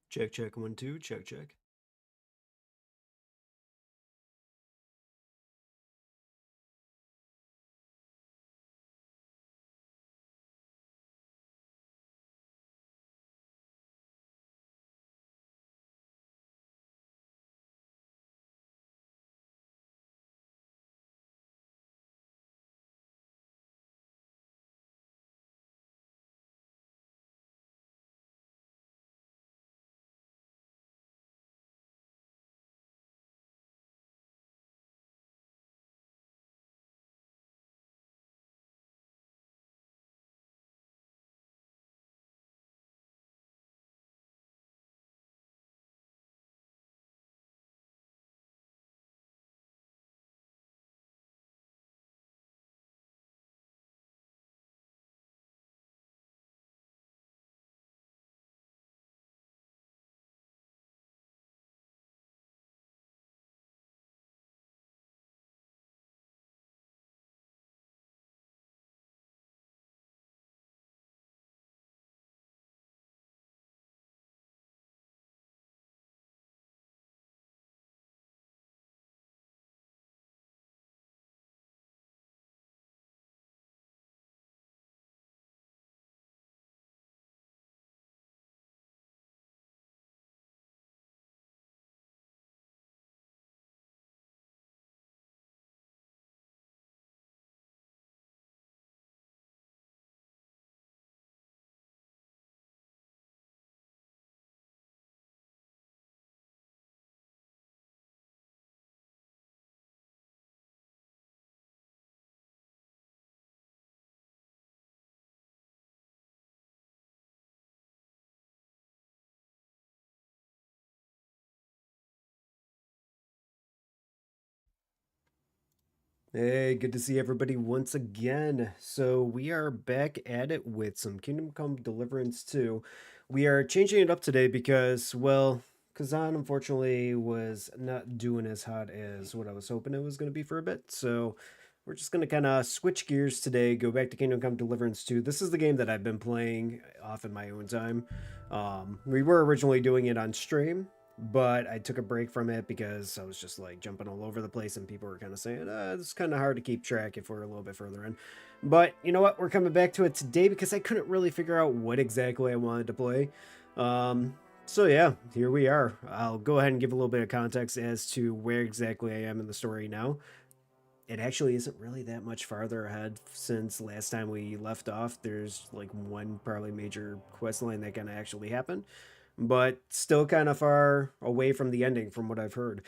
Check, check, 1, 2, check, check. Hey, good to see everybody once again. So we are back at it with some Kingdom Come Deliverance 2. We are changing it up today because, well, Kazan unfortunately was not doing as hot as what I was hoping it was going to be for a bit. So we're just going to kind of switch gears today, go back to Kingdom Come Deliverance 2. This is the game that I've been playing off in my own time. We were originally doing it on stream, but I took a break from it because I was just like jumping all over the place, and people were kind of saying, it's kind of hard to keep track if we're a little bit further in. But you know what? We're coming back to it today because I couldn't really figure out what exactly I wanted to play. So yeah, here we are. I'll go ahead and give a little bit of context as to where exactly I am in the story now. It actually isn't really that much farther ahead since last time we left off. There's like one probably major quest line that gonna actually happen, but still kind of far away from the ending from what I've heard.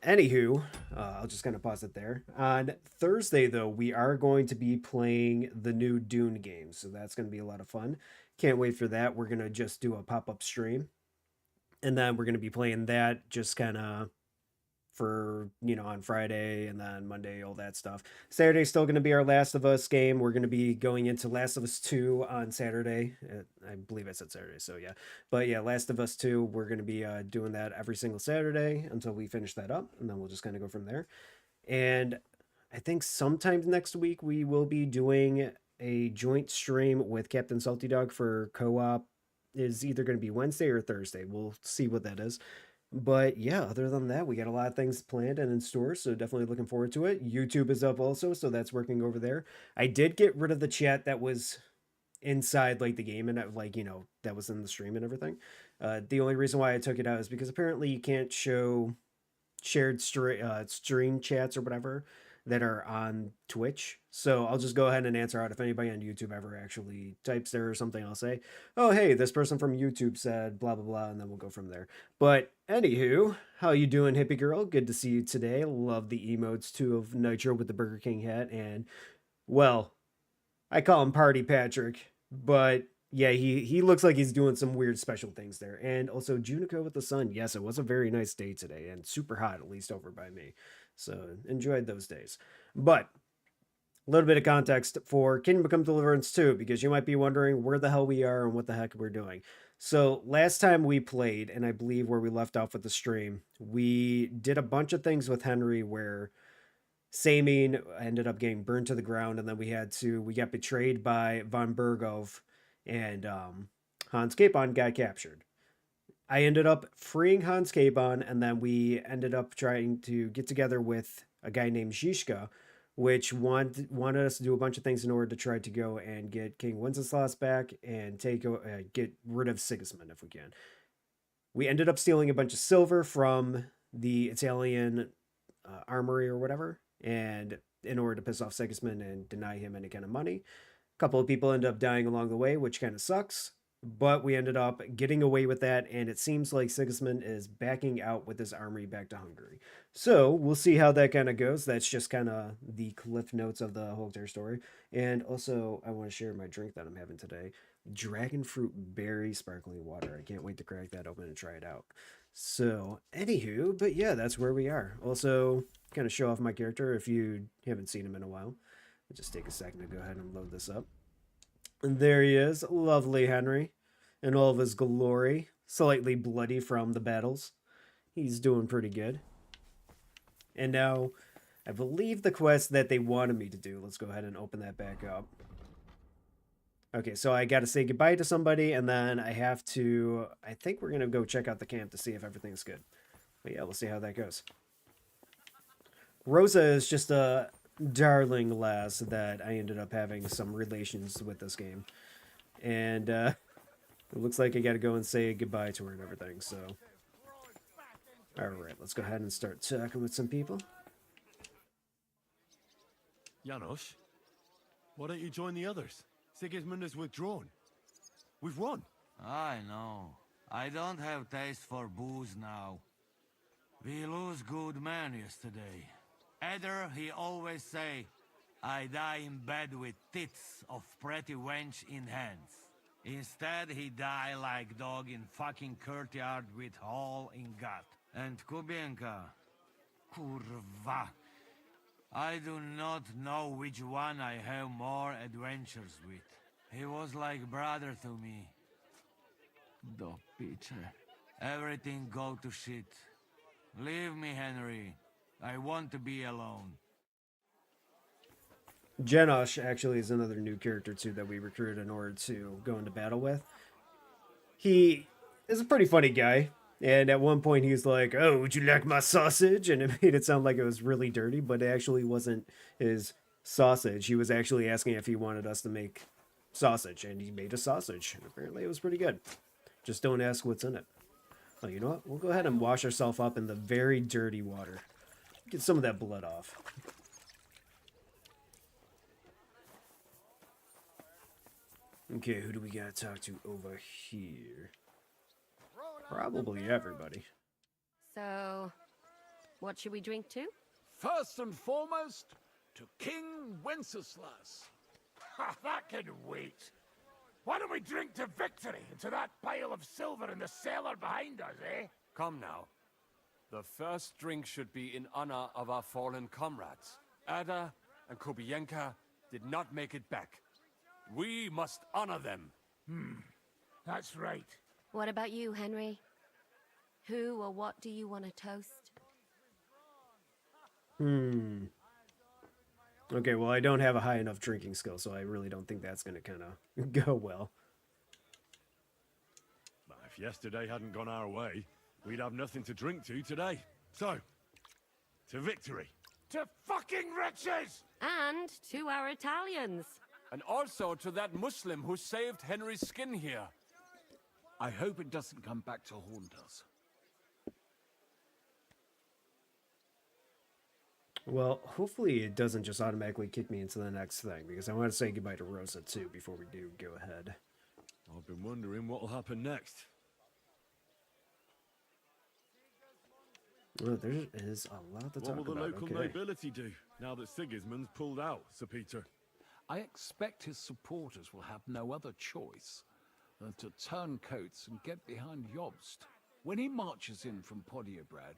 Anywho, I'll just kind of pause it there. On Thursday, though, we are going to be playing the new Dune game, so that's going to be a lot of fun. Can't wait for that. We're going to just do a pop up stream, and then we're going to be playing that just kind of for on Friday, and then Monday, all that stuff. Saturday's still going to be our Last of Us game. We're going to be going into Last of Us 2 on Saturday. I believe I said Saturday, so yeah. But yeah, Last of Us 2, we're going to be doing that every single Saturday until we finish that up, and then we'll just kind of go from there. And I think sometime next week we will be doing a joint stream with Captain Salty Dog for co-op. Is either going to be Wednesday or Thursday. We'll see what that is. But yeah, other than that, we got a lot of things planned and in store, so definitely looking forward to it. YouTube is up also, so that's working over there. I did get rid of the chat that was inside like the game, and like that was in the stream and everything. The only reason why I took it out is because apparently you can't show shared stream chats or whatever that are on Twitch. So I'll just go ahead and answer out if anybody on YouTube ever actually types there or something. I'll say, "Oh, hey, this person from YouTube said blah blah blah," and then we'll go from there. But anywho, how you doing, hippie girl? Good to see you today. Love the emotes too of Nitro with the Burger King hat, and well, I call him Party Patrick, but yeah, he looks like he's doing some weird special things there. And also Junico with the sun. Yes, it was a very nice day today and super hot, at least over by me. So enjoyed those days. But a little bit of context for Kingdom Come Deliverance 2, because you might be wondering where the hell we are and what the heck we're doing. So last time we played, and I believe where we left off with the stream, we did a bunch of things with Henry where Samine ended up getting burned to the ground, and then we got betrayed by von Bergov, and Hans Capon got captured. I ended up freeing Hans Cabon, and then we ended up trying to get together with a guy named Zizka, which wanted us to do a bunch of things in order to try to go and get King Wenceslas back and get rid of Sigismund if we can. We ended up stealing a bunch of silver from the Italian armory or whatever, and in order to piss off Sigismund and deny him any kind of money. A couple of people ended up dying along the way, which kind of sucks. But we ended up getting away with that, and it seems like Sigismund is backing out with his army back to Hungary. So we'll see how that kind of goes. That's just kind of the cliff notes of the whole entire story. And also, I want to share my drink that I'm having today: dragon fruit berry sparkling water. I can't wait to crack that open and try it out. So, anywho, but yeah, that's where we are. Also, kind of show off my character if you haven't seen him in a while. I'll just take a second to go ahead and load this up. And there he is, lovely Henry, in all of his glory, slightly bloody from the battles. He's doing pretty good. And now, I believe the quest that they wanted me to do, let's go ahead and open that back up. Okay, so I got to say goodbye to somebody, and then I have to, I think we're going to go check out the camp to see if everything's good. But yeah, we'll see how that goes. Rosa is just a darling lass that I ended up having some relations with this game. And it looks like I got to go and say goodbye to her and everything, so. Alright, let's go ahead and start talking with some people. Janos, why don't you join the others? Sigismund has withdrawn. We've won. I know. I don't have taste for booze now. We lose good men yesterday. Eder, he always say, I die in bed with tits of pretty wench in hands. Instead, he die like dog in fucking courtyard with hole in gut. And Kubienka, kurwa. I do not know which one I have more adventures with. He was like brother to me. Do bitch. Everything go to shit. Leave me, Henry. I want to be alone. Janosh actually is another new character too that we recruited in order to go into battle with. He is a pretty funny guy, and at one point he's like, "Oh, would you like my sausage?" And it made it sound like it was really dirty, but it actually wasn't his sausage. He was actually asking if he wanted us to make sausage, and he made a sausage. And apparently it was pretty good. Just don't ask what's in it. Oh, you know what? We'll go ahead and wash ourselves up in the very dirty water. Get some of that blood off. Okay, who do we gotta talk to over here? Probably everybody. So, what should we drink to? First and foremost, to King Wenceslas. Ha, that can wait. Why don't we drink to victory and to that pile of silver in the cellar behind us, eh? Come now. The first drink should be in honor of our fallen comrades. Ada and Kubienka did not make it back. We must honor them. That's right. What about you, Henry? Who or what do you want to toast? Okay, well, I don't have a high enough drinking skill, so I really don't think that's gonna kind of go well. If yesterday hadn't gone our way, we'd have nothing to drink to today. So, to victory. To fucking riches! And to our Italians. And also to that Muslim who saved Henry's skin here. I hope it doesn't come back to haunt us. Well, hopefully it doesn't just automatically kick me into the next thing, because I want to say goodbye to Rosa too before we do go ahead. I've been wondering what'll happen next. Well, there is a lot to talk What will the about. local nobility do now that Sigismund's pulled out, Sir Peter? I expect his supporters will have no other choice than to turn coats and get behind Jobst. When he marches in from Podiebrad,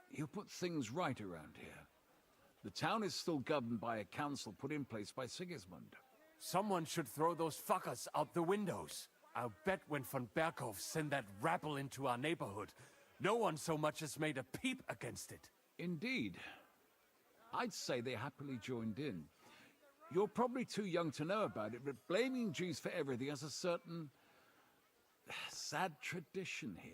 he'll put things right around here. The town is still governed by a council put in place by Sigismund. Someone should throw those fuckers out the windows. I'll bet when von Berkhoff sent that rabble into our neighborhood, no one so much as made a peep against it. Indeed. I'd say they happily joined in. You're probably too young to know about it, but blaming Jews for everything has a certain sad tradition here.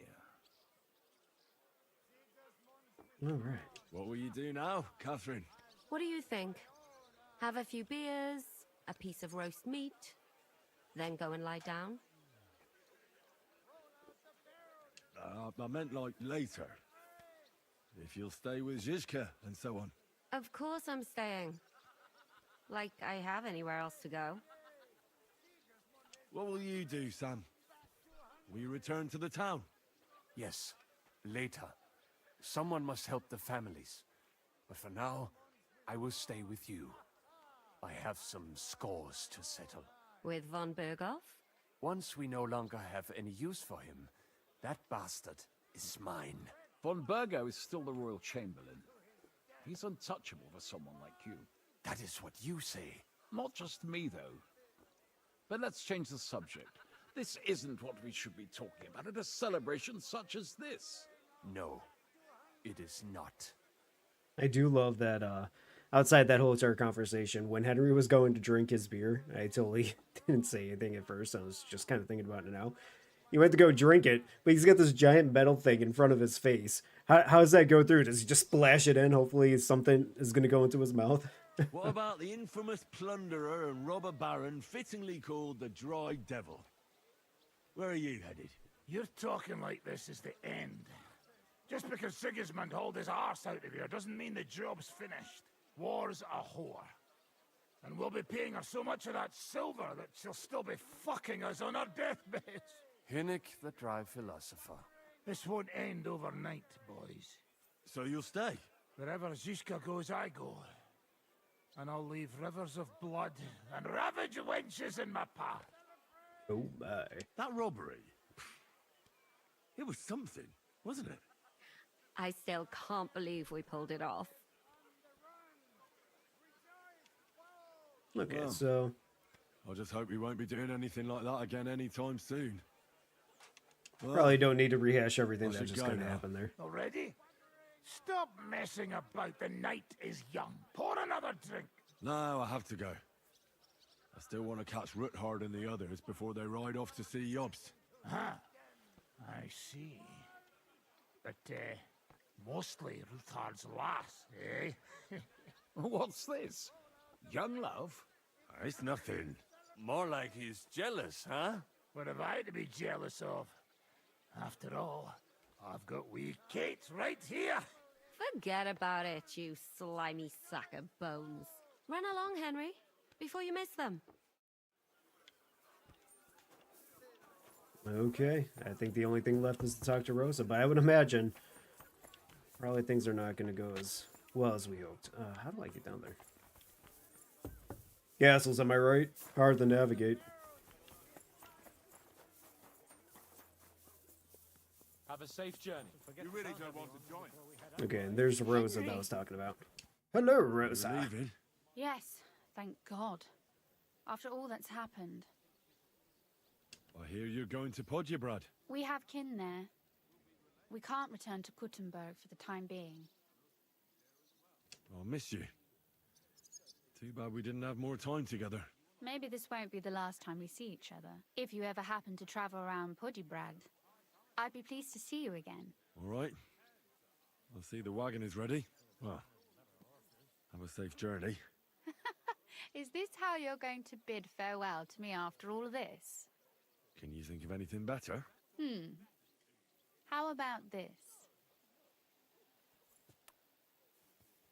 All right. What will you do now, Catherine? What do you think? Have a few beers, a piece of roast meat, then go and lie down? I meant like later. If you'll stay with Zizka and so on. Of course I'm staying. Like I have anywhere else to go. What will you do, Sam? Will you return to the town? Yes, later. Someone must help the families. But for now, I will stay with you. I have some scores to settle. With von Berghoff? Once we no longer have any use for him, that bastard is mine. Von Burgo is still the Royal Chamberlain. He's untouchable for someone like you. That is what you say. Not just me, though. But let's change the subject. This isn't what we should be talking about at a celebration such as this. No, it is not. I do love that outside that whole entire conversation, when Henry was going to drink his beer, I totally didn't say anything at first. I was just kind of thinking about it now. He went to go drink it, but he's got this giant metal thing in front of his face. How does that go through? Does he just splash it in? Hopefully something is going to go into his mouth. What about the infamous plunderer and robber baron fittingly called the Dry Devil? Where are you headed? You're talking like this is the end. Just because Sigismund hauled his arse out of here doesn't mean the job's finished. War's a whore. And we'll be paying her so much of that silver that she'll still be fucking us on her deathbeds. Hinnick the dry philosopher. This won't end overnight, boys. So you'll stay? Wherever Zizka goes, I go. And I'll leave rivers of blood and ravage wenches in my path. Oh my. That robbery. It was something, wasn't it? I still can't believe we pulled it off. Okay, Well. so I just hope we won't be doing anything like that again anytime soon. Well, probably don't need to rehash everything I that's should just go going to now. happen there. Already? Stop messing about. The night is young. Pour another drink. No, I have to go. I still want to catch Ruthard and the others before they ride off to see Yobs. Huh. I see. But, mostly Ruthard's lass, eh? What's this? Young love? It's nothing. More like he's jealous, huh? What have I to be jealous of? After all, I've got wee Kate right here. Forget about it, you slimy sack of bones. Run along, Henry, before you miss them. Okay, I think the only thing left is to talk to Rosa, but I would imagine probably things are not going to go as well as we hoped. How do I get down there? Castles, am I right? Hard to navigate. Have a safe journey. You really don't want to join? Okay, and there's Rosa that I was talking about. Hello, Rosa. Leaving? Yes, thank God. After all that's happened. I hear you're going to Podjebrad. We have kin there. We can't return to Kuttenberg for the time being. I'll miss you. Too bad we didn't have more time together. Maybe this won't be the last time we see each other. If you ever happen to travel around Podjebrad, I'd be pleased to see you again. All right. I see the wagon is ready. Well, have a safe journey. Is this how you're going to bid farewell to me after all of this? Can you think of anything better? How about this?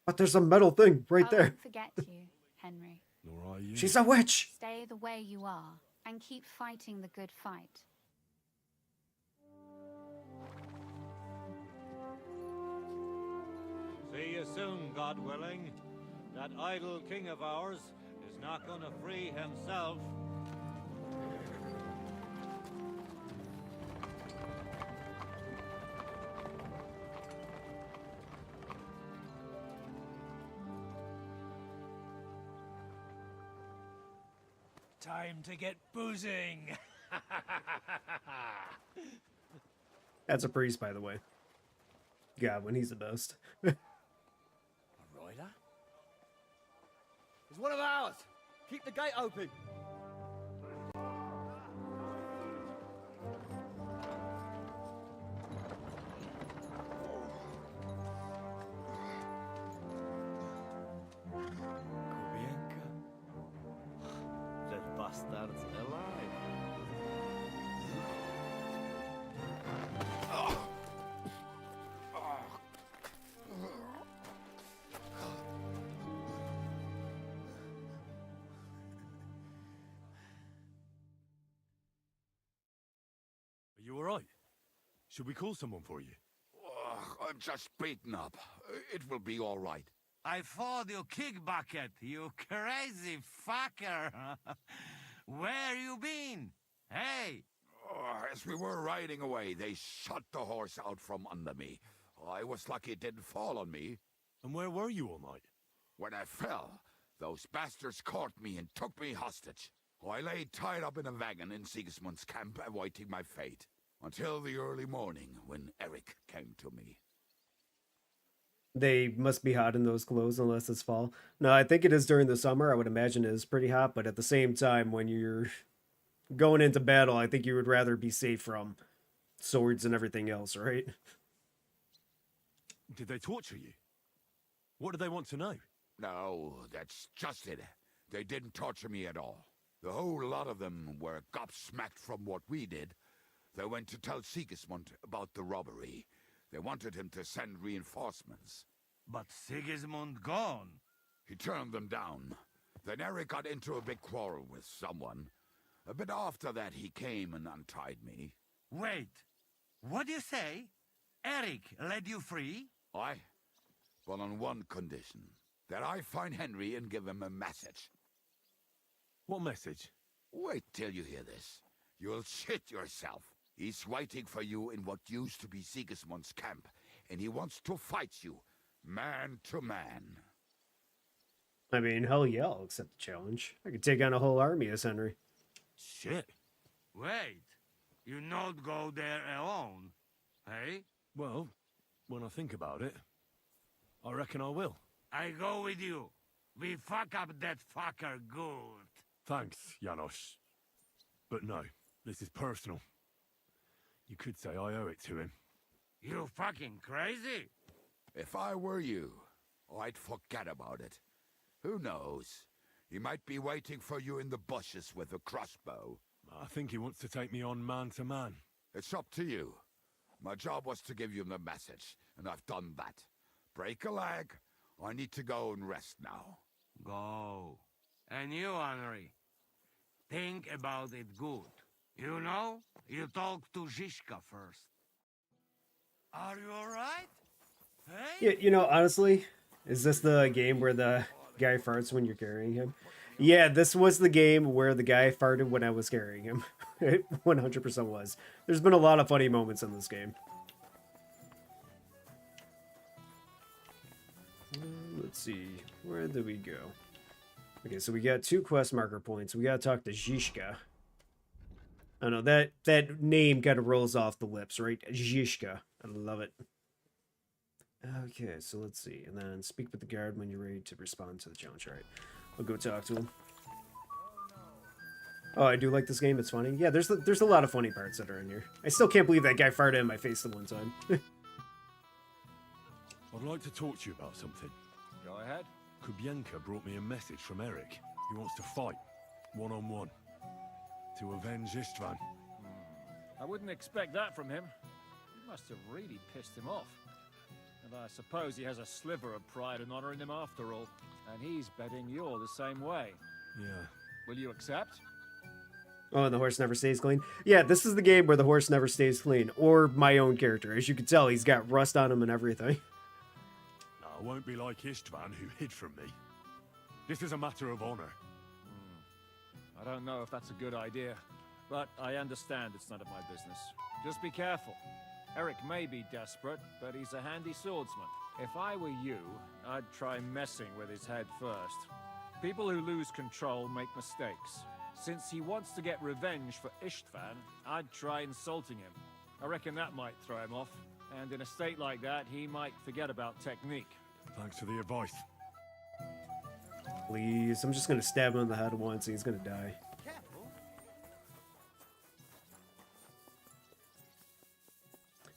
But there's a metal thing right I there. won't forget you, Henry. Nor are you. She's a witch. Stay the way you are, and keep fighting the good fight. See you soon, God willing. That idle king of ours is not gonna free himself. Time to get boozing. That's a priest, by the way. God, when he's the best. A rider? It's one of ours. Keep the gate open. Should we call someone for you? I'm just beaten up. It will be all right. I fought you kick bucket, you crazy fucker. Where you been? Hey! As we were riding away, they shot the horse out from under me. I was lucky it didn't fall on me. And where were you all night? When I fell, those bastards caught me and took me hostage. I lay tied up in a wagon in Sigismund's camp, awaiting my fate. Until the early morning, when Eric came to me. They must be hot in those clothes unless it's fall. No, I think it is during the summer. I would imagine it is pretty hot, but at the same time, when you're going into battle, I think you would rather be safe from swords and everything else, right? Did they torture you? What do they want to know? No, that's just it. They didn't torture me at all. The whole lot of them were gobsmacked from what we did. They went to tell Sigismund about the robbery. They wanted him to send reinforcements. But Sigismund gone. He turned them down. Then Eric got into a big quarrel with someone. A bit after that, he came and untied me. Wait, what do you say? Eric let you free? Aye, but on one condition. That I find Henry and give him a message. What message? Wait till you hear this. You'll shit yourself. He's waiting for you in what used to be Sigismund's camp, and he wants to fight you, man to man. I mean, hell yeah, I'll accept the challenge. I could take on a whole army as Henry. Shit. Wait, you not go there alone, hey? Well, when I think about it, I reckon I will. I go with you. We fuck up that fucker good. Thanks, Janos. But no, this is personal. You could say I owe it to him. You fucking crazy? If I were you, I'd forget about it. Who knows? He might be waiting for you in the bushes with a crossbow. I think he wants to take me on man to man. It's up to you. My job was to give you the message, and I've done that. Break a leg. I need to go and rest now. Go. And you, Henry, think about it good. You know, you talk to Zizka first. Are you alright? Hey? Yeah, you know, honestly, is this the game where the guy farts when you're carrying him? Yeah, this was the game where the guy farted when I was carrying him. It 100% was. There's been a lot of funny moments in this game. Let's see, where did we go? Okay, so we got 2 quest marker points. We gotta talk to Zizka. I don't know, that name kind of rolls off the lips, right? Zizka. I love it. Okay, so let's see. And then speak with the guard when you're ready to respond to the challenge. All right, I'll go talk to him. Oh, I do like this game. It's funny. Yeah, there's a lot of funny parts that are in here. I still can't believe that guy farted in my face the one time. I'd like to talk to you about something. Go ahead. Kubienka brought me a message from Eric. He wants to fight, one-on-one, to avenge Istvan. I wouldn't expect that from him. You must have really pissed him off. And I suppose he has a sliver of pride and honor in him after all. And he's betting you're the same way. Yeah. Will you accept? Oh, and the horse never stays clean? Yeah, this is the game where the horse never stays clean. Or my own character. As you can tell, he's got rust on him and everything. No, I won't be like Istvan, who hid from me. This is a matter of honor. I don't know if that's a good idea. But I understand it's none of my business. Just be careful. Eric may be desperate, but he's a handy swordsman. If I were you, I'd try messing with his head first. People who lose control make mistakes. Since he wants to get revenge for Istvan, I'd try insulting him. I reckon that might throw him off. And in a state like that, he might forget about technique. Thanks for the advice. Please, I'm just gonna stab him in the head once and he's gonna die.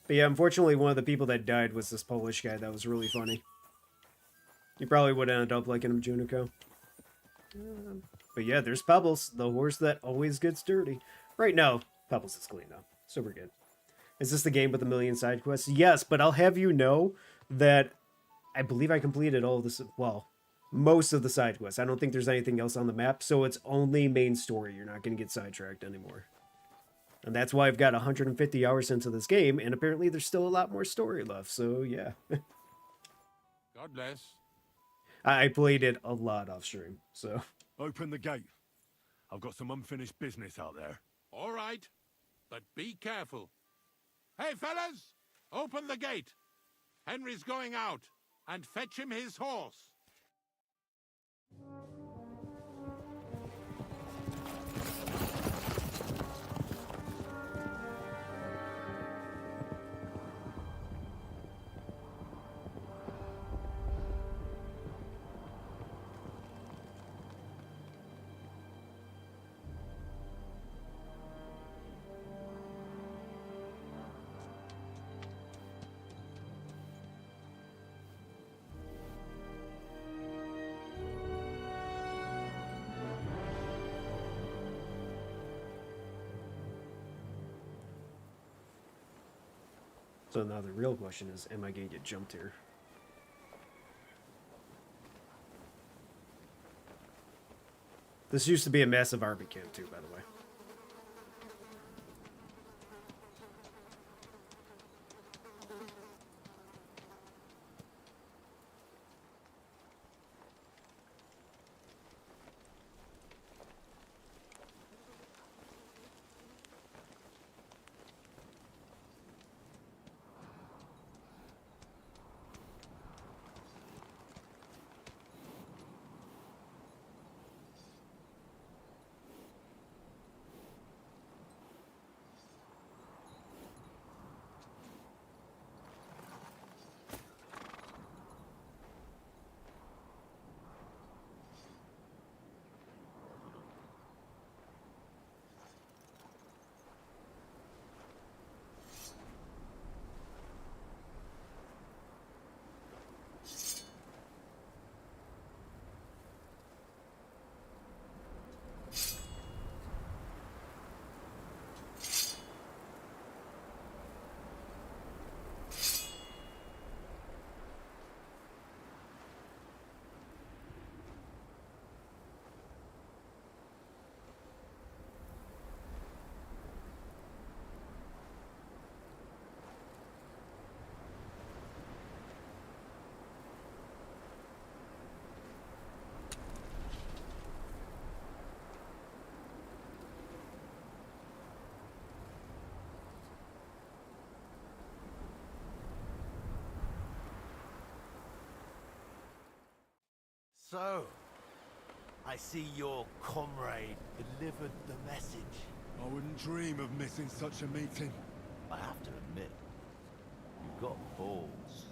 But yeah, unfortunately, one of the people that died was this Polish guy. That was really funny. You probably would end up liking him, Junico. But yeah, there's Pebbles, the horse that always gets dirty. Right now, Pebbles is clean though, so we're good. Is this the game with a million side quests? Yes, but I'll have you know that I believe I completed all of this, well, most of the side quests. I don't think there's anything else on the map, so it's only main story. You're not going to get sidetracked anymore. And that's why I've got 150 hours into this game, and apparently there's still a lot more story left, so yeah. God bless. I played it a lot off stream, so. Open the gate. I've got some unfinished business out there. All right, but be careful. Hey, fellas! Open the gate. Henry's going out, and fetch him his horse. So now the real question is, am I going to get jumped here? This used to be a massive RV camp too, by the way. So, I see your comrade delivered the message. I wouldn't dream of missing such a meeting. I have to admit, you've got balls.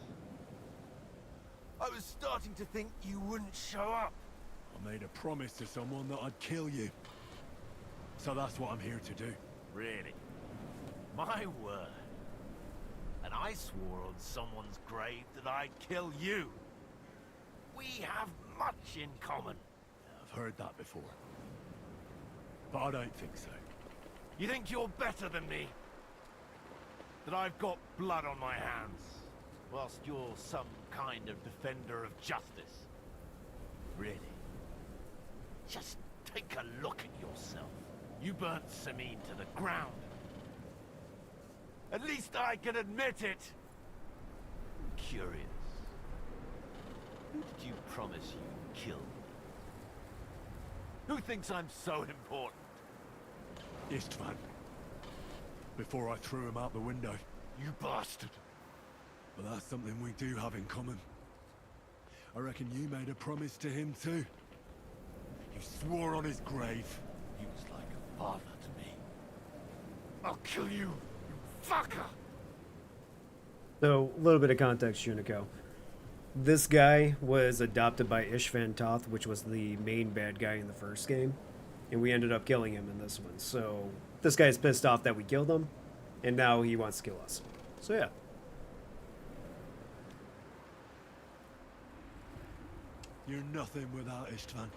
I was starting to think you wouldn't show up. I made a promise to someone that I'd kill you. So that's what I'm here to do. Really? My word. And I swore on someone's grave that I'd kill you. We have much in common. I've heard that before. But I don't think so. You think you're better than me? That I've got blood on my hands, whilst you're some kind of defender of justice? Really? Just take a look at yourself. You burnt Sameen to the ground. At least I can admit it. I'm curious. Who did you promise you'd kill? Who thinks I'm so important? Istvan. Before I threw him out the window. You bastard! But that's something we do have in common. I reckon you made a promise to him too. You swore on his grave. He was like a father to me. I'll kill you, you fucker! So, a little bit of context, Unico. This guy was adopted by Istvan Toth, which was the main bad guy in the first game. And we ended up killing him in this one. So, this guy's pissed off that we killed him. And now he wants to kill us. So, yeah. You're nothing without Istvan.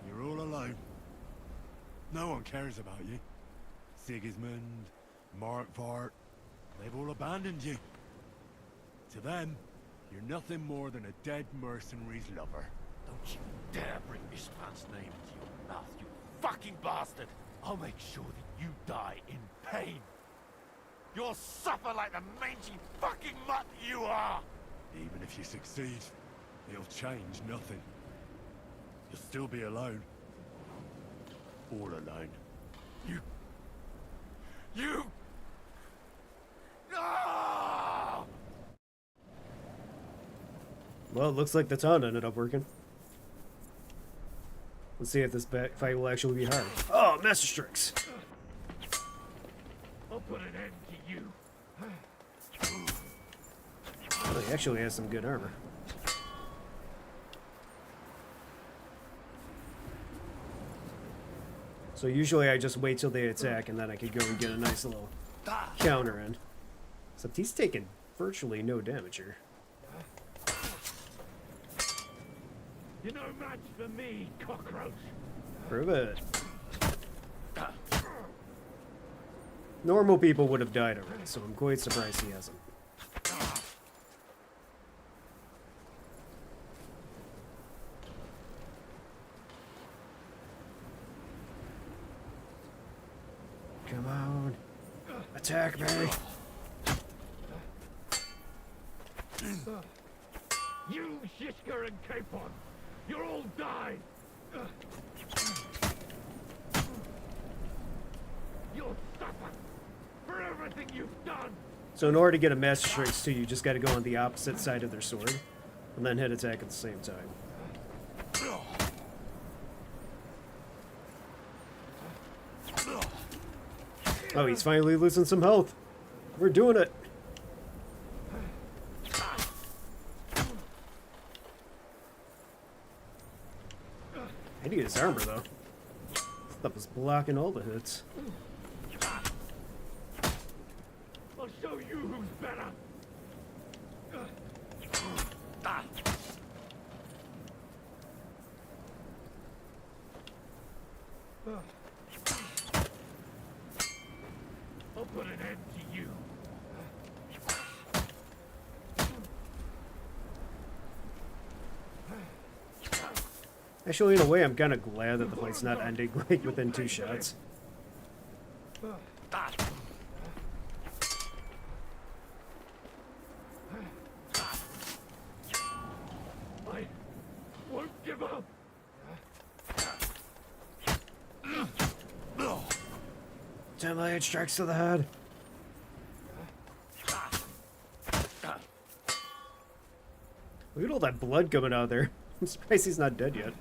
You're all alone. No one cares about you. Sigismund, Markvart, they've all abandoned you. To them, you're nothing more than a dead mercenary's lover. Don't you dare bring Istvan's name into your mouth, you fucking bastard! I'll make sure that you die in pain. You'll suffer like the mangy fucking mutt you are! Even if you succeed, it'll change nothing. You'll still be alone. All alone. You... No! Well, it looks like the taunt ended up working. Let's see if this fight will actually be hard. Oh, Master Strix! I'll put an end to you. Oh, he actually has some good armor. So usually I just wait till they attack and then I could go and get a nice little counter in. Except he's taking virtually no damage here. You're no match for me, cockroach. Prove it. Normal people would have died already, so I'm quite surprised he hasn't. Come on. Attack me. You, Shishka and Capon, you're all died. You'll suffer for everything you've done. So in order to get a Master Strix too, you just gotta go on the opposite side of their sword, and then hit attack at the same time. Oh, he's finally losing some health. We're doing it. I need his armor though. Stuff is blocking all the hits. I'll show you who's better. I'll put an end to you. Actually, in a way, I'm kind of glad that the fight's not ending like within 2 shots. I won't give up. 10 million strikes to the head. Look at all that blood coming out there. I'm surprised he's not dead yet.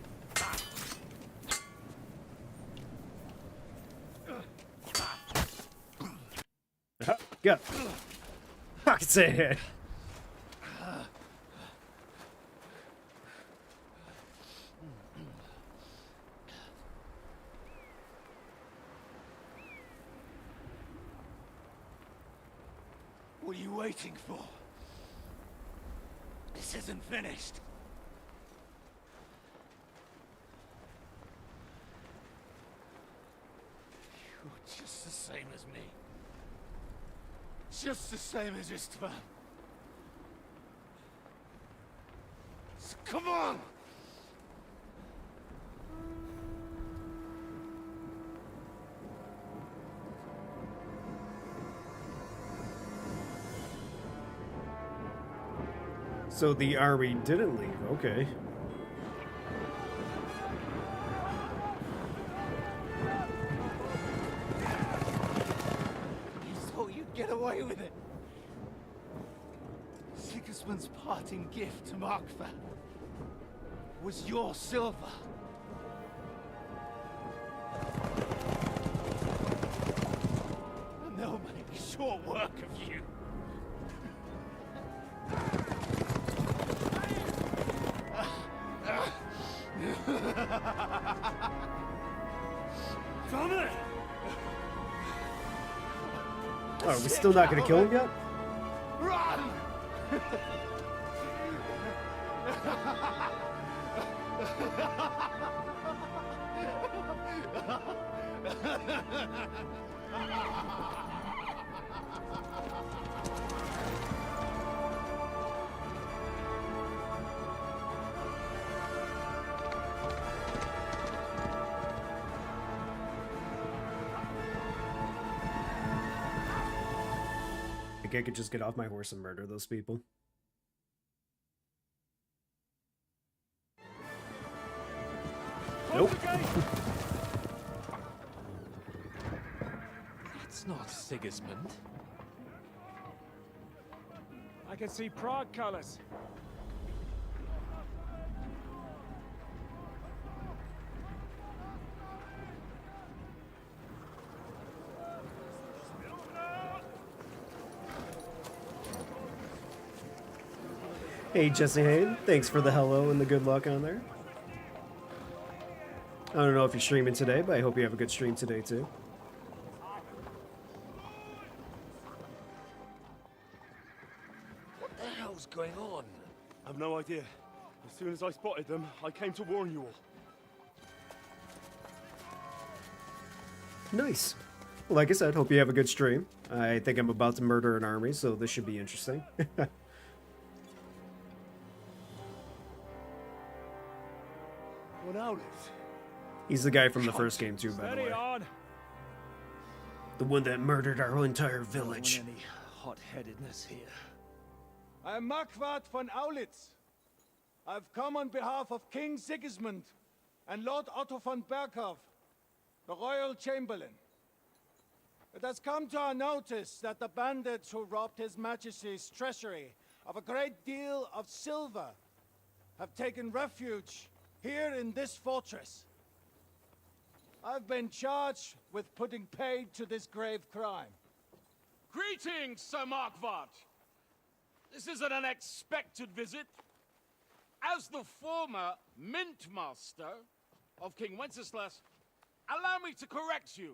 Go. I can say it. What are you waiting for? This isn't finished. You're just the same as me. Just the same as Istvan. So come on! So the army didn't leave, okay. You thought you'd get away with it. Sigismund's parting gift to Markva was your silver. And they'll make short work of you. Family! Oh, are we still not gonna kill him yet? Run! Think I could just get off my horse and murder those people? Nope. That's not Sigismund. I can see Prague colors. Hey, Jesse Hayden. Thanks for the hello and the good luck on there. I don't know if you're streaming today, but I hope you have a good stream today, too. What the hell's going on? I've no idea. As soon as I spotted them, I came to warn you all. Nice. Like I said, hope you have a good stream. I think I'm about to murder an army, so this should be interesting. What out He's the guy from the first game, too, by the Steady way. on. The one that murdered our entire village. Any hot-headedness here. I'm Marquardt von Aulitz. I've come on behalf of King Sigismund and Lord Otto von Berghoff, the Royal Chamberlain. It has come to our notice that the bandits who robbed His Majesty's treasury of a great deal of silver have taken refuge here in this fortress. I've been charged with putting paid to this grave crime. Greetings, Sir Marquardt. This is an unexpected visit. As the former Mint Master of King Wenceslas, allow me to correct you.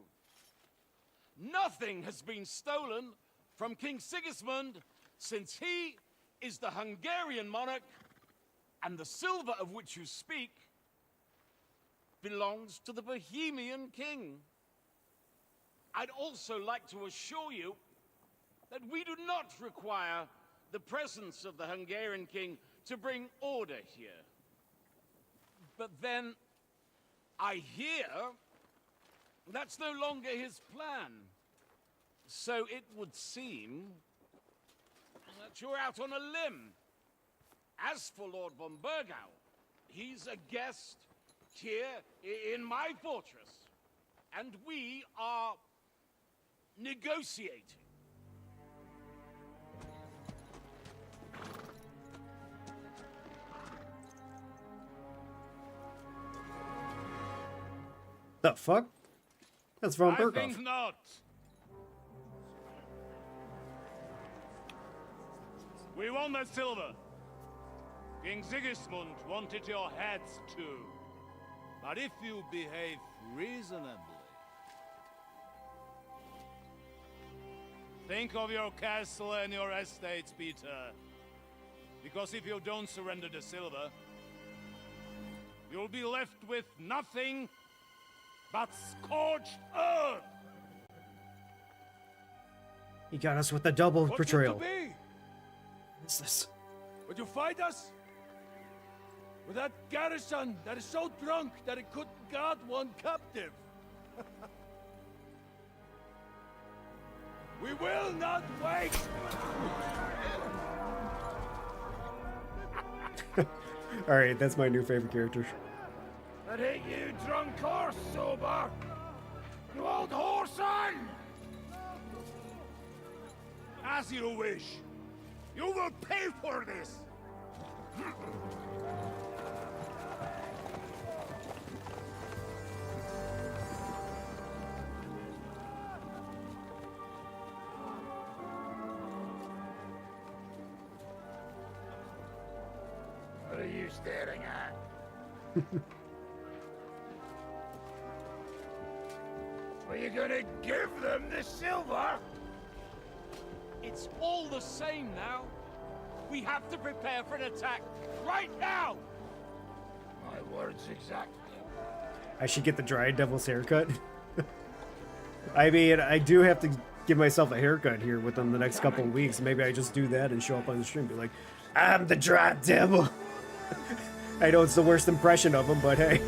Nothing has been stolen from King Sigismund since he is the Hungarian monarch, and the silver of which you speak belongs to the Bohemian king. I'd also like to assure you that we do not require the presence of the Hungarian king to bring order here. But then, I hear that's no longer his plan. So it would seem that you're out on a limb. As for Lord von Bergau, he's a guest here in my fortress, and we are negotiating. The fuck? That's von I Berghoff. think not. We want that silver. King Sigismund wanted your heads too. But if you behave reasonably, think of your castle and your estates, Peter. Because if you don't surrender the silver, you'll be left with nothing but scorched earth. He got us with a double What's betrayal. it to be? What's this? Would you fight us? With that garrison that is so drunk that it couldn't guard one captive? We will not wait! Alright, that's my new favorite character. That ain't you, drunk or sober! You old Horsie! As you wish. You will pay for this! What are you staring at? Are you gonna give them the silver? It's all the same now. We have to prepare for an attack right now. My words exactly. I should get the Dryad Devil's haircut. I mean, I do have to give myself a haircut here within the next couple of weeks. Maybe I just do that and show up on the stream and be like, I'm the Dryad Devil. I know it's the worst impression of him, but hey.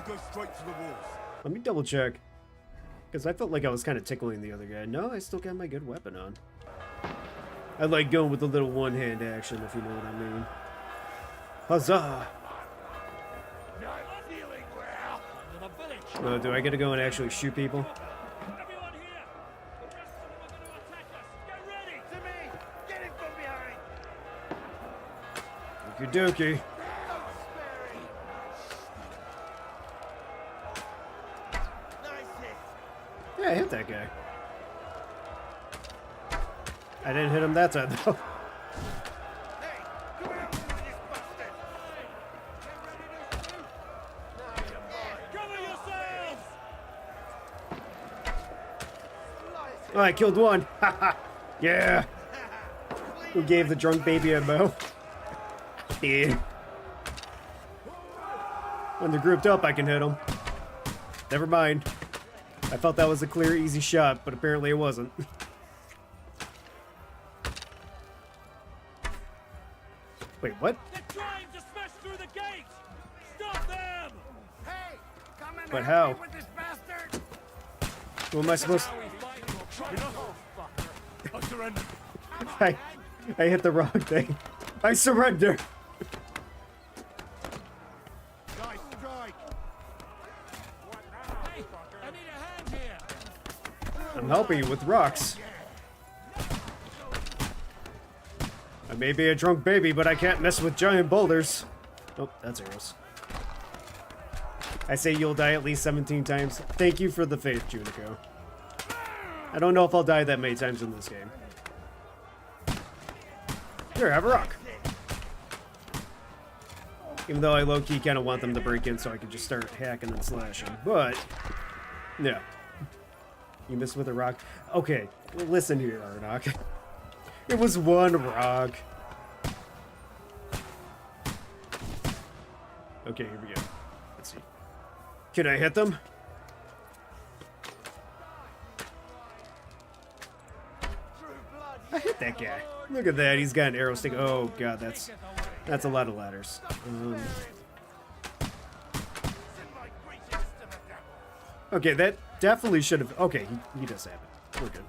go straight to the walls. Let me double check. Because I felt like I was kind of tickling the other guy. No, I still got my good weapon on. I like going with the little one-hand action, if you know what I mean. Huzzah! Not feeling well. To the village. Oh, do I get to go and actually shoot people? Everyone here. The rest of them are going to attack us. Get ready. To me! Get him from behind! Okie dokie. Don't spare him! Nice hit! Yeah, I hit that guy. I didn't hit him that time, though. Hey! Come out with this bastard! Get ready to shoot! Now you're mine! Cover yourselves. Slice Oh, I killed one. Haha. Yeah. Who gave the drunk baby a bow? Yeah. When they're grouped up, I can hit them. Never mind. I felt that was a clear, easy shot, but apparently it wasn't. Wait, what? They're trying to smash through the gate. Stop them. Hey! Come and But help how? me with this bastard! Who am I supposed to... I surrender. I hit the wrong thing. I surrender. Nice strike. Hey, I need a hand here. I'm helping you with rocks. I may be a drunk baby, but I can't mess with giant boulders. Oh, that's arrows. I say you'll die at least 17 times. Thank you for the faith, Junico. I don't know if I'll die that many times in this game. Here, have a rock. Even though I low-key kind of want them to break in so I can just start hacking and slashing. But, yeah. You missed with a rock? Okay, listen here, Arnok. It was one rock. Okay, here we go. Let's see. Can I hit them? I hit that guy. Look at that. He's got an arrow stick. Oh god, that's a lot of ladders. Okay, that definitely should have. Okay, he does have it. We're good.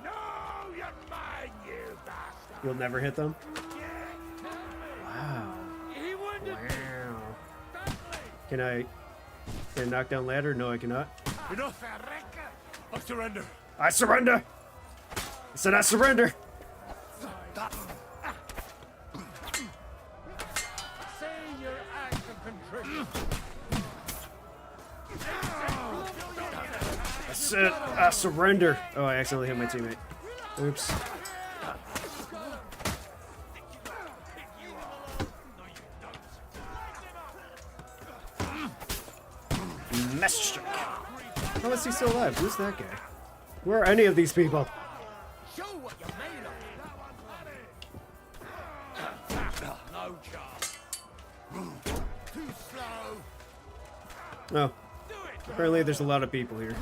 No, you're mine, you bastard! You'll never hit them? Wow. He wounded me. Wow. Can I knock down ladder? No, I cannot. Enough. I surrender. I surrender! I said I surrender! Say your act of contrition. I said I surrender! Oh, I accidentally hit my teammate. Oops. Mess strike. How is he still alive? Who's that guy? Where are any of these people? Show what you're made of! No chance. Too slow. Oh. Apparently there's a lot of people here.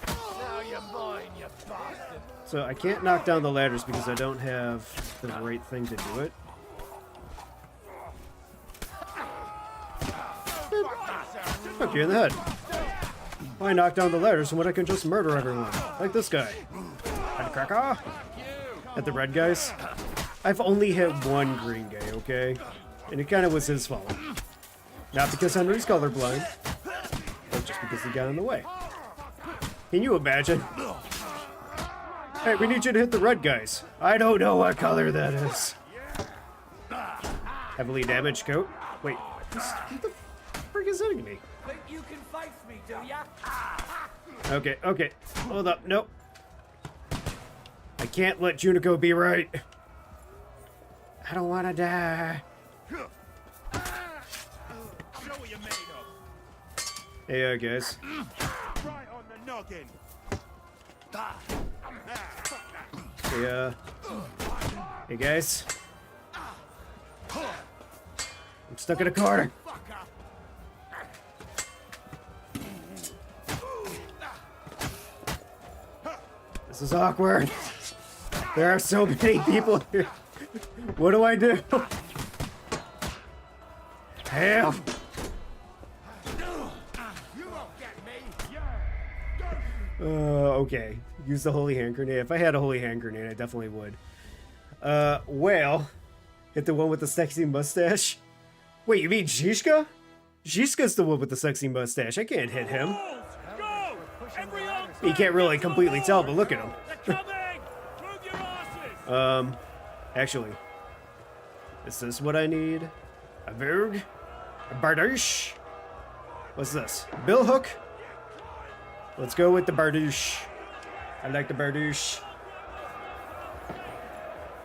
Now you're mine, you bastard. So I can't knock down the ladders because I don't have the right thing to do it. Fuck you in the head. Why knock down the ladders when I can just murder everyone? Like this guy. Head cracker. At the red guys. I've only hit one green guy, okay? And it kind of was his fault. Not because Henry's colorblind, but just because he got in the way. Can you imagine? Hey, we need you to hit the red guys. I don't know what color that is. Heavily damaged coat. Wait, what the frick is hitting me? Think you can face me, do ya? Okay, okay. Hold up. Nope. I can't let Junico be right. I don't want to die. Show what you're made of. Hey, guys. Right on the noggin. Hey, hey, guys. I'm stuck in a corner. This is awkward. There are so many people here. What do I do? Help! Okay. Use the holy hand grenade. If I had a holy hand grenade, I definitely would. Well, hit the one with the sexy mustache. Wait, you mean Zhishka? Zhishka's the one with the sexy mustache. I can't hit him. You can't really completely tell, but look at him. Actually, is this what I need? A Verg? A Bardouche? What's this? Bill Hook? Let's go with the Bardouche. I like the Bardouche.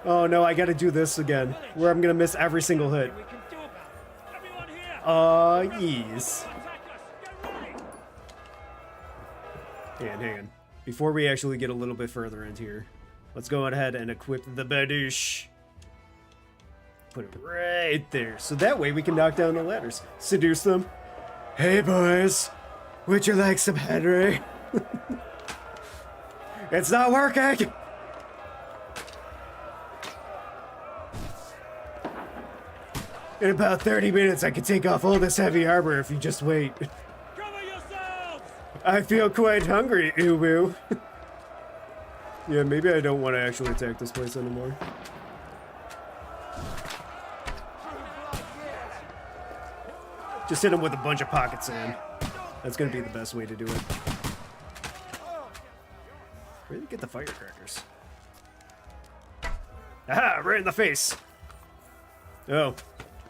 Oh no, I gotta do this again, where I'm gonna miss every single hit. Yes. Hang on. Before we actually get a little bit further into here, let's go ahead and equip the Bardouche. Put it right there, so that way we can knock down the ladders. Seduce them. Hey boys, would you like some Henry? It's not working! In about 30 minutes, I can take off all this heavy armor if you just wait. Cover yourselves! I feel quite hungry, Uwu. Yeah, maybe I don't want to actually attack this place anymore. Just hit him with a bunch of pocket sand. That's gonna be the best way to do it. Where did he get the firecrackers? Aha! Right in the face! Oh.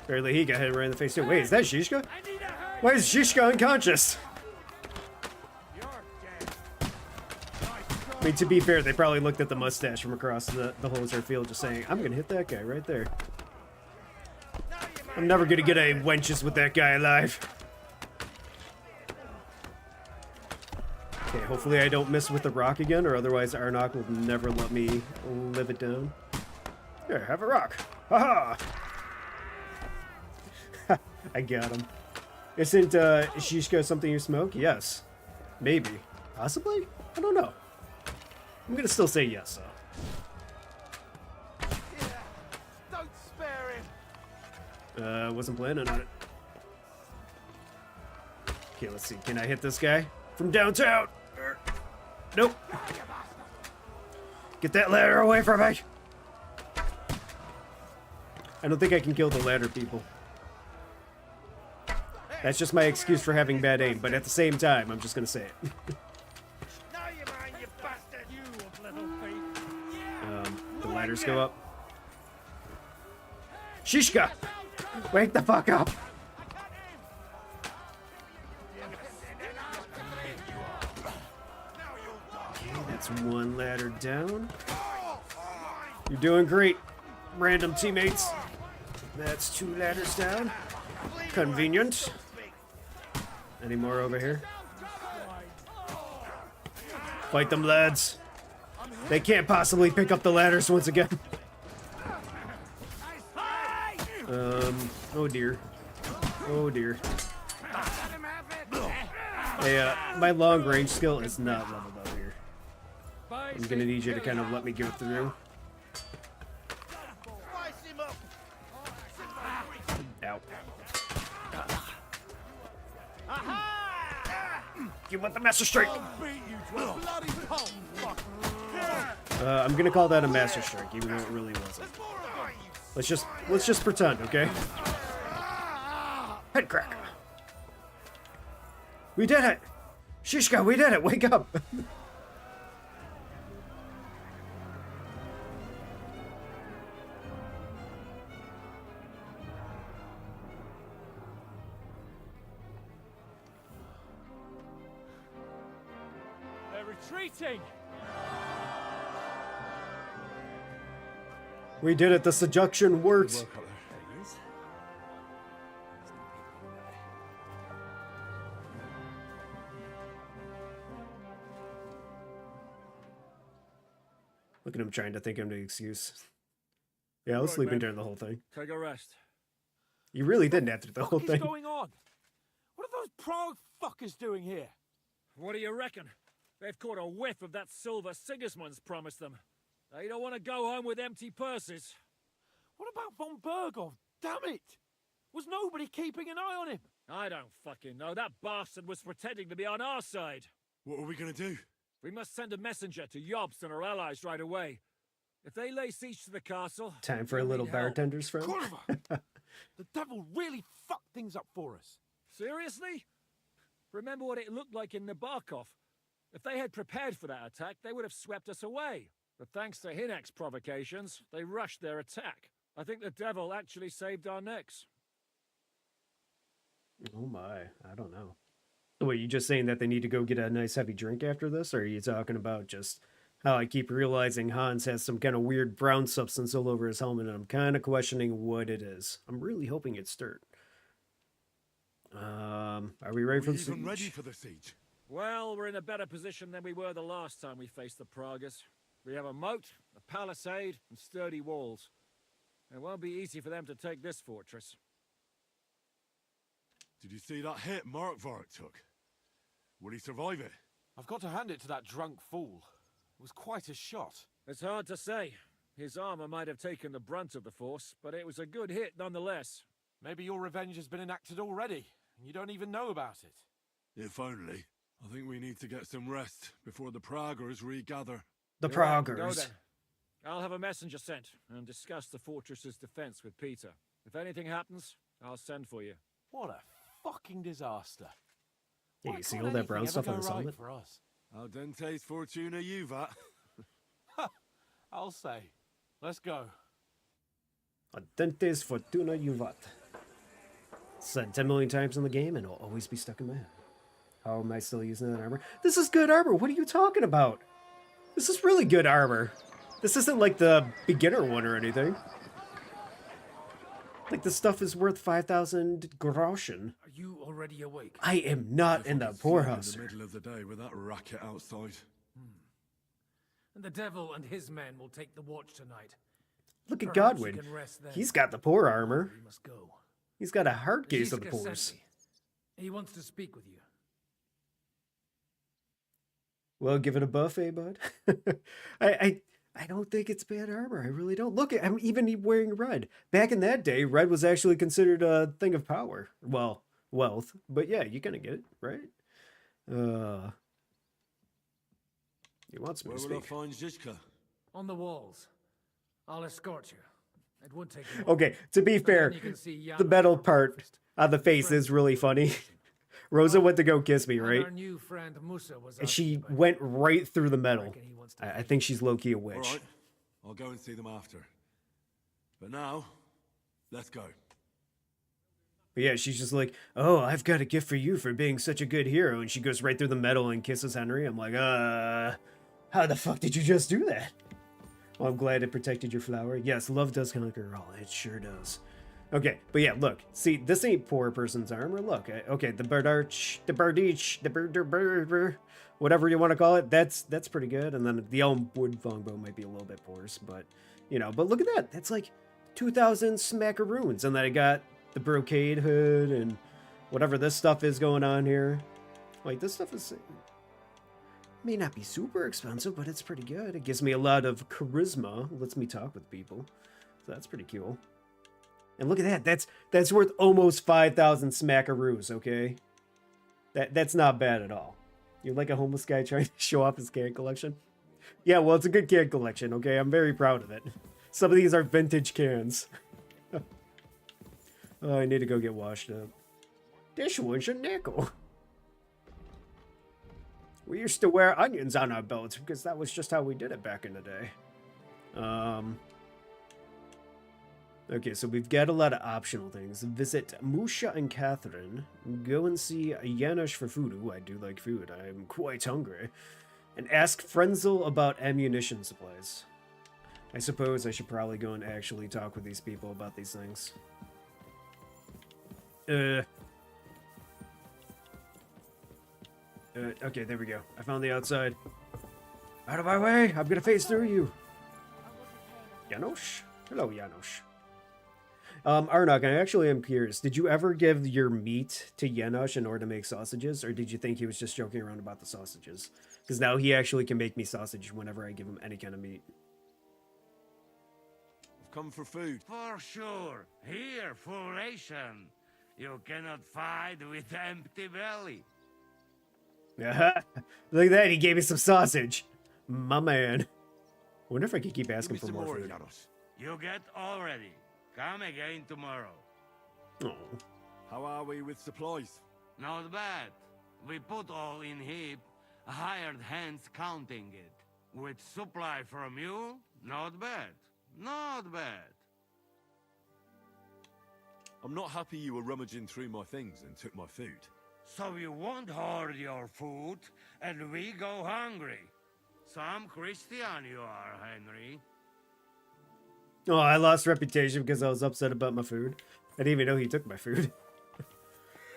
Apparently he got hit right in the face too. Wait, is that Zhishka? Why is Zhishka unconscious? I mean, to be fair, they probably looked at the mustache from across the whole entire field just saying, I'm gonna hit that guy right there. I'm never gonna get a wenches with that guy alive. Okay, hopefully I don't miss with the rock again, or otherwise Arnok will never let me live it down. Here, have a rock. Haha! I got him. Isn't Shishka something you smoke? Yes. Maybe. Possibly? I don't know. I'm gonna still say yes, though. Don't spare him. Wasn't planning on it. Okay, let's see. Can I hit this guy from downtown? Nope. Get that ladder away from me! I don't think I can kill the ladder people. That's just my excuse for having bad aim, but at the same time, I'm just gonna say it. The ladders go up. Shishka! Wake the fuck up! Okay, that's one ladder down. You're doing great, random teammates. That's two ladders down. Convenient. Any more over here? Fight them, lads. They can't possibly pick up the ladders once again. Oh dear. Oh dear. Hey, my long range skill is not leveled up here. I'm gonna need you to kind of let me go through. Ow. You want the master strike? I'm gonna call that a master strike, even though it really wasn't. Let's just pretend, okay? Head cracker. We did it! Shishka, we did it! Wake up! They're retreating! We did it, the seduction worked. Look at him trying to think of an excuse. Yeah, I was sleeping during the whole thing. Take a rest. You really didn't have to do the whole What is thing. going on? What are those Prague fuckers doing here? What do you reckon? They've caught a whiff of that silver Sigismund's promised them. They don't want to go home with empty purses. What about von Berghoff? Damn it! Was nobody keeping an eye on him? I don't fucking know. That bastard was pretending to be on our side. What are we gonna do? We must send a messenger to Jobst and our allies right away. If they lay siege to the castle... Time for a we'll little need help. bartender's friend. The devil really fucked things up for us. Seriously? Remember what it looked like in Nabokov. If they had prepared for that attack, they would have swept us away. But thanks to Hinek's provocations, they rushed their attack. I think the devil actually saved our necks. Oh my, I don't know. Wait, you just saying that they need to go get a nice heavy drink after this? Or are you talking about just how I keep realizing Hans has some kind of weird brown substance all over his helmet and I'm kind of questioning what it is? I'm really hoping it's dirt. Are we ready for the siege? Ready for the siege? Well, we're in a better position than we were the last time we faced the Pragas. We have a moat, a palisade, and sturdy walls. It won't be easy for them to take this fortress. Did you see that hit Markvart took? Would he survive it? I've got to hand it to that drunk fool. It was quite a shot. It's hard to say. His armor might have taken the brunt of the force, but it was a good hit nonetheless. Maybe your revenge has been enacted already, and you don't even know about it. If only. I think we need to get some rest before the Praggers regather. The Go Praggers. then. I'll have a messenger sent and discuss the fortress's defense with Peter. If anything happens, I'll send for you. What a fucking disaster. Yeah, Why you see can't all that anything brown ever stuff on go his right helmet? for us? Al dente's fortuna juvat. I'll say. Let's go. Adentes fortuna juvat. Said 10 million times in the game and it'll always be stuck in my head. How am I still using that armor? This is good armor. What are you talking about? This is really good armor. This isn't like the beginner one or anything. Like, this stuff is worth 5,000 groschen. Are you already awake? I am not in the poorhouse. In the middle of the day with that racket outside. And the devil and his men will take the watch tonight. Look at Perhaps you Godwin. can rest then. He's got the poor armor. We must go. He's got a hard case of the Shiska sent pores. me. He wants to speak with you. Well, give it a buff, eh, bud? I don't think it's bad armor. I really don't. Look, I'm even wearing red. Back in that day, red was actually considered a thing of power. Well, wealth. But yeah, you're gonna get it, right? He wants me Where to will I speak. find Zizka? On the walls. I'll escort you. It won't take long. Okay, to be And fair, then you can see the Jan metal for part breakfast. on the face is really funny. Rosa went to go kiss me, And right? our new friend Musa was And asking she about went right through the metal. reckon he wants to I think she's low-key a All witch. right, I'll go and see them after. But now, let's go. But yeah, she's just like, oh, I've got a gift for you for being such a good hero. And she goes right through the metal and kisses Henry. I'm like, how the fuck did you just do that? Well, I'm glad it protected your flower. Yes, love does conquer all. It sure does. Okay, but yeah, look. See, this ain't poor person's armor. Look, okay, the Bardich, whatever you want to call it, that's pretty good. And then the Elmwood longbow might be a little bit porous, but, you know, but look at that. That's like 2,000 smackaroons. And then I got the brocade hood and whatever this stuff is going on here. Like, this stuff is... may not be super expensive, but it's pretty good. It gives me a lot of charisma. Lets me talk with people. So that's pretty cool. And look at that. That's worth almost 5,000 smackaroos, okay? That's not bad at all. You're like a homeless guy trying to show off his can collection? Yeah, well, it's a good can collection, okay? I'm very proud of it. Some of these are vintage cans. Oh, I need to go get washed up. Dishwash a nickel. We used to wear onions on our belts because that was just how we did it back in the day. Okay, so we've got a lot of optional things. Visit Musha and Catherine. Go and see Janusz for food. Ooh, I do like food. I'm quite hungry. And ask Frenzel about ammunition supplies. I suppose I should probably go and actually talk with these people about these things. Okay, there we go. I found the outside. Out of my way! I'm gonna face through you! Janusz? Hello, Janusz. Arnok, I actually am curious. Did you ever give your meat to Janusz in order to make sausages, or did you think he was just joking around about the sausages? Because now he actually can make me sausage whenever I give him any kind of meat. come for food. For sure. Here, foolation. You cannot fight with empty belly. Look at that, he gave me some sausage. My man. I wonder if I could keep asking for Give me more some food. Yaros. You get already. Come again tomorrow. Oh. How are we with supplies? Not bad. We put all in heap, hired hands counting it. With supply from you, not bad. Not bad. I'm not happy you were rummaging through my things and took my food. So you won't hoard your food, and we go hungry. Some Christian you are, Henry. Oh, I lost reputation because I was upset about my food. I didn't even know he took my food.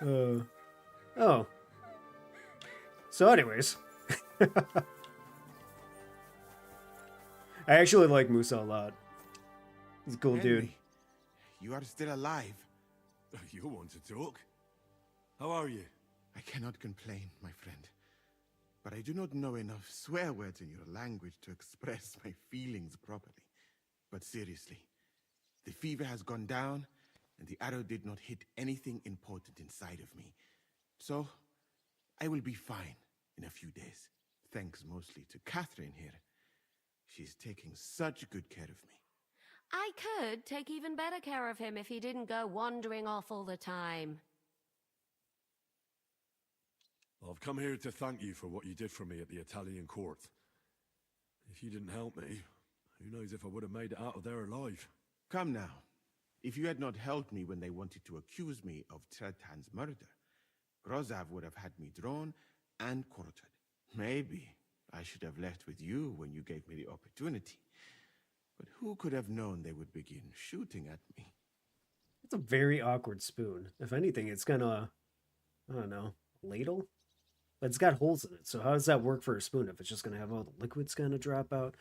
Oh. So anyways. I actually like Musa a lot. He's a cool dude. You are still alive. You want to talk? How are you? I cannot complain, my friend. But I do not know enough swear words in your language to express my feelings properly. But seriously, the fever has gone down, and the arrow did not hit anything important inside of me. So, I will be fine in a few days. Thanks mostly to Catherine here. She's taking such good care of me. I could take even better care of him if he didn't go wandering off all the time. I've come here to thank you for what you did for me at the Italian court. If you didn't help me, who knows if I would have made it out of there alive. Come now. If you had not helped me when they wanted to accuse me of Tretan's murder, Grozav would have had me drawn and quartered. Maybe I should have left with you when you gave me the opportunity. But who could have known they would begin shooting at me? It's a very awkward spoon. If anything, it's gonna, I don't know, ladle? But it's got holes in it, so how does that work for a spoon if it's just gonna have all the liquids gonna drop out?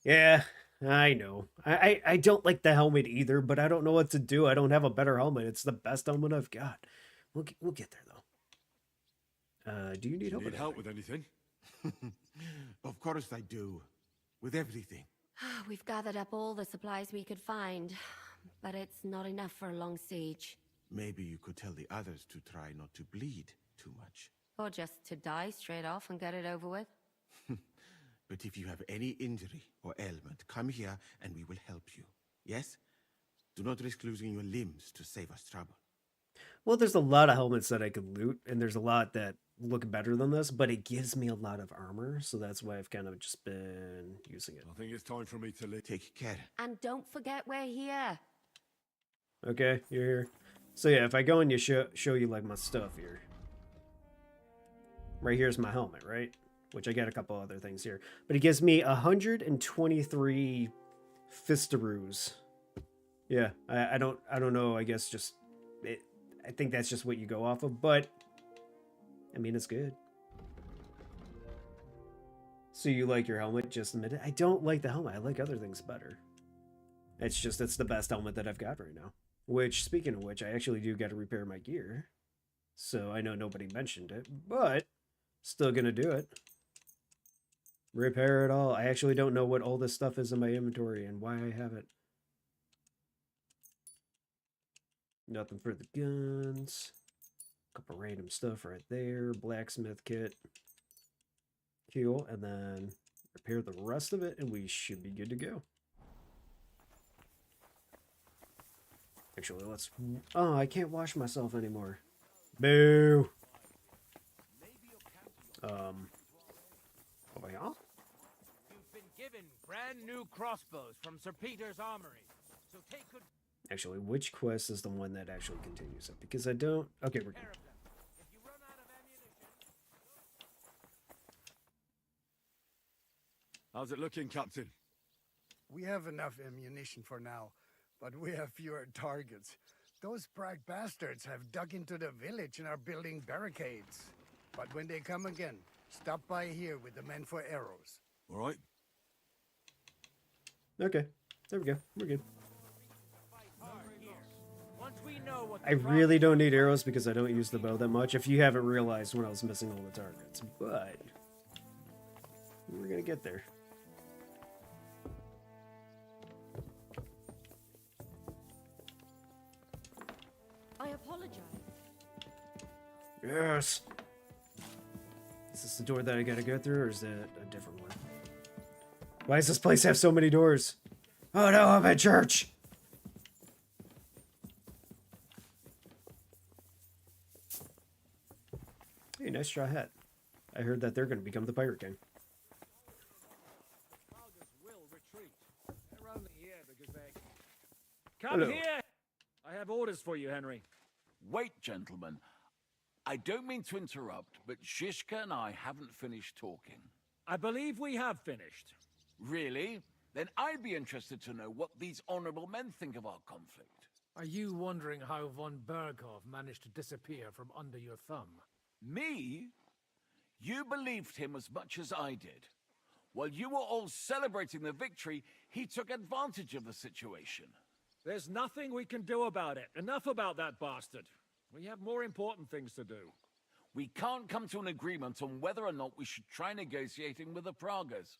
Yeah, I know. I don't like the helmet either, but I don't know what to do. I don't have a better helmet. It's the best helmet I've got. We'll get there, though. Do you need help? Need help with anything? Of course I do. With everything. We've gathered up all the supplies we could find, but it's not enough for a long siege. Maybe you could tell the others to try not to bleed too much. Or just to die straight off and get it over with. But if you have any injury or ailment, come here and we will help you. Yes? Do not risk losing your limbs to save us trouble. Well, there's a lot of helmets that I could loot, and there's a lot that look better than this, but it gives me a lot of armor, so that's why I've kind of just been using it. I think it's time for me to leave. Take care. And don't forget we're here. Okay, you're here. So yeah, if I go and you show you like my stuff here. Right here's my helmet, right? Which I got a couple other things here. But it gives me 123 fistaroos. Yeah, I don't know, I guess just I think that's just what you go off of, but I mean it's good. So you like your helmet, just admit it. I don't like the helmet. I like other things better. It's the best helmet that I've got right now. Which, speaking of which, I actually do got to repair my gear. So I know nobody mentioned it, but still gonna do it. Repair it all. I actually don't know what all this stuff is in my inventory and why I have it. Nothing for the guns. Couple random stuff right there. Blacksmith kit. Cool. And then repair the rest of it and we should be good to go. Actually, let's... Oh, I can't wash myself anymore. Boo! Over here? You've been given brand new crossbows from Sir Peter's armory. So take good Actually, which quest is the one that actually continues it? Because I don't... Okay, we're good. How's it looking, Captain? We have enough ammunition for now, but we have fewer targets. Those brag bastards have dug into the village and are building barricades. But when they come again, stop by here with the men for arrows. All right. Okay, there we go. We're good. I I really don't need arrows because I don't use the bow that much. If you haven't realized when I was missing all the targets, but we're gonna get there. Yes! Is this the door that I gotta go through, or is that a different one? Why does this place have so many doors? Oh no, I'm at church! Hey, nice straw hat. I heard that they're gonna become the Pirate King. Come Hello. here! I have orders for you, Henry. Wait, gentlemen. I don't mean to interrupt, but Shishka and I haven't finished talking. I believe we have finished. Really? Then I'd be interested to know what these honorable men think of our conflict. Are you wondering how von Berghoff managed to disappear from under your thumb? Me? You believed him as much as I did. While you were all celebrating the victory, he took advantage of the situation. There's nothing we can do about it. Enough about that bastard. We have more important things to do. We can't come to an agreement on whether or not we should try negotiating with the Pragas.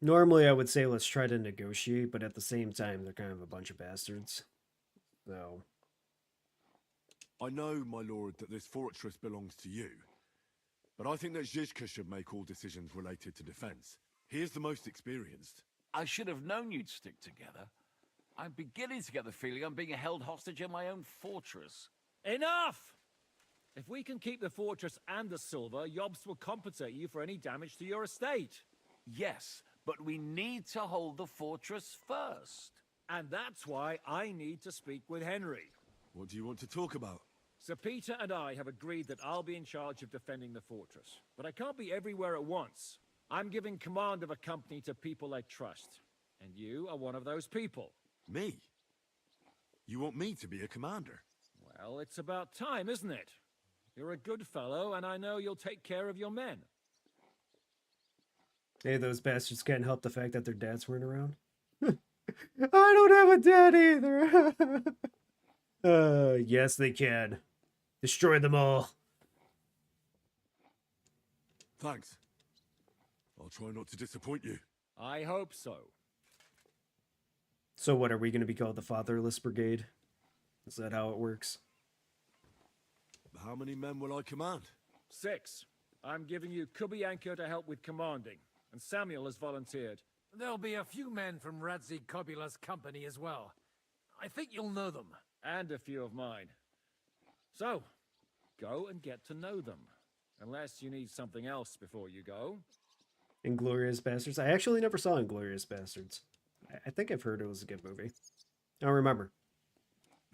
Normally I would say let's try to negotiate, but at the same time, they're kind of a bunch of bastards. So... I know, my lord, that this fortress belongs to you. But I think that Zizka should make all decisions related to defense. He is the most experienced. I should have known you'd stick together. I'm beginning to get the feeling I'm being held hostage in my own fortress. Enough! If we can keep the fortress and the silver, Yobst will compensate you for any damage to your estate. Yes, but we need to hold the fortress first. And that's why I need to speak with Henry. What do you want to talk about? Sir Peter and I have agreed that I'll be in charge of defending the fortress. But I can't be everywhere at once. I'm giving command of a company to people I trust. And you are one of those people. Me? You want me to be a commander? Well, it's about time, isn't it? You're a good fellow, and I know you'll take care of your men. Hey, those bastards can't help the fact that their dads weren't around. I don't have a dad either. Yes, they can. Destroy them all. Thanks. I'll try not to disappoint you. I hope so. So what, are we going to be called the Fatherless Brigade? Is that how it works? How many men will I command? 6. I'm giving you Kubianka to help with commanding, and Samuel has volunteered. There'll be a few men from Radzi Kobula's company as well. I think you'll know them. And a few of mine. So, go and get to know them. Unless you need something else before you go. Inglourious Bastards? I actually never saw Inglourious Bastards. I think I've heard it was a good movie. I don't remember.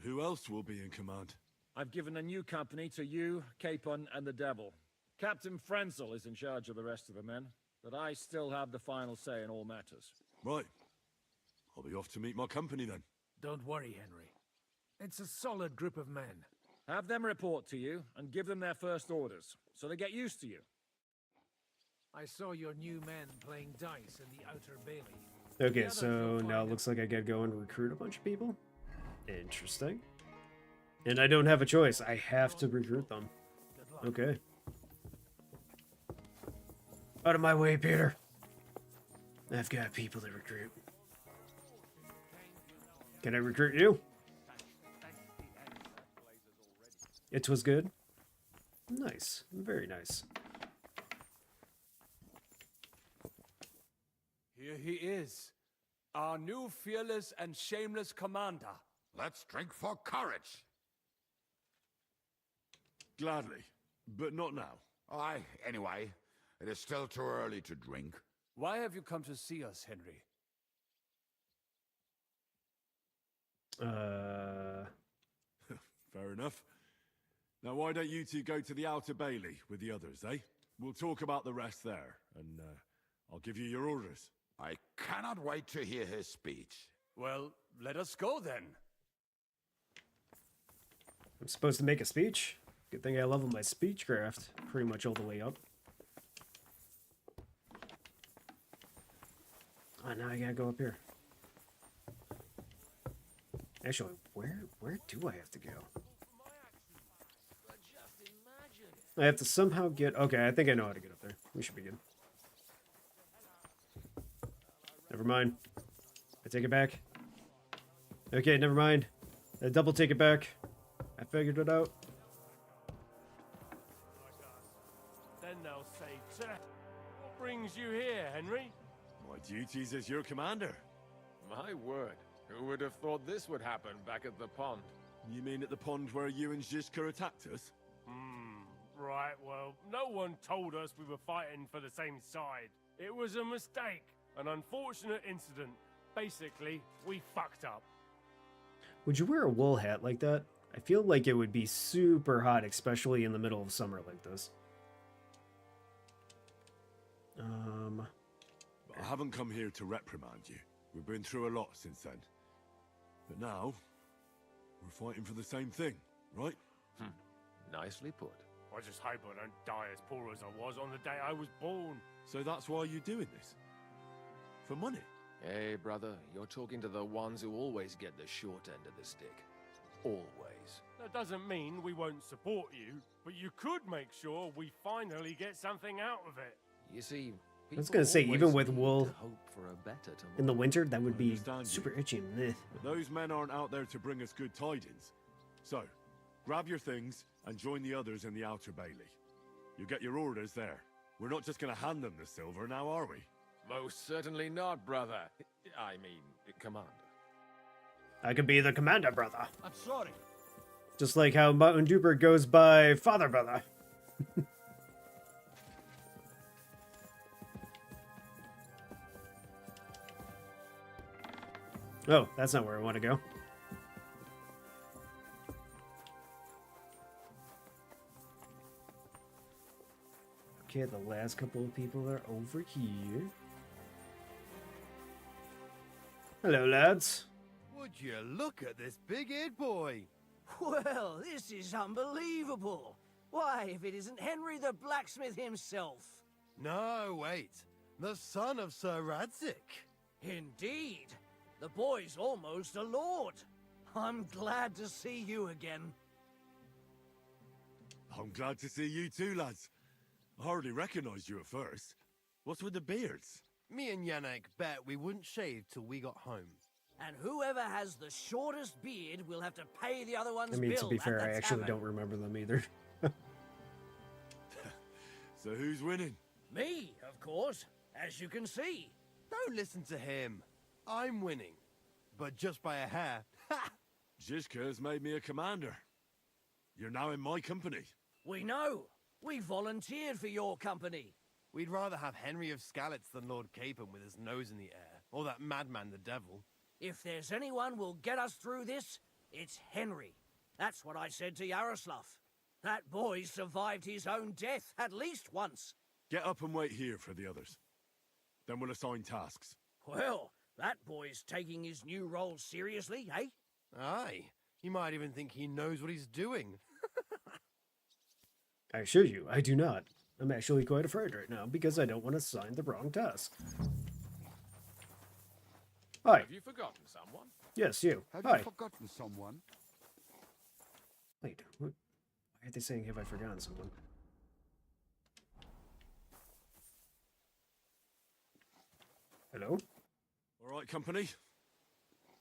Who else will be in command? I've given a new company to you, Capon, and the Devil. Captain Frenzel is in charge of the rest of the men, but I still have the final say in all matters. Right. I'll be off to meet my company then. Don't worry, Henry. It's a solid group of men. Have them report to you, and give them their first orders, so they get used to you. I saw your new men playing dice in the Outer Bailey. Okay, so now it looks like I gotta go and recruit a bunch of people. Interesting. And I don't have a choice. I have to recruit them. Okay. Out of my way, Peter. I've got people to recruit. Can I recruit you? It was good. Nice. Very nice. Here he is, our new fearless and shameless commander. Let's drink for courage. Gladly, but not now. Aye, anyway, it is still too early to drink. Why have you come to see us, Henry? Fair enough. Now why don't you two go to the Outer Bailey with the others, eh? We'll talk about the rest there, and I'll give you your orders. I cannot wait to hear his speech. Well, let us go then. I'm supposed to make a speech? Good thing I leveled my speechcraft pretty much all the way up. Oh, now I gotta go up here. Actually, where do I have to go? I have to somehow get... Okay, I think I know how to get up there. We should be good. Never mind. I take it back. Okay, never mind. Double take it back. I figured it out. Then they'll say, what brings you here, Henry? My duties as your commander. My word. Who would have thought this would happen back at the pond? You mean at the pond where you and Zhizka attacked us? Right, well, no one told us we were fighting for the same side. It was a mistake, an unfortunate incident. Basically, we fucked up. Would you wear a wool hat like that? I feel like it would be super hot, especially in the middle of summer like this. I haven't come here to reprimand you. We've been through a lot since then. But now, we're fighting for the same thing, right? Nicely put. I just hope I don't die as poor as I was on the day I was born. So that's why you're doing this? For money? Hey, brother, you're talking to the ones who always get the short end of the stick. Always. That doesn't mean we won't support you, but you could make sure we finally get something out of it. You see, I was gonna say, even with wool hope for a better tomorrow. in the winter, that would be Understand super you. itchy. Meh. But those men aren't out there to bring us good tidings. So, grab your things and join the others in the Outer Bailey. You get your orders there. We're not just gonna hand them the silver now, are we? Most certainly not, brother. I mean, commander. I could be the commander, brother. I'm sorry. Just like how Mountain Duper goes by father, brother. Oh, that's not where I want to go. Okay, the last couple of people are over here. Hello, lads. Would you look at this big-eared boy? Well, this is unbelievable. Why, if it isn't Henry the blacksmith himself. No, wait. The son of Sir Radzik. Indeed. The boy's almost a lord. I'm glad to see you again. I'm glad to see you too, lads. I hardly recognized you at first. What's with the beards? Me and Yannick bet we wouldn't shave till we got home. And whoever has the shortest beard will have to pay the other one's I mean, bill to be fair, at the I actually tavern. don't remember them either. So who's winning? Me, of course, as you can see. Don't listen to him. I'm winning. But just by a hair. Ha! Zhizka has made me a commander. You're now in my company. We know. We volunteered for your company. We'd rather have Henry of Skalitz than Lord Capon with his nose in the air. Or that madman, the devil. If there's anyone will get us through this, it's Henry. That's what I said to Yaroslav. That boy survived his own death at least once. Get up and wait here for the others. Then we'll assign tasks. Well, that boy's taking his new role seriously, eh? Aye. You might even think he knows what he's doing. I assure you, I do not. I'm actually quite afraid right now because I don't want to sign the wrong task. Hi. Have you forgotten someone? Yes, you. Have Hi. you forgotten someone? Wait, what? Why are they saying have I forgotten someone? Hello? All right, company.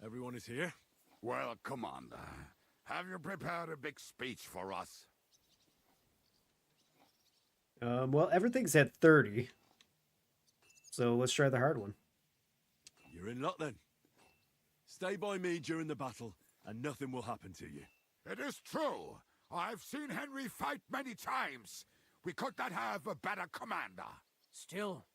Everyone is here. Well, Commander, have you prepared a big speech for us? Well, everything's at 30. So let's try the hard one. You're in luck then. Stay by me during the battle, and nothing will happen to you. It is true. I've seen Henry fight many times. We could not have a better commander. Still,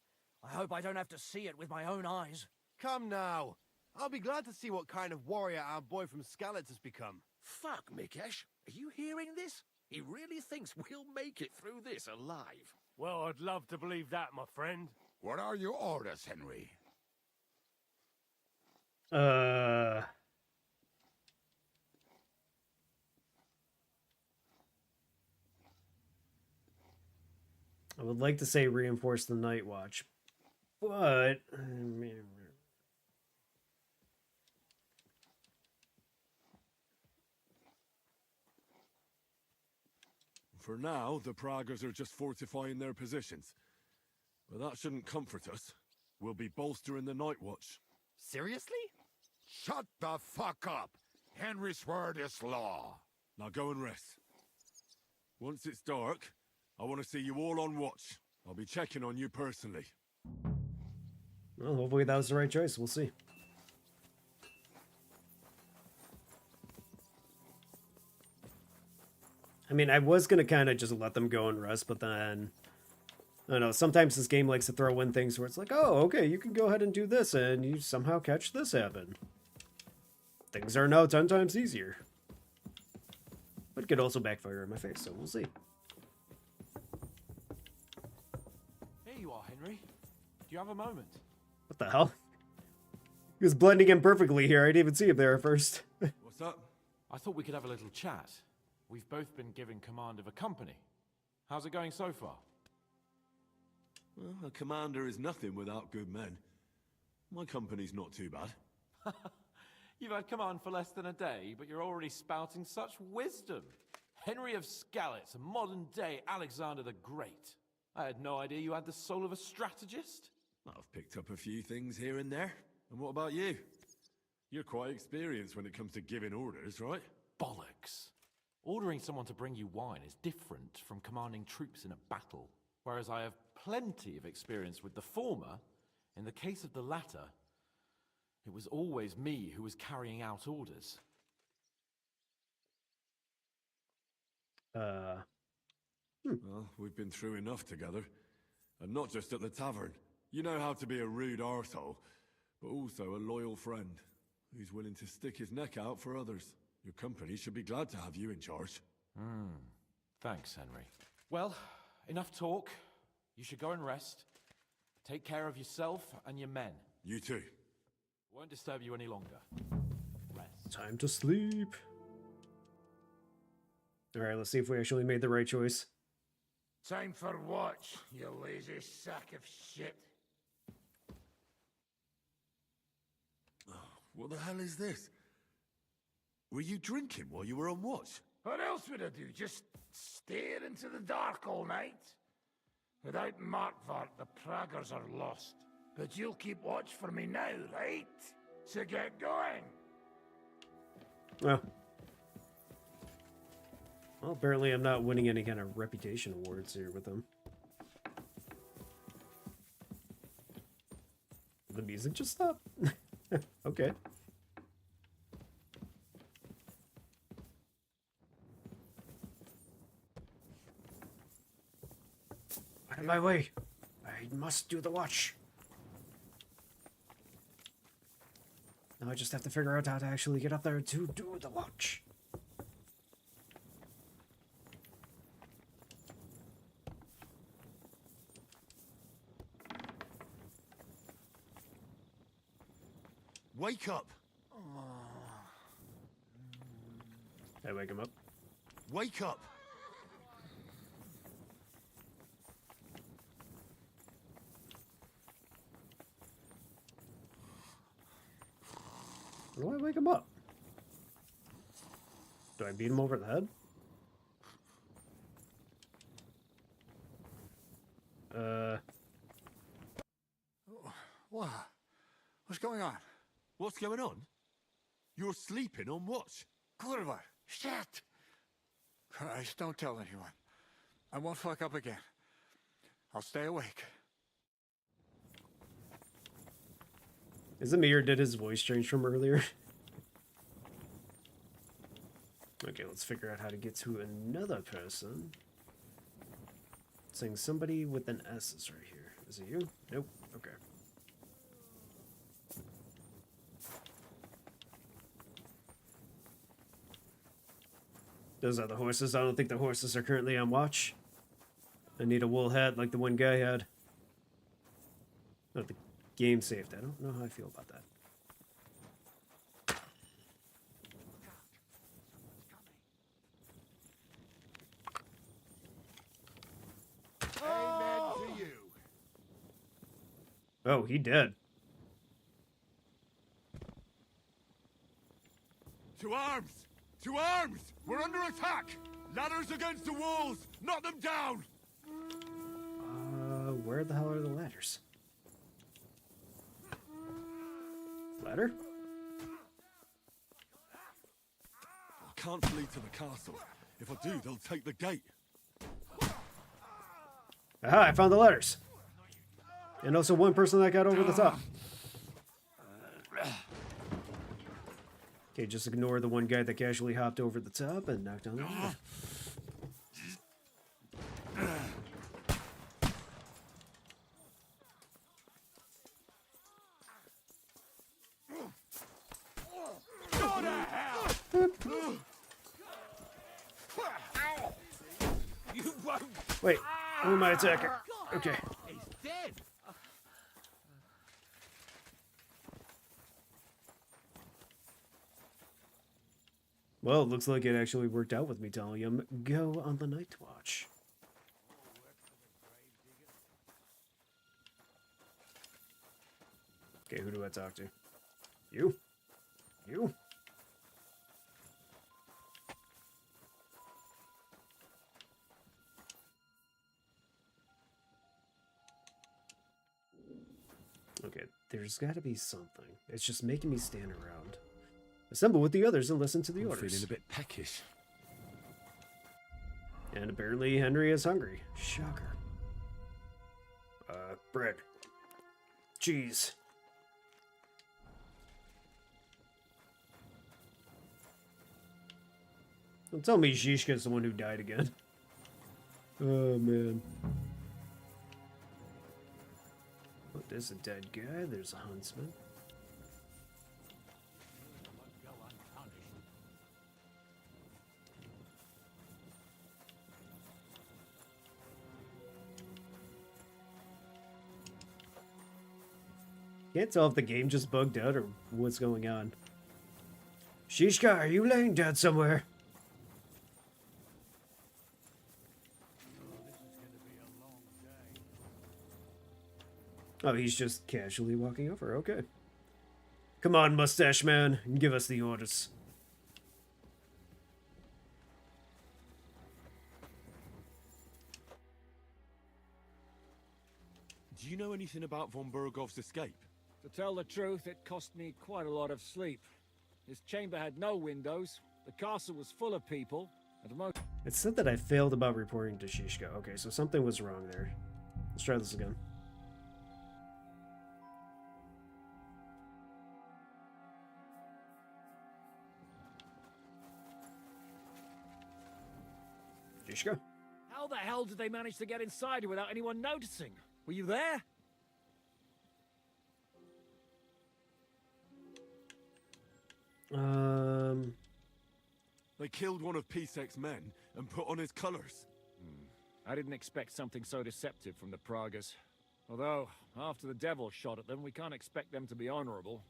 I hope I don't have to see it with my own eyes. Come now. I'll be glad to see what kind of warrior our boy from Skalitz has become. Fuck, Mikesh. Are you hearing this? He really thinks we'll make it through this alive. Well, I'd love to believe that, my friend. What are your orders, Henry? I would like to say reinforce the night watch, but For now, the Pragas are just fortifying their positions. But that shouldn't comfort us. We'll be bolstering the night watch. Seriously? Shut the fuck up! Henry's word is law. Now go and rest. Once it's dark, I want to see you all on watch. I'll be checking on you personally. Well, hopefully that was the right choice. We'll see. I mean, I was going to kind of just let them go and rest, but then... I don't know, sometimes this game likes to throw in things where it's like, oh, okay, you can go ahead and do this, and you somehow catch this happen. Things are now 10 times easier. But it could also backfire in my face, so we'll see. Here you are, Henry. Do you have a moment? What the hell? He was blending in perfectly here. I didn't even see him there at first. What's up? I thought we could have a little chat. We've both been given command of a company. How's it going so far? Well, a commander is nothing without good men. My company's not too bad. You've had command for less than a day, but you're already spouting such wisdom. Henry of Skalitz, a modern-day Alexander the Great. I had no idea you had the soul of a strategist. I've picked up a few things here and there. And what about you? You're quite experienced when it comes to giving orders, right? Bollocks. Ordering someone to bring you wine is different from commanding troops in a battle. Whereas I have plenty of experience with the former, in the case of the latter, it was always me who was carrying out orders. Well, we've been through enough together. And not just at the tavern. You know how to be a rude arsehole, but also a loyal friend who's willing to stick his neck out for others. Your company should be glad to have you in charge. Thanks, Henry. Well, enough talk. You should go and rest. Take care of yourself and your men. You too. Won't disturb you any longer. Rest. Time to sleep. Alright, let's see if we actually made the right choice. Time for watch, you lazy sack of shit. What the hell is this? Were you drinking while you were on watch? What else would I do? Just stare into the dark all night? Without Markvart, the Praggers are lost. But you'll keep watch for me now, right? So get going. Well, apparently I'm not winning any kind of reputation awards here with them. The music just stopped. Okay. Out of my way. I must do the watch. Now I just have to figure out how to actually get up there to do the watch. Wake up! I wake him up. Wake up! How do I wake him up? Do I beat him over the head? What? What's going on? What's going on? You're sleeping on watch. Kurva! Shit! Christ, don't tell anyone. I won't fuck up again. I'll stay awake. Is it me or did his voice change from earlier? Okay, let's figure out how to get to another person. Saying somebody with an S is right here. Is it you? Nope. Okay. Those are the horses. I don't think the horses are currently on watch. I need a wool hat like the one guy had. Oh, the game saved. I don't know how I feel about that. Amen to you. Oh, he did. To arms! To arms! We're under attack! Ladders against the walls! Knock them down! Where the hell are the ladders? Ladder? can't flee to the castle. If I do, they'll take the gate. Aha, I found the letters. And also one person that got over the top. Okay, just ignore the one guy that casually hopped over the top and knocked down the wall. Wait, who am I attacking? Okay. He's dead. Well, it looks like it actually worked out with me telling him, go on the night watch. Okay, who do I talk to? You? You? Okay, there's gotta be something. It's just making me stand around. Assemble with the others and listen to the orders. Feeling a bit peckish. And apparently Henry is hungry. Shocker. Bread. Cheese. Don't tell me Zhishka's the one who died again. Oh, man. Oh, there's a dead guy. There's a huntsman. Can't tell if the game just bugged out or what's going on. Zhishka, are you laying dead somewhere? Oh, he's just casually walking over. Okay. Come on, mustache man, and give us the orders. Do you know anything about von Burgov's escape? To tell the truth, it cost me quite a lot of sleep. His chamber had no windows, the castle was full of people, and most... It said that I failed about reporting to Zhishka. Okay, so something was wrong there. Let's try this again. Zhishka? How the hell did they manage to get inside without anyone noticing? Were you there? They killed one of Pisek's men and put on his colors. I didn't expect something so deceptive from the Pragas. Although, after the devil shot at them, we can't expect them to be honorable.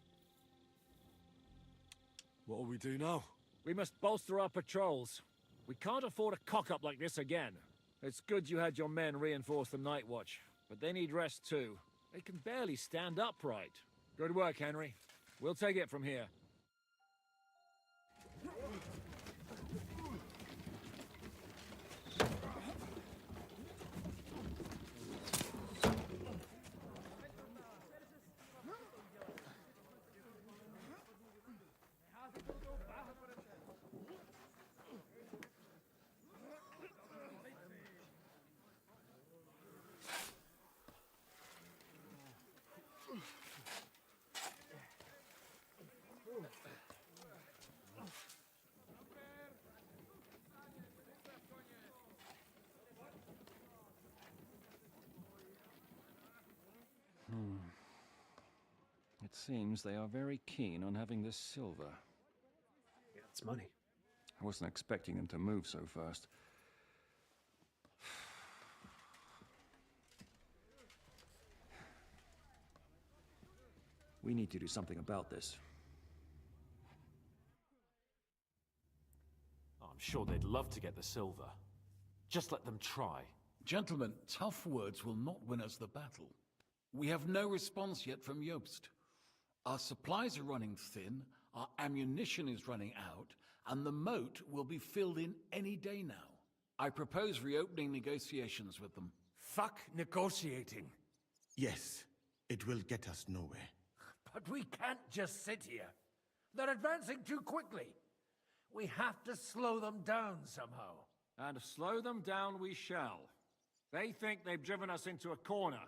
What'll we do now? We must bolster our patrols. We can't afford a cock-up like this again. It's good you had your men reinforce the night watch, but they need rest too. They can barely stand upright. Good work, Henry. We'll take it from here. It seems they are very keen on having this silver. Yeah, it's money. I wasn't expecting them to move so fast. We need to do something about this. I'm sure they'd love to get the silver. Just let them try. Gentlemen, tough words will not win us the battle. We have no response yet from Jobst. Our supplies are running thin, our ammunition is running out, and the moat will be filled in any day now. I propose reopening negotiations with them. Fuck negotiating. Yes, it will get us nowhere. But we can't just sit here. They're advancing too quickly. We have to slow them down somehow. And slow them down we shall. They think they've driven us into a corner,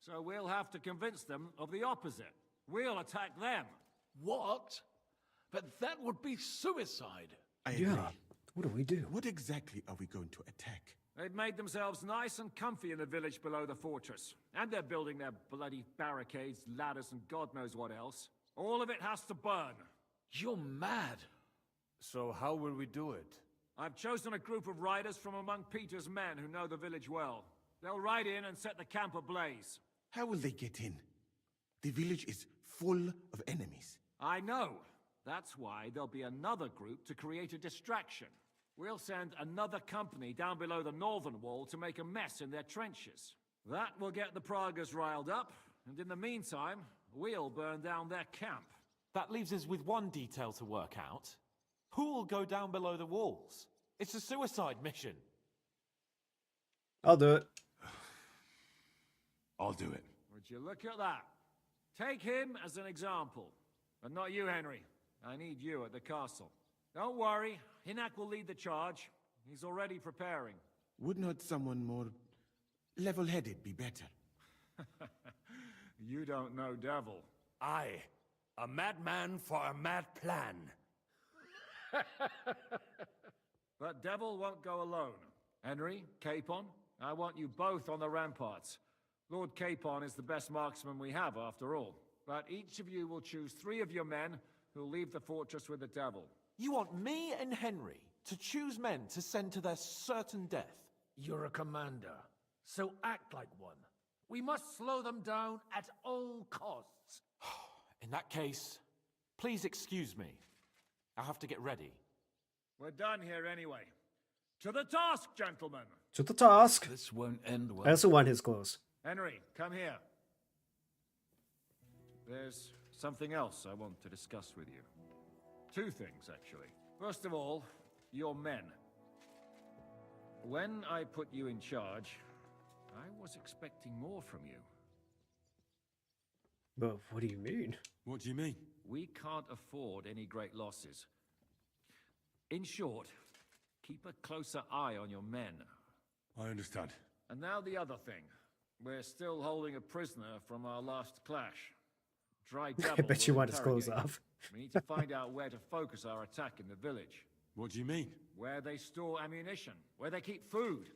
so we'll have to convince them of the opposite. We'll attack them. What? But that would be suicide. I agree. Yeah. What do we do? What exactly are we going to attack? They've made themselves nice and comfy in the village below the fortress. And they're building their bloody barricades, ladders, and God knows what else. All of it has to burn. You're mad. So how will we do it? I've chosen a group of riders from among Peter's men who know the village well. They'll ride in and set the camp ablaze. How will they get in? The village is full of enemies. I know. That's why there'll be another group to create a distraction. We'll send another company down below the northern wall to make a mess in their trenches. That will get the Pragas riled up, and in the meantime, we'll burn down their camp. That leaves us with one detail to work out. Who will go down below the walls? It's a suicide mission. I'll do it. I'll do it. Would you look at that? Take him as an example. But not you, Henry. I need you at the castle. Don't worry, Hinak will lead the charge. He's already preparing. Would not someone more level-headed be better? You don't know Devil. Aye. A madman for a mad plan. But Devil won't go alone. Henry, Capon, I want you both on the ramparts. Lord Capon is the best marksman we have, after all. But each of you will choose 3 of your men who'll leave the fortress with the Devil. You want me and Henry to choose men to send to their certain death? You're a commander, so act like one. We must slow them down at all costs. In that case, please excuse me. I have to get ready. We're done here anyway. To the task, gentlemen! To the task. This won't end well. I also want his clothes. Henry, come here. There's something else I want to discuss with you. 2 things, actually. First of all, your men. When I put you in charge, I was expecting more from you. But what do you mean? What do you mean? We can't afford any great losses. In short, keep a closer eye on your men. I understand. And now the other thing. We're still holding a prisoner from our last clash. Dry Devil I bet you will want his clothes interrogate off. him. We need to find out where to focus our attack in the village. What do you mean? Where they store ammunition, where they keep food,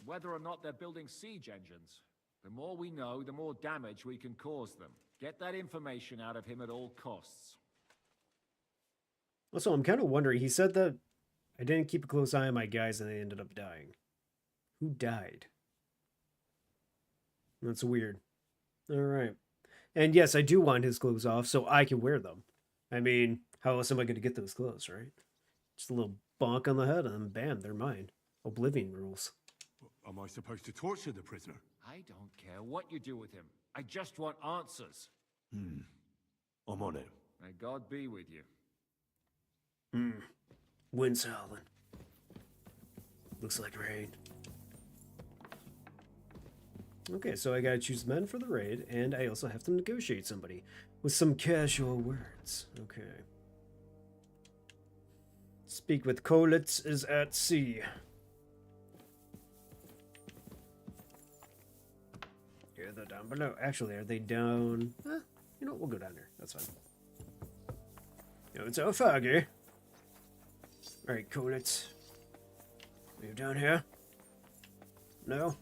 whether or not they're building siege engines. The more we know, the more damage we can cause them. Get that information out of him at all costs. Also, I'm kind of wondering, he said that I didn't keep a close eye on my guys and they ended up dying. Who died? That's weird. Alright. And yes, I do want his clothes off so I can wear them. I mean, how else am I going to get those clothes, right? Just a little bonk on the head and then bam, they're mine. Oblivion rules. Am I supposed to torture the prisoner? I don't care what you do with him. I just want answers. I'm on it. May God be with you. Wind's howling. Looks like rain. Okay, so I gotta choose men for the raid, and I also have to negotiate somebody with some casual words. Okay. Speak with Kolitz is at sea. Yeah, they're down below. Actually, are they down? You know what? We'll go down there. That's fine. Yo, it's all foggy. Alright, Kolitz. Are you down here? No?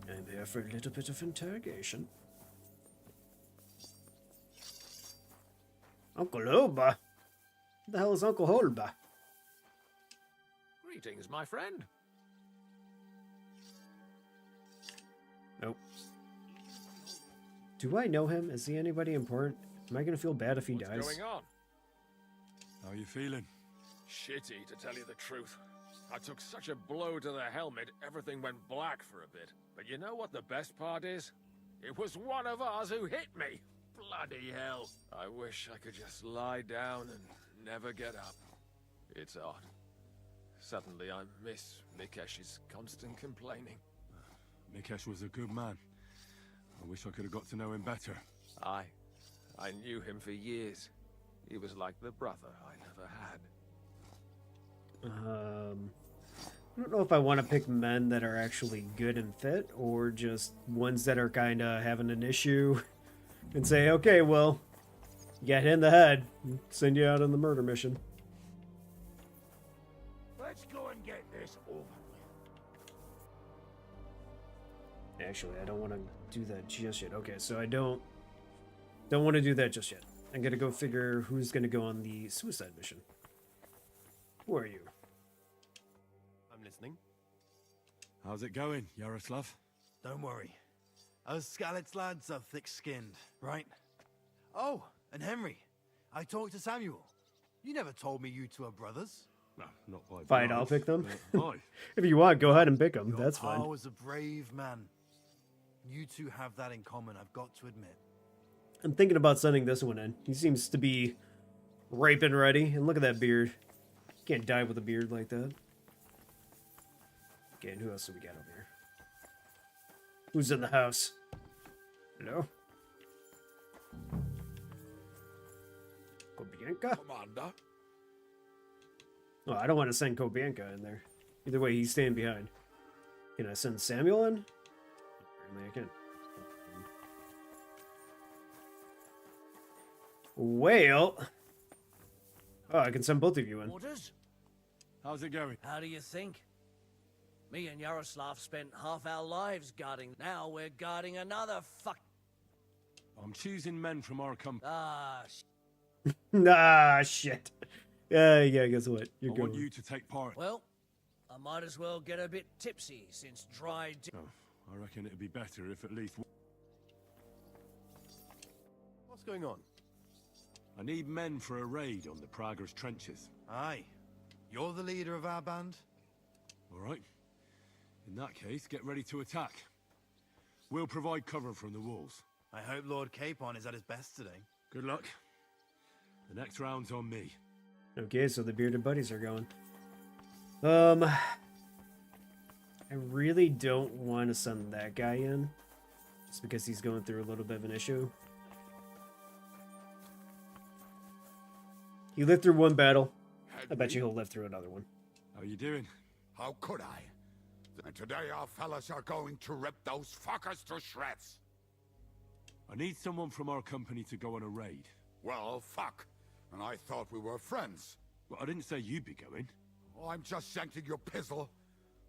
I'm here for a little bit of interrogation. Uncle Holba? Who the hell is Uncle Holba? Greetings, my friend. Nope. Do I know him? Is he anybody important? Am I gonna feel bad if he dies? What's going on? How are you feeling? Shitty, to tell you the truth. I took such a blow to the helmet, everything went black for a bit. But you know what the best part is? It was one of ours who hit me. Bloody hell. I wish I could just lie down and never get up. It's odd. Suddenly I miss Mikesh's constant complaining. Mikesh was a good man. I wish I could have got to know him better. I knew him for years. He was like the brother I never had. I don't know if I want to pick men that are actually good and fit, or just ones that are kind of having an issue, and say, okay, well, you got hit in the head, send you out on the murder mission. Let's go and get this over with. Actually, I don't want to do that just yet. Okay, so I don't want to do that just yet. I'm gonna go figure who's gonna go on the suicide mission. Who are you? I'm listening. How's it going, Yaroslav? Don't worry. Us Skalitz lads are thick-skinned, right? Oh, and Henry. I talked to Samuel. You never told me you two are brothers. No, not by Fine, blood, I'll pick them. but by. If you want, go ahead and pick them. Your That's pa fine. was a brave man. You two have that in common, I've got to admit. I'm thinking about sending this one in. He seems to be ripe and ready. And look at that beard. Can't die with a beard like that. Okay, and who else do we got over here? Who's in the house? Hello? Kobianka? Commander? Oh, I don't want to send Kobianka in there. Either way, he's staying behind. Can I send Samuel in? Apparently I can. Well... Oh, I can send both of you in. Orders? How's it going? How do you think? Me and Yaroslav spent half our lives guarding. Now we're guarding another fuck. I'm choosing men from our company. Ah, shit. Yeah, guess what? You're I going. want you to take part. Well, I might as well get a bit tipsy since dry. Oh, I reckon it'd be better if at least... What's going on? I need men for a raid on the Prager's trenches. Aye. You're the leader of our band? All right. In that case, get ready to attack. We'll provide cover from the walls. I hope Lord Capon is at his best today. Good luck. The next round's on me. Okay, so the bearded buddies are going. I really don't want to send that guy in. Just because he's going through a little bit of an issue. He lived through one battle. I bet you he'll live through another one. How you doing? How could I? And today our fellas are going to rip those fuckers to shreds. I need someone from our company to go on a raid. Well, fuck. And I thought we were friends. Well, I didn't say you'd be going. Oh, I'm just scenting your pizzle.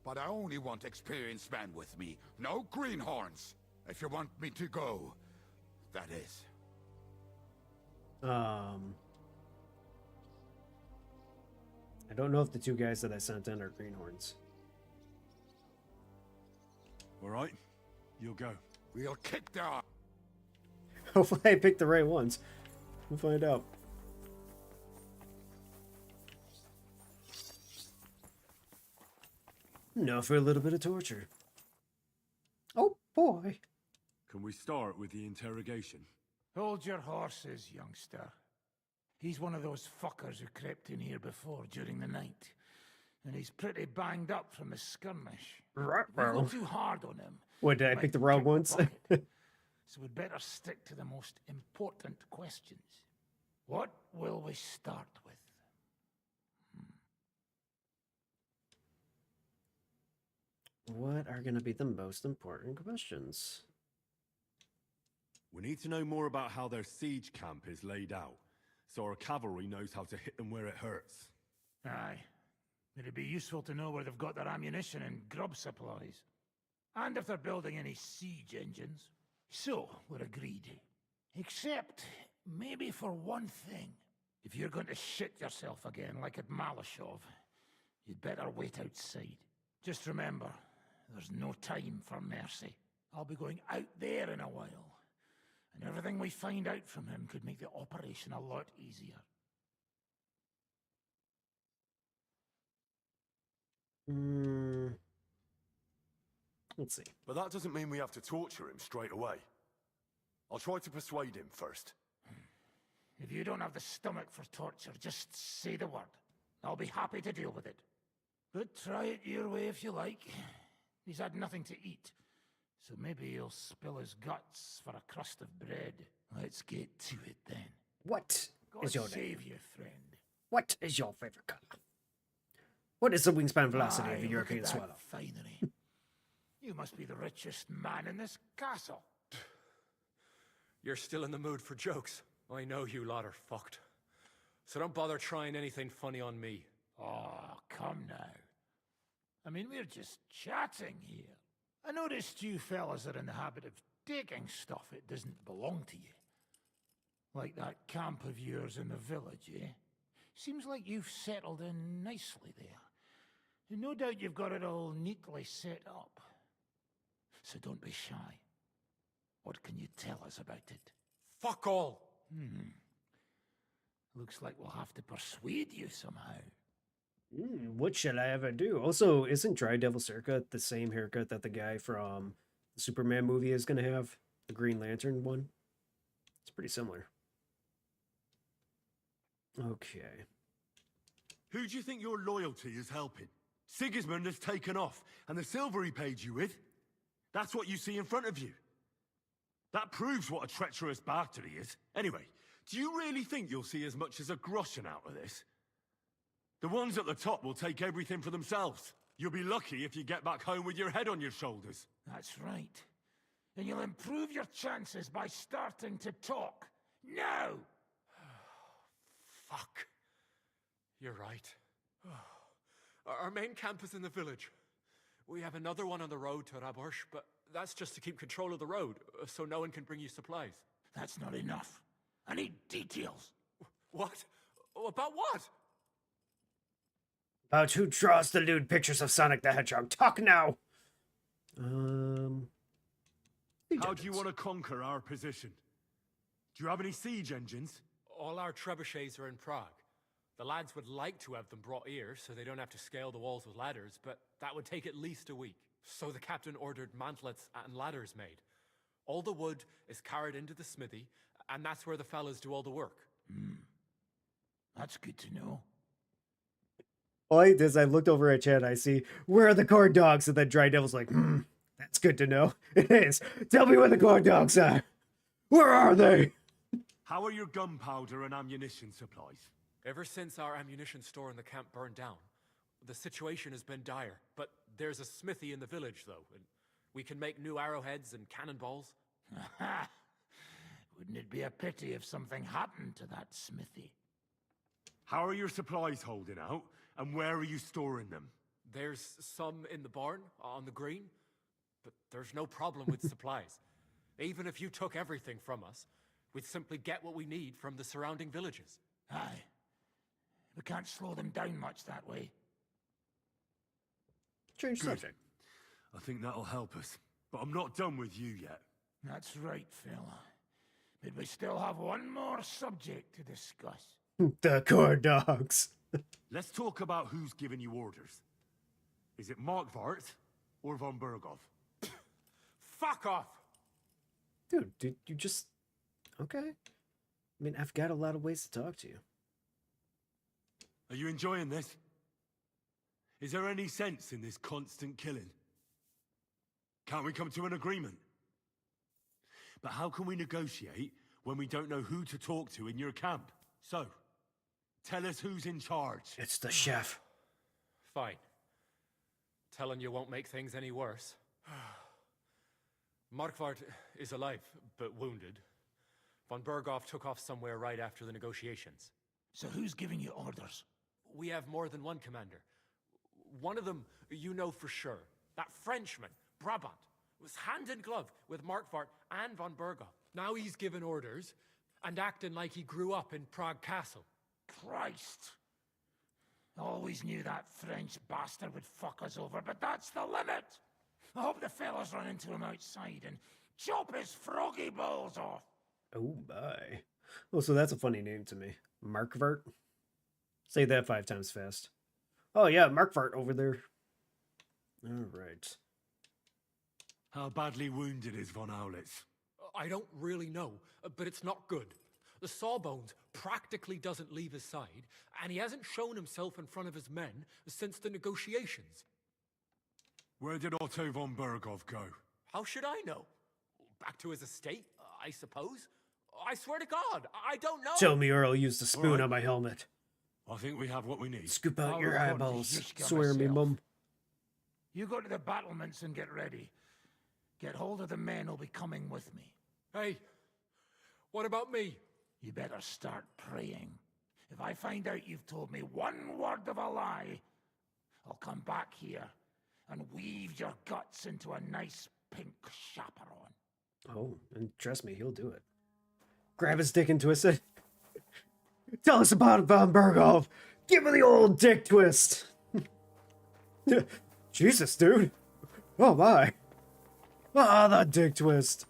But I only want experienced men with me. No greenhorns. If you want me to go, that is. I don't know if the two guys that I sent in are greenhorns. All right, you'll go. We'll kick their ass. Hopefully I picked the right ones. We'll find out. Now for a little bit of torture. Oh boy. Can we start with the interrogation? Hold your horses, youngster. He's one of those fuckers who crept in here before during the night. And he's pretty banged up from the skirmish. Right, We go too hard on him. What, did I Might pick the wrong kick the ones? bucket. So we'd better stick to the most important questions. What will we start with? What are going to be the most important questions? We need to know more about how their siege camp is laid out, so our cavalry knows how to hit them where it hurts. Aye. It'd be useful to know where they've got their ammunition and grub supplies. And if they're building any siege engines. So, we're agreed. Except, maybe for one thing. If you're going to shit yourself again, like at Malashov, you'd better wait outside. Just remember, there's no time for mercy. I'll be going out there in a while. And everything we find out from him could make the operation a lot easier. Let's see. But that doesn't mean we have to torture him straight away. I'll try to persuade him first. If you don't have the stomach for torture, just say the word. I'll be happy to deal with it. But try it your way if you like. He's had nothing to eat, so maybe he'll spill his guts for a crust of bread. Let's get to it then. What? is your name? save you, friend. What is your favorite color? What is the wingspan velocity of a Aye, European look at swallow? that finery. You must be the richest man in this castle. You're still in the mood for jokes. I know you lot are fucked. So don't bother trying anything funny on me. Oh, come now. I mean, we're just chatting here. I noticed you fellas are in the habit of taking stuff that doesn't belong to you. Like that camp of yours in the village, eh? Seems like you've settled in nicely there. And no doubt you've got it all neatly set up. So don't be shy. What can you tell us about it? Fuck all! Looks like we'll have to persuade you somehow. What shall I ever do? Also, isn't Dry Devil's haircut the same haircut that the guy from the Superman movie is going to have? The Green Lantern one? It's pretty similar. Okay. Who do you think your loyalty is helping? Sigismund has taken off, and the silver he paid you with? That's what you see in front of you. That proves what a treacherous bastard he is. Anyway, do you really think you'll see as much as a groschen out of this? The ones at the top will take everything for themselves. You'll be lucky if you get back home with your head on your shoulders. That's right. And you'll improve your chances by starting to talk. Now! Fuck. You're right. Our main camp is in the village. We have another one on the road to Raborsh, but that's just to keep control of the road, so no one can bring you supplies. That's not enough. I need details. What? About what? About who draws the lewd pictures of Sonic the Hedgehog. Talk now! How do you want to conquer our position? Do you have any siege engines? All our trebuchets are in Prague. The lads would like to have them brought here, so they don't have to scale the walls with ladders, but that would take at least a week. So the captain ordered mantlets and ladders made. All the wood is carried into the smithy, and that's where the fellas do all the work. That's good to know. All I did is I looked over at Chad, I see, where are the corn dogs? And then Dry Devil's like, that's good to know. It is. Tell me where the corn dogs are. Where are they? How are your gunpowder and ammunition supplies? Ever since our ammunition store in the camp burned down, the situation has been dire. But there's a smithy in the village, though, and we can make new arrowheads and cannonballs. Wouldn't it be a pity if something happened to that smithy? How are your supplies holding out, and where are you storing them? There's some in the barn, on the green, but there's no problem with supplies. Even if you took everything from us, we'd simply get what we need from the surrounding villages. Aye. We can't slow them down much that way. Change subject. I think that'll help us. But I'm not done with you yet. That's right, fella. But we still have one more subject to discuss. The corn dogs. Let's talk about who's giving you orders. Is it Markvart or von Bergov? Fuck off! Dude, you just... Okay. I mean, I've got a lot of ways to talk to you. Are you enjoying this? Is there any sense in this constant killing? Can't we come to an agreement? But how can we negotiate when we don't know who to talk to in your camp? So, tell us who's in charge. It's the chef. Fine. Telling you won't make things any worse. Markvart is alive, but wounded. Von Berghoff took off somewhere right after the negotiations. So who's giving you orders? We have more than one commander. One of them you know for sure. That Frenchman, Brabant, was hand in glove with Markvart and von Berghoff. Now he's given orders and acting like he grew up in Prague Castle. Christ! Always knew that French bastard would fuck us over, but that's the limit! I hope the fellas run into him outside and chop his froggy balls off! Oh my. Oh, so that's a funny name to me. Markvart? Say that 5 times fast. Oh yeah, Markvart over there. Alright. How badly wounded is von Aulitz? I don't really know, but it's not good. The Sawbones practically doesn't leave his side, and he hasn't shown himself in front of his men since the negotiations. Where did Otto von Berghoff go? How should I know? Back to his estate, I suppose? I swear to God, I don't know. Tell me or I'll use the spoon right. on my helmet. I think we have what we need. Scoop out I'll your report to eyeballs. Yishka Swear me, myself. mum. You go to the battlements and get ready. Get hold of the men who'll be coming with me. Hey, what about me? You better start praying. If I find out you've told me one word of a lie, I'll come back here and weave your guts into a nice pink chaperone. Oh, and trust me, he'll do it. Grab his dick and twist it. Tell us about Von Berghoff. Give me the old dick twist. Jesus, dude. Oh my. Ah, the dick twist.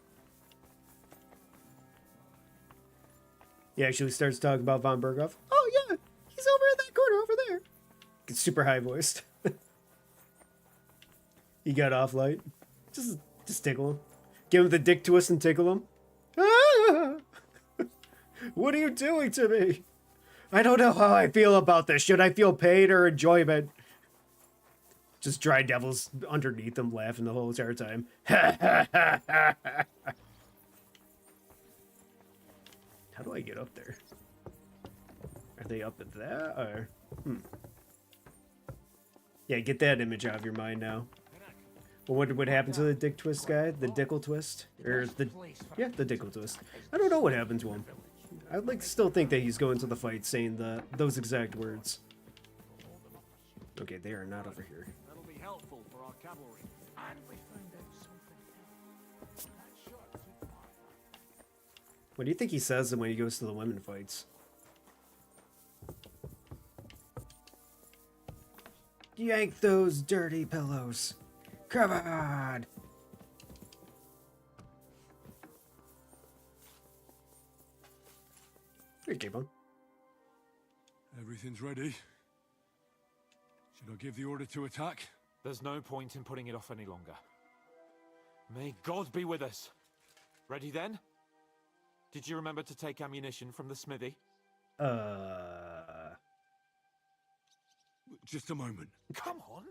He actually starts talking about Von Berghoff. Oh yeah, he's over in that corner over there. It's super high voiced. He got off light. Just tickle him. Give him the dick twist and tickle him. Ah! What are you doing to me? I don't know how I feel about this. Should I feel pain or enjoyment? Just dry devils underneath him laughing the whole entire time. How do I get up there? Are they up at that or? Yeah, get that image out of your mind now. Well, what would happen to the dick twist guy? The dickle twist? Or the dickle twist. I don't know what happened to him. I'd like to still think that he's going to the fight saying those exact words. Okay, they are not over here. That'll be helpful for our cavalry. And we found out something else. What do you think he says when he goes to the women fights? Yank those dirty pillows. Come on! Here, J-Bone. Everything's ready. Should I give the order to attack? There's no point in putting it off any longer. May God be with us. Ready then? Did you remember to take ammunition from the smithy? Just a moment. Come on.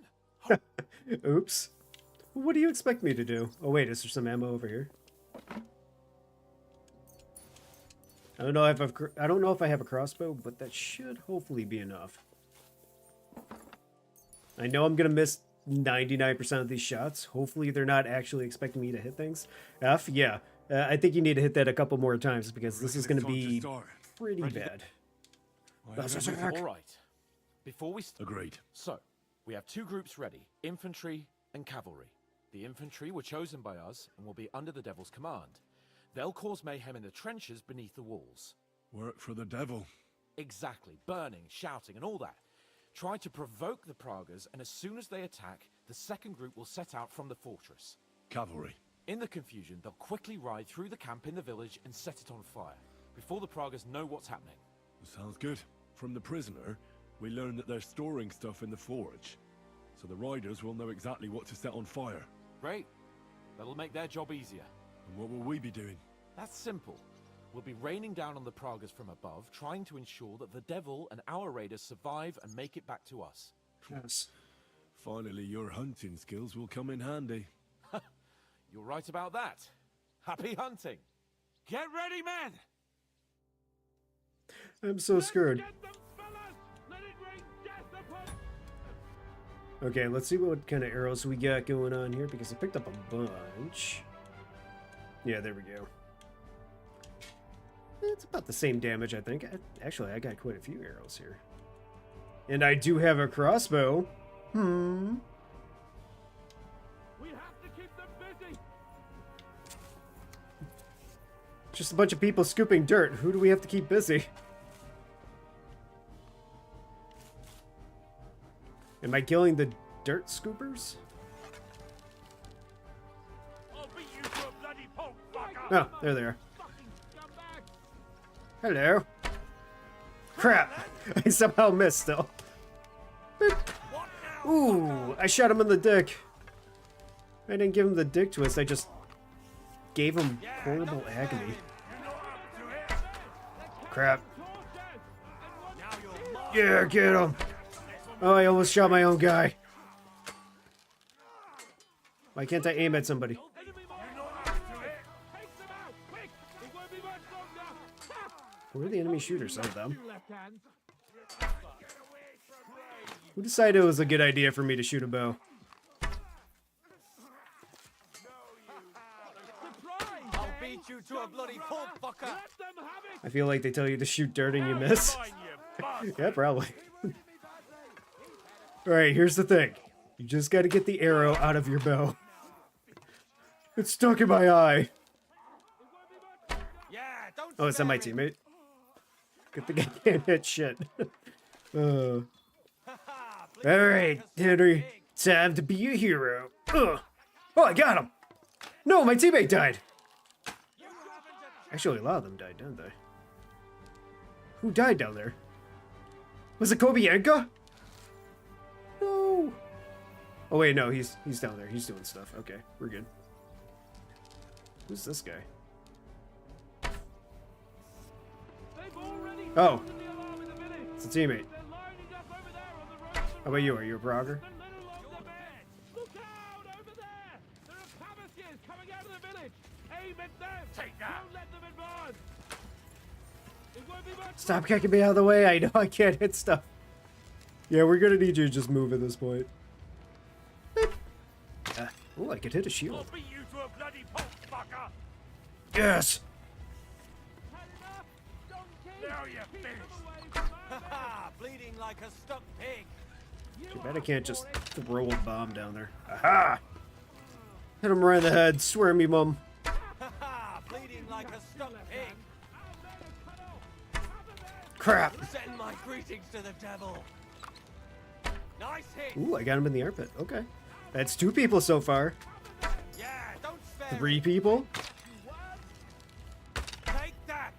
Oops. What do you expect me to do? Oh wait, is there some ammo over here? I don't know if I have a crossbow, but that should hopefully be enough. I know I'm gonna miss 99% of these shots. Hopefully they're not actually expecting me to hit things. F, yeah. I think you need to hit that a couple more times because this is gonna be pretty bad. All right. Before we Agreed. So, we have two groups ready, infantry and cavalry. The infantry were chosen by us and will be under the Devil's command. They'll cause mayhem in the trenches beneath the walls. Work for the devil. Exactly. Burning, shouting, and all that. Try to provoke the Pragas, and as soon as they attack, the second group will set out from the fortress. Cavalry. In the confusion, they'll quickly ride through the camp in the village and set it on fire, before the Pragas know what's happening. Sounds good. From the prisoner, we learned that they're storing stuff in the forge, so the riders will know exactly what to set on fire. Great. That'll make their job easier. And what will we be doing? That's simple. We'll be raining down on the Pragas from above, trying to ensure that the Devil and our raiders survive and make it back to us. Yes. Finally, your hunting skills will come in handy. You're right about that. Happy hunting. Get ready, men! I'm so screwed. Okay, let's see what kind of arrows we got going on here because I picked up a bunch. Yeah, there we go. It's about the same damage, I think. Actually, I got quite a few arrows here. And I do have a crossbow. We have to keep them busy. Just a bunch of people scooping dirt. Who do we have to keep busy? Am I killing the dirt scoopers? I'll beat you to a bloody pulp, fucker. Oh, there they are. Hello. Crap. I somehow missed still. Ooh, I shot him in the dick. I didn't give him the dick twist, I just gave him horrible agony. Crap. Yeah, get him. Oh, I almost shot my own guy. Why can't I aim at somebody? Where are the enemy shooters of them? Who decided it was a good idea for me to shoot a bow? I'll beat you to a bloody pulp, fucker. I feel like they tell you to shoot dirt and you miss. Yeah, probably. Alright, here's the thing. You just gotta get the arrow out of your bow. It's stuck in my eye. Oh, is that my teammate? Good thing I can't hit shit. Alright, Henry. Time to be a hero. Oh, I got him! No, my teammate died! Actually, a lot of them died, didn't they? Who died down there? Was it Kobienka? No! Oh wait, no, he's down there. He's doing stuff. Okay, we're good. Who's this guy? Oh! It's a teammate. How about you? Are you a Brogger? Stop kicking me out of the way. I know I can't hit stuff. Yeah, we're gonna need you to just move at this point. Oh, I could hit a shield. Yes! Now you're finished. Bleeding like a stuck pig. Too bad I can't just throw a bomb down there. Aha! Hit him right in the head. Swear me, mum. Bleeding like a stuck pig. Crap. Send my greetings to the devil. Nice hit. Ooh, I got him in the armpit. Okay. That's 2 people so far. Yeah, don't spare 3 people. Take that.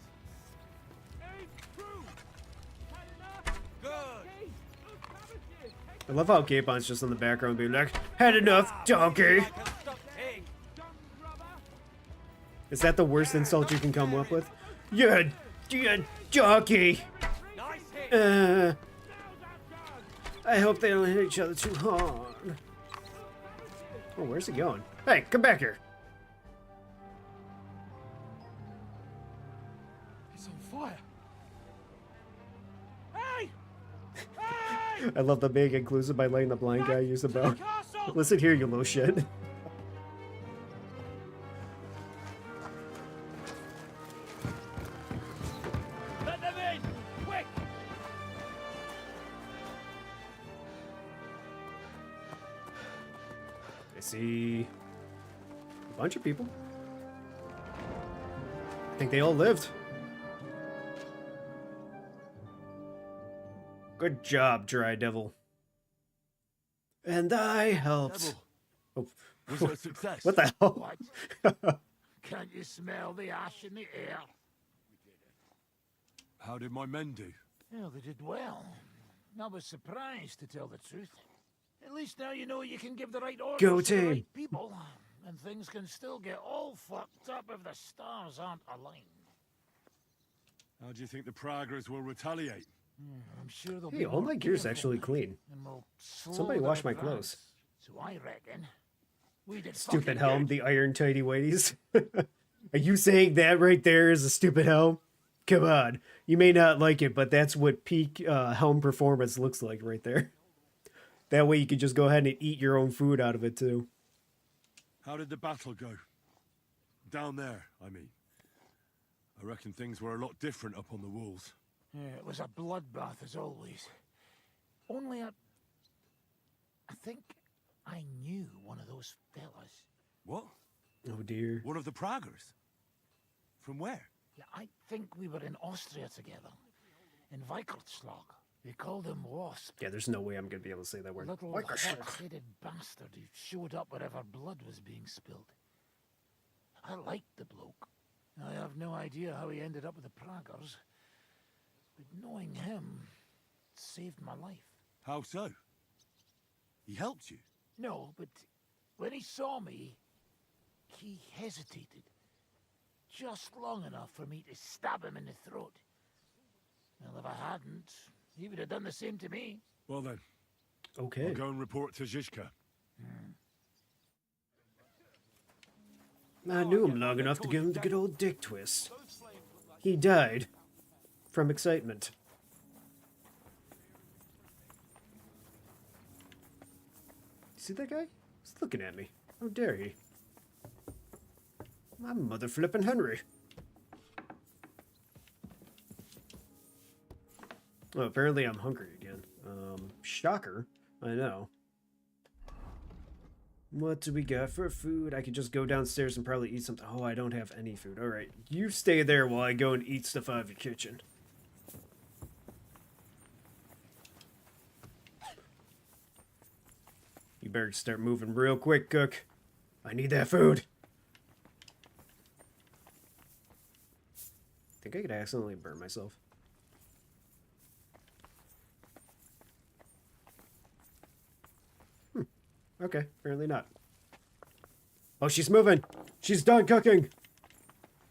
Good. I love how Capon's just in the background being like, had enough, donkey! Is that the worst insult you can come up with? You donkey! I hope they don't hit each other too hard. Oh, where's he going? Hey, come back here! He's on fire. I love the being inclusive by letting the blind guy use the bow. Listen here, you little shit. Let them in! Quick! I see a bunch of people. I think they all lived. Good job, Dry Devil. And I helped. Oh. Was it a success? What the hell? What? Can't you smell the ash in the air? How did my men do? Well, they did well. I was surprised, to tell the truth. At least now you know you can give the right orders Go to the team. right people, and things can still get all fucked up if the stars aren't aligned. How do you think the Praggers will retaliate? I'm sure they'll Hey, be all more my gear's careful, actually clean. and will slow Somebody their wash my advance. clothes. So I reckon we did Stupid fucking helm, good. the iron tighty whities. Are you saying that right there is a stupid helm? Come on. You may not like it, but that's what peak helm performance looks like right there. That way you can just go ahead and eat your own food out of it too. How did the battle go? Down there, I mean. I reckon things were a lot different up on the walls. Yeah, it was a bloodbath as always. Only I think I knew one of those fellas. What? Oh dear. One of the Praggers? From where? Yeah, I think we were in Austria together. In Weikertschlag. They called him Wasp. Yeah, there's no way I'm gonna be able to say that word. Little horse-headed bastard who showed up wherever blood was being spilled. I liked the bloke. I have no idea how he ended up with the Praggers. But knowing him saved my life. How so? He helped you? No, but when he saw me, he hesitated. Just long enough for me to stab him in the throat. Well, if I hadn't, he would have done the same to me. Well then. Okay. I'll go and report to Zizka. I knew him long enough to give him the good old dick twist. He died. from excitement. See that guy? He's looking at me. How dare he? My mother flippin' Henry. Oh, apparently I'm hungry again. Shocker. I know. What do we got for food? I could just go downstairs and probably eat something. Oh, I don't have any food. Alright, you stay there while I go and eat stuff out of your kitchen. You better start moving real quick, cook. I need that food. Think I could accidentally burn myself. Okay, apparently not. Oh, she's moving! She's done cooking!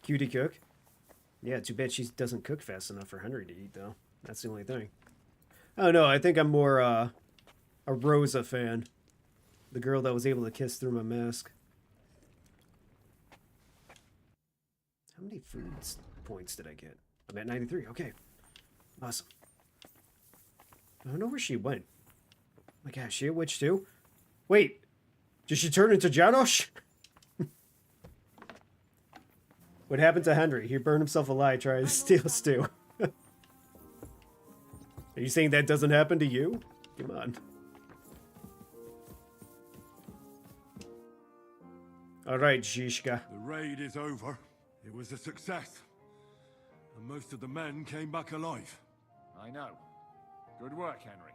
Cutie cook. Yeah, too bad she doesn't cook fast enough for Henry to eat, though. That's the only thing. I don't know, I think I'm more, a Rosa fan. The girl that was able to kiss through my mask. How many food points did I get? I'm at 93, okay. Awesome. I don't know where she went. Oh my gosh, she a witch too? Wait, did she turn into Janosch? What happened to Henry? He burned himself alive trying to steal stew. Are you saying that doesn't happen to you? Come on. Alright, Zhishka. The raid is over. It was a success. And most of the men came back alive. I know. Good work, Henry.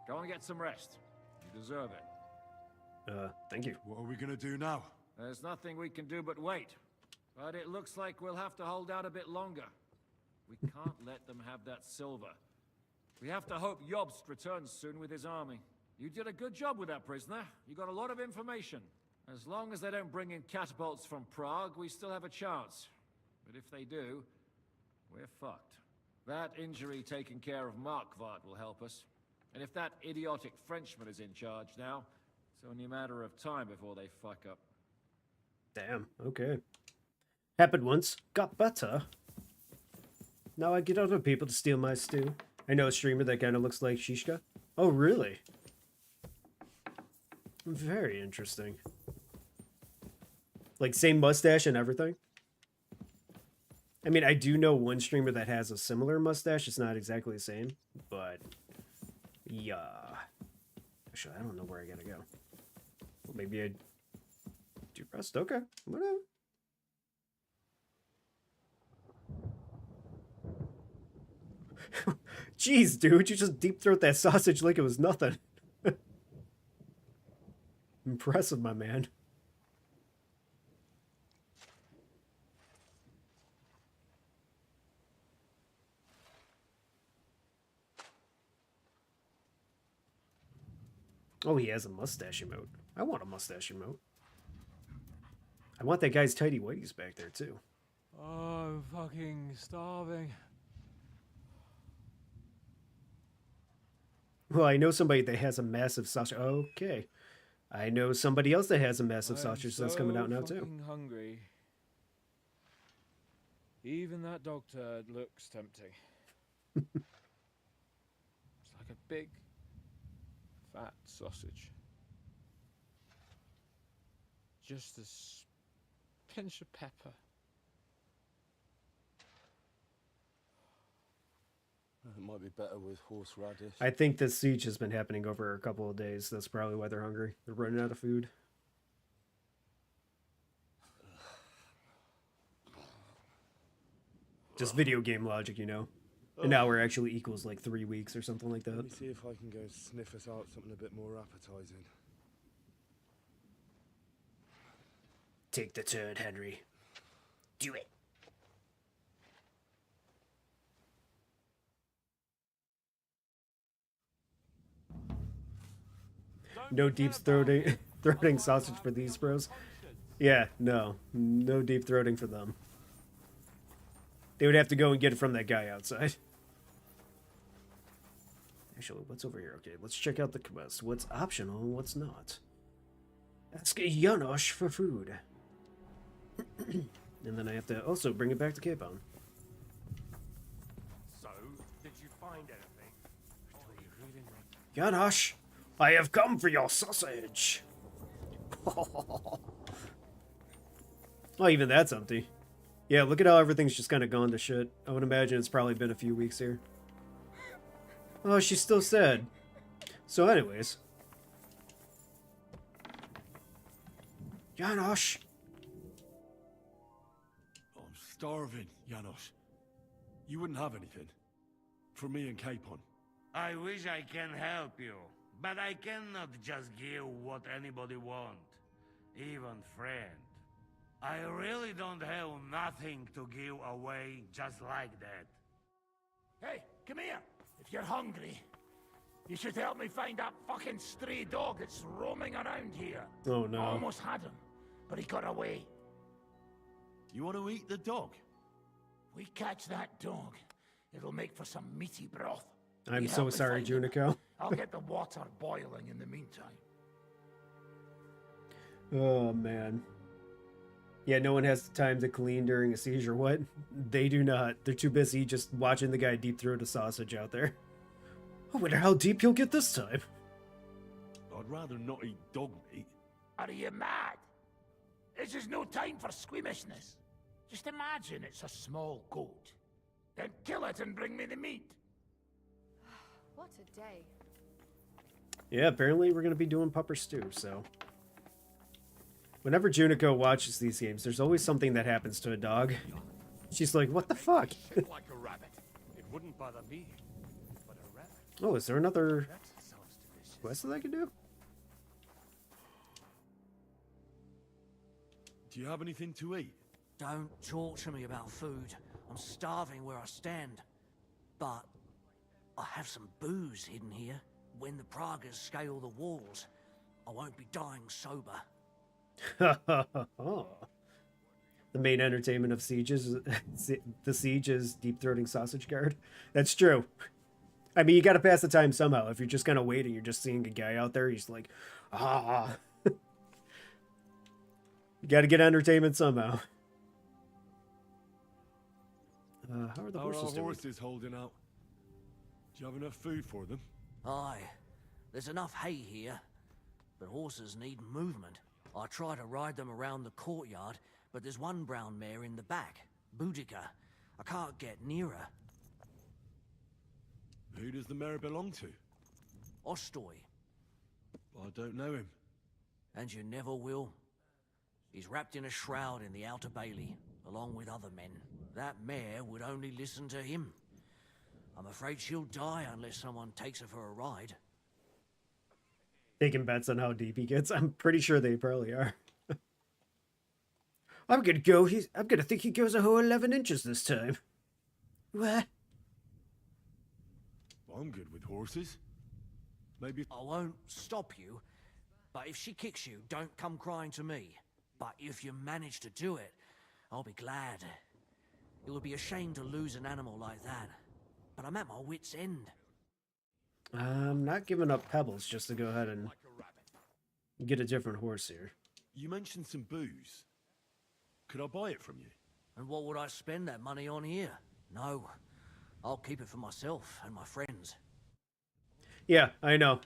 Go and get some rest. You deserve it. Thank you. What are we gonna do now? There's nothing we can do but wait. But it looks like we'll have to hold out a bit longer. We can't let them have that silver. We have to hope Jobst returns soon with his army. You did a good job with that prisoner. You got a lot of information. As long as they don't bring in catapults from Prague, we still have a chance. But if they do, we're fucked. That injury taken care of Markvart will help us. And if that idiotic Frenchman is in charge now, it's only a matter of time before they fuck up. Damn, okay. Happened once, got better. Now I get other people to steal my stew. I know a streamer that kind of looks like Shishka. Oh, really? Very interesting. Like, same mustache and everything? I mean, I do know one streamer that has a similar mustache. It's not exactly the same, but... yeah. Actually, I don't know where I gotta go. Well, maybe I do rest. Okay, whatever. Jeez, dude, you just deep throat that sausage like it was nothing. Impressive, my man. Oh, he has a mustache emote. I want a mustache emote. I want that guy's tidy whities back there, too. Oh, I'm fucking starving. Well, I know somebody that has a massive sausage. Okay. I know somebody else that has a massive sausage that's coming out now, too. I'm hungry. Even that dog turd looks tempting. It's like a big, fat sausage. Just a pinch of pepper. It might be better with horseradish. I think this siege has been happening over a couple of days. That's probably why they're hungry. They're running out of food. Just video game logic, you know? An hour actually equals like 3 weeks or something like that. Let me see if I can go sniff us out something a bit more appetizing. Take the turd, Henry. Do it. No deep throating sausage for these bros. Yeah, no deep throating for them. They would have to go and get it from that guy outside. Actually, what's over here? Okay, let's check out the quest. What's optional and what's not? Ask Janosch for food. And then I have to also bring it back to Capon. So, find anything until you really make Janosch, I have come for your sausage. Oh, even that's empty. Yeah, look at how everything's just kind of gone to shit. I would imagine it's probably been a few weeks here. Oh, she's still sad. So anyways. Janosch. I'm starving, Janos. You wouldn't have anything? For me and Capon. I wish I can help you, but I cannot just give what anybody want, even friend. I really don't have nothing to give away just like that. Hey, come here. If you're hungry, you should help me find that fucking stray dog that's roaming around here. Oh no. I almost had him, but he got away. You want to eat the dog? We catch that dog, it'll make for some meaty broth. I'm You so help me sorry, find him. Junico. I'll get the water boiling in the meantime. Oh man. Yeah, no one has time to clean during a seizure. What? They do not. They're too busy just watching the guy deep throat a sausage out there. I wonder how deep he'll get this time. I'd rather not eat dog meat. Are you mad? This is no time for squeamishness. Just imagine it's a small goat. Then kill it and bring me the meat. What a day. Yeah, apparently we're going to be doing pupper stew, so... Whenever Junico watches these games, there's always something that happens to a dog. She's like, what the fuck? like a rabbit. It wouldn't bother me, but a rabbit. Oh, is there another quest that I can do? Do you have anything to eat? Don't talk to me about food. I'm starving where I stand. But I have some booze hidden here. When the Pragas scale the walls, I won't be dying sober. The main entertainment of sieges, the siege is deep-throating sausage guard. That's true. I mean, you got to pass the time somehow. If you're just kind of waiting, you're just seeing a guy out there. He's like, ah. You got to get entertainment somehow. How are the How are horses our doing? horses holding out? Do you have enough food for them? Aye, there's enough hay here, but horses need movement. I try to ride them around the courtyard, but there's one brown mare in the back, Boudica. I can't get near her. Who does the mare belong to? Ostoy. I don't know him. And you never will. He's wrapped in a shroud in the Outer Bailey, along with other men. That mare would only listen to him. I'm afraid she'll die unless someone takes her for a ride. Taking bets on how deep he gets. I'm pretty sure they probably are. I'm gonna think he goes a whole 11 inches this time. What? I'm good with horses. Maybe... I won't stop you, but if she kicks you, don't come crying to me. But if you manage to do it, I'll be glad. It would be a shame to lose an animal like that. But I'm at my wit's end. I'm not giving up Pebbles just to go ahead and get a different horse here. You mentioned some booze. Could I buy it from you? And what would I spend that money on here? No. I'll keep it for myself and my friends. Yeah, I know.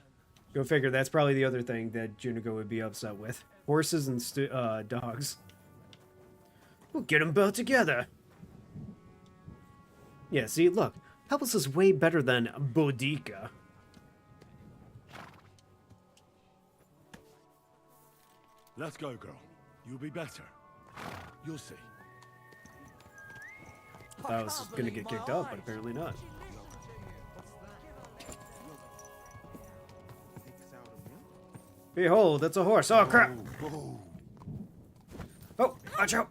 Go figure. That's probably the other thing that Junico would be upset with. Horses and dogs. We'll get them both together. Yeah, see, look. Pebbles is way better than Boudica. Let's go, girl. You'll be better. You'll see. I thought I was going to get kicked out, but apparently not. Behold, it's a horse. Oh, crap. Oh, watch out.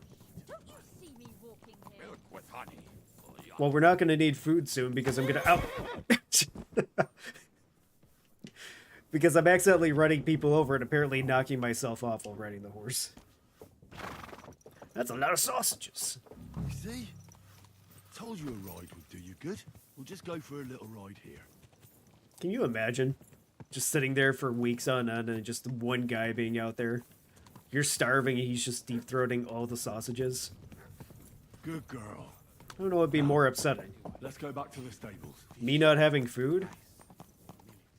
Well, we're not going to need food soon because I'm going to... Ow! Because I'm accidentally running people over and apparently knocking myself off while riding the horse. That's a lot of sausages. You see? Told you a ride would do you good. We'll just go for a little ride here. Can you imagine? Just sitting there for weeks on end and just one guy being out there. You're starving and he's just deep-throating all the sausages. Good girl. I don't know what would be more upsetting. Let's go back to the stables. Me not having food?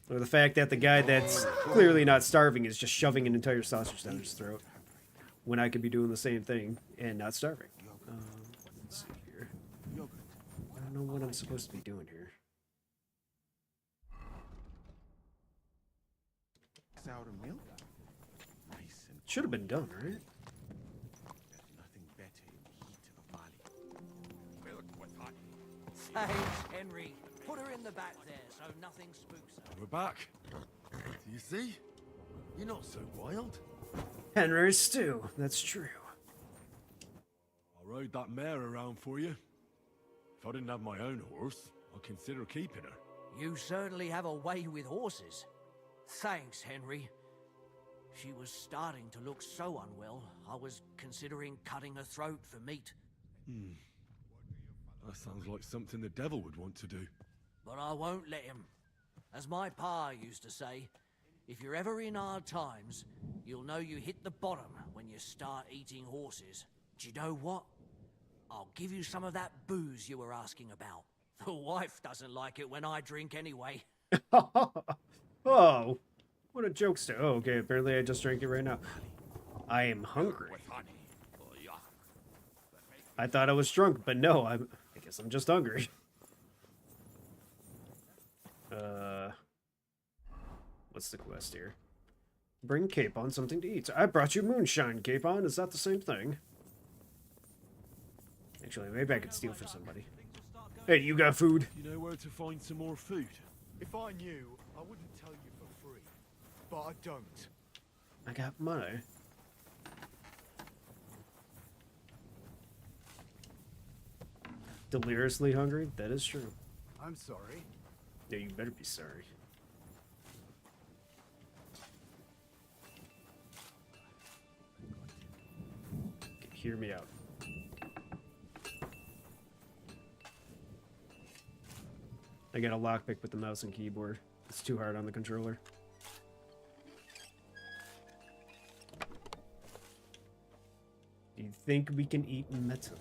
Or the fact that the guy that's clearly not starving is just shoving an entire sausage down his throat. When I could be doing the same thing and not starving. Let's see here. I don't know what I'm supposed to be doing here. Sour milk? Nice and Should have been done, right? nothing better in the heat of a valley. Milk with honey. Thanks, Henry. Put her in the back there so nothing spooks her. We're back. Do you see? You're not so wild. Henry's stew. That's true. I rode that mare around for you. If I didn't have my own horse, I'd consider keeping her. You certainly have a way with horses. Thanks, Henry. She was starting to look so unwell, I was considering cutting her throat for meat. That sounds like something the devil would want to do. But I won't let him. As my pa used to say, if you're ever in hard times, you'll know you hit the bottom when you start eating horses. Do you know what? I'll give you some of that booze you were asking about. The wife doesn't like it when I drink anyway. Oh, what a jokester. Oh, okay, apparently I just drank it right now. I am hungry. I thought I was drunk, but no, I guess I'm just hungry. What's the quest here? Bring Capon something to eat. I brought you moonshine, Capon. Is that the same thing? Actually, maybe I could steal for somebody. Hey, you got food? You know where to find some more food? If I knew, I wouldn't tell you for free. But I don't. I got money. Deliriously hungry? That is true. I'm sorry. Yeah, you better be sorry. Okay, hear me out. I got a lockpick with the mouse and keyboard. It's too hard on the controller. Do you think we can eat metal?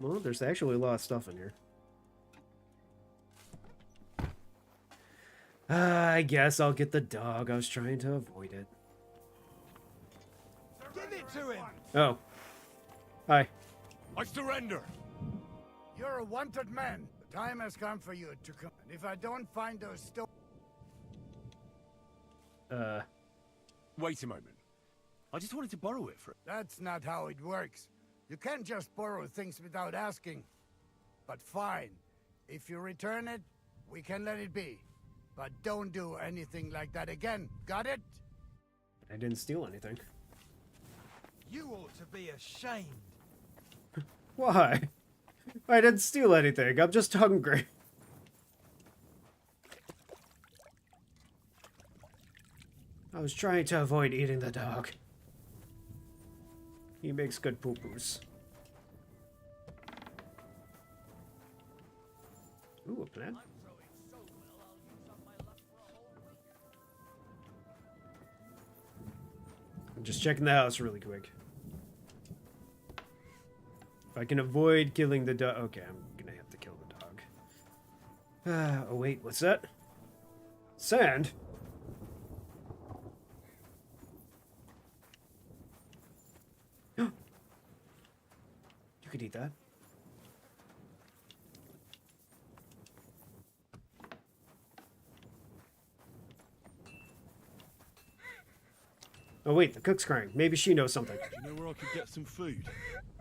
Well, there's actually a lot of stuff in here. I guess I'll get the dog. I was trying to avoid it. Give it to him! Oh. Hi. I surrender! You're a wanted man. The time has come for you to come. And if I don't find those stones... Wait a moment. I just wanted to borrow it for... That's not how it works. You can't just borrow things without asking. But fine. If you return it, we can let it be. But don't do anything like that again. Got it? I didn't steal anything. You ought to be ashamed. Why? I didn't steal anything. I'm just hungry. I was trying to avoid eating the dog. He makes good poo-poos. Ooh, a plant. I'm just checking the house really quick. If I can avoid killing the dog... Okay, I'm gonna have to kill the dog. Oh wait, what's that? Sand? You could eat that. Oh wait, the cook's crying. Maybe she knows something. Do you know where I could get some food?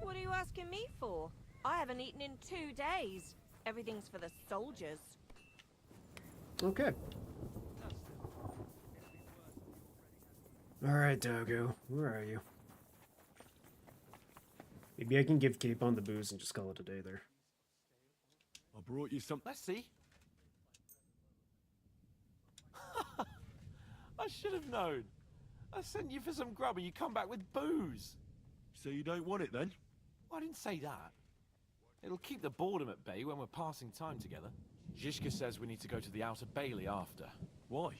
What are you asking me for? I haven't eaten in 2 days. Everything's for the soldiers. Okay. Alright, doggo. Where are you? Maybe I can give Capon the booze and just call it a day there. I brought you some... Let's see. I should have known. I sent you for some grub and you come back with booze. So you don't want it then? Well, I didn't say that. It'll keep the boredom at bay when we're passing time together. Zizka says we need to go to the Outer Bailey after. Why?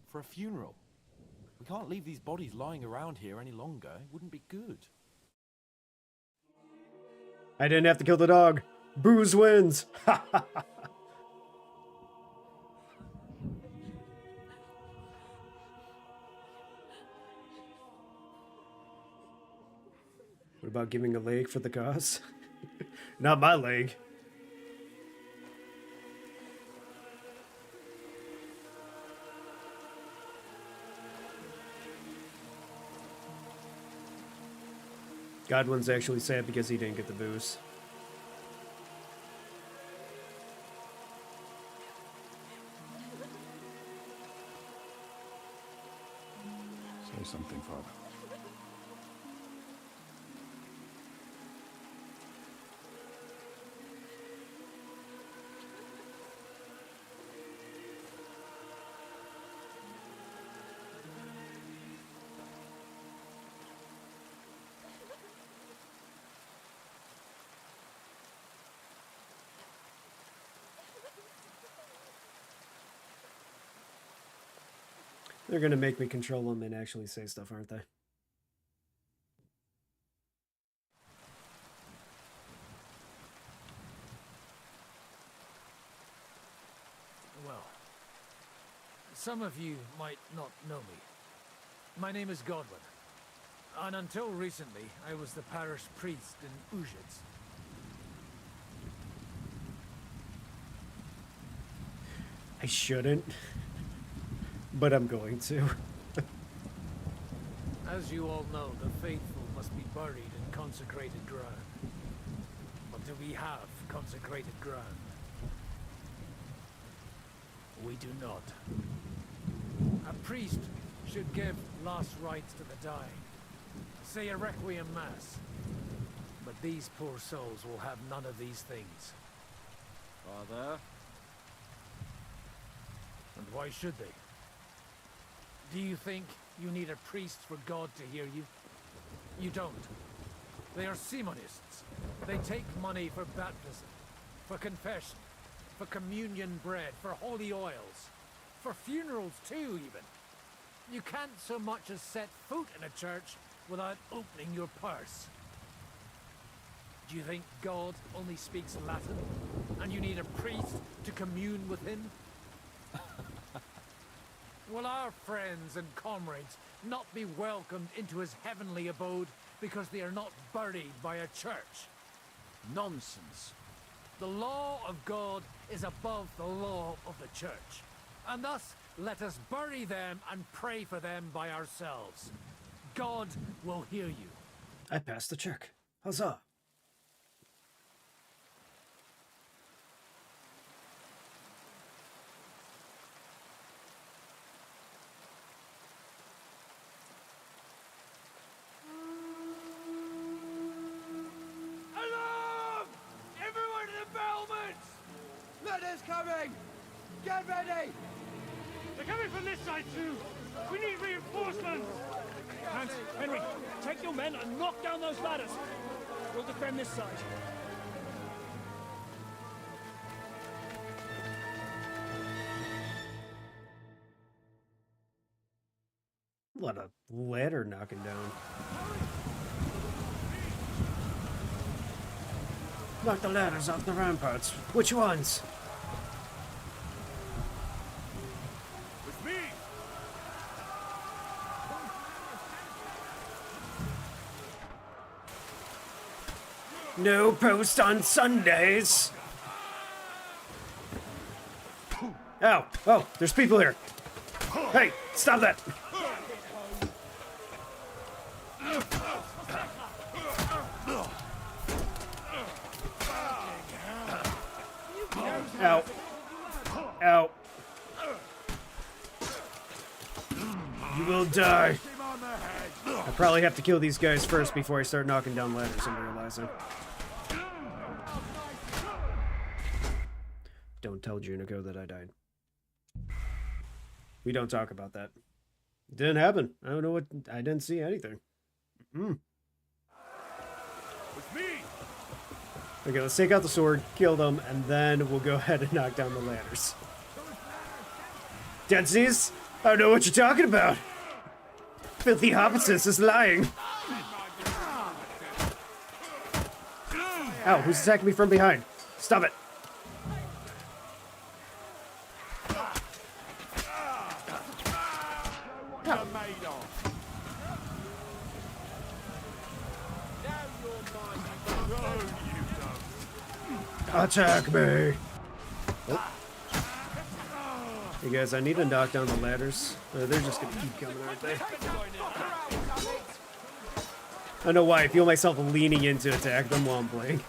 For a funeral. We can't leave these bodies lying around here any longer. It wouldn't be good. I didn't have to kill the dog. Booze wins. What about giving a leg for the cause? Not my leg. Godwin's actually sad because he didn't get the booze. Say something, Father. They're gonna make me control them and actually say stuff, aren't they? Well, some of you might not know me. My name is Godwin, and until recently, I was the parish priest in Ujits. I shouldn't, but I'm going to. As you all know, the faithful must be buried in consecrated ground. But do we have consecrated ground? We do not. A priest should give last rites to the dying, say a requiem mass. But these poor souls will have none of these things. Father? And why should they? Do you think you need a priest for God to hear you? You don't. They are Simonists. They take money for baptism, for confession, for communion bread, for holy oils, for funerals too, even. You can't so much as set foot in a church without opening your purse. Do you think God only speaks Latin, and you need a priest to commune with him? Will our friends and comrades not be welcomed into his heavenly abode because they are not buried by a church? Nonsense. The law of God is above the law of the church. And thus, let us bury them and pray for them by ourselves. God will hear you. I passed the check. Huzzah. Alarm! Everyone to the battlements! Letters coming! Get ready! They're coming from this side too! We need reinforcements! Hans, Henry, take your men and knock down those ladders! We'll defend this side. What a ladder knocking down. Knock the ladders off the ramparts. Which ones? With me! No post on Sundays. Ow. Oh, there's people here. Hey, stop that. Ow. Ow. You will die. I probably have to kill these guys first before I start knocking down ladders, I'm realizing. Don't tell Junico that I died. We don't talk about that. It didn't happen. I don't know what... I didn't see anything. With me! Okay, let's take out the sword, kill them, and then we'll go ahead and knock down the ladders. Deadsies? I don't know what you're talking about. Filthy Hobbitses is lying. Ow, who's attacking me from behind? Stop it. Attack me! Oh. Hey guys, I need to knock down the ladders. They're just gonna keep coming, aren't they? I know why. I feel myself leaning in to attack them while I'm playing.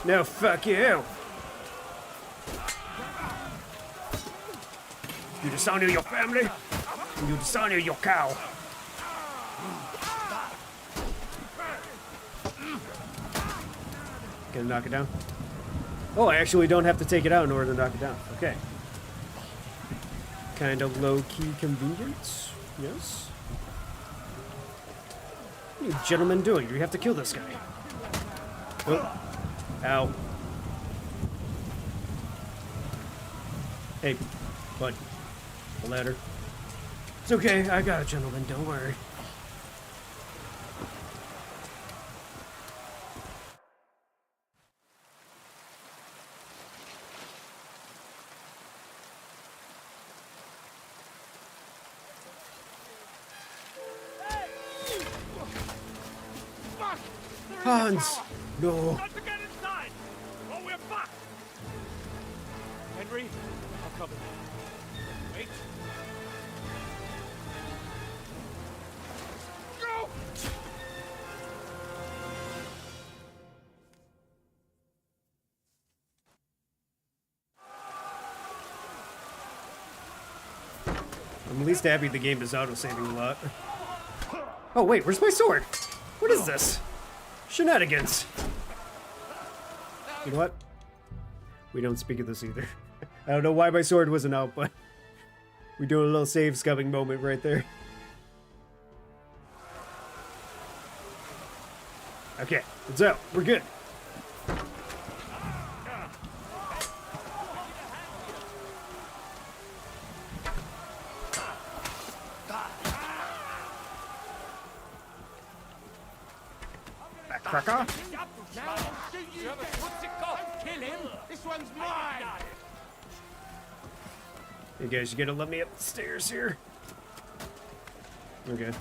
No, fuck you! You dishonor your family, and you dishonor your cow. Gonna knock it down? Oh, I actually don't have to take it out in order to knock it down. Okay. Kind of low-key convenient. Yes. What are you gentlemen doing? You have to kill this guy. Oh. Ow. Hey, bud. The ladder. It's okay. I got it, gentlemen. Don't worry. Hans! No! Not to get inside! Or we're fucked! Henry, I'll cover you. Wait. Go! I'm at least happy the game is auto-saving a lot. Oh wait, where's my sword? What is this? Shenanigans. You know what? We don't speak of this either. I don't know why my sword wasn't out, but we're doing a little save scumming moment right there. Okay, it's out. We're good. Cracker. Kill him! This one's mine! Hey guys, you gotta let me up the stairs here. Okay.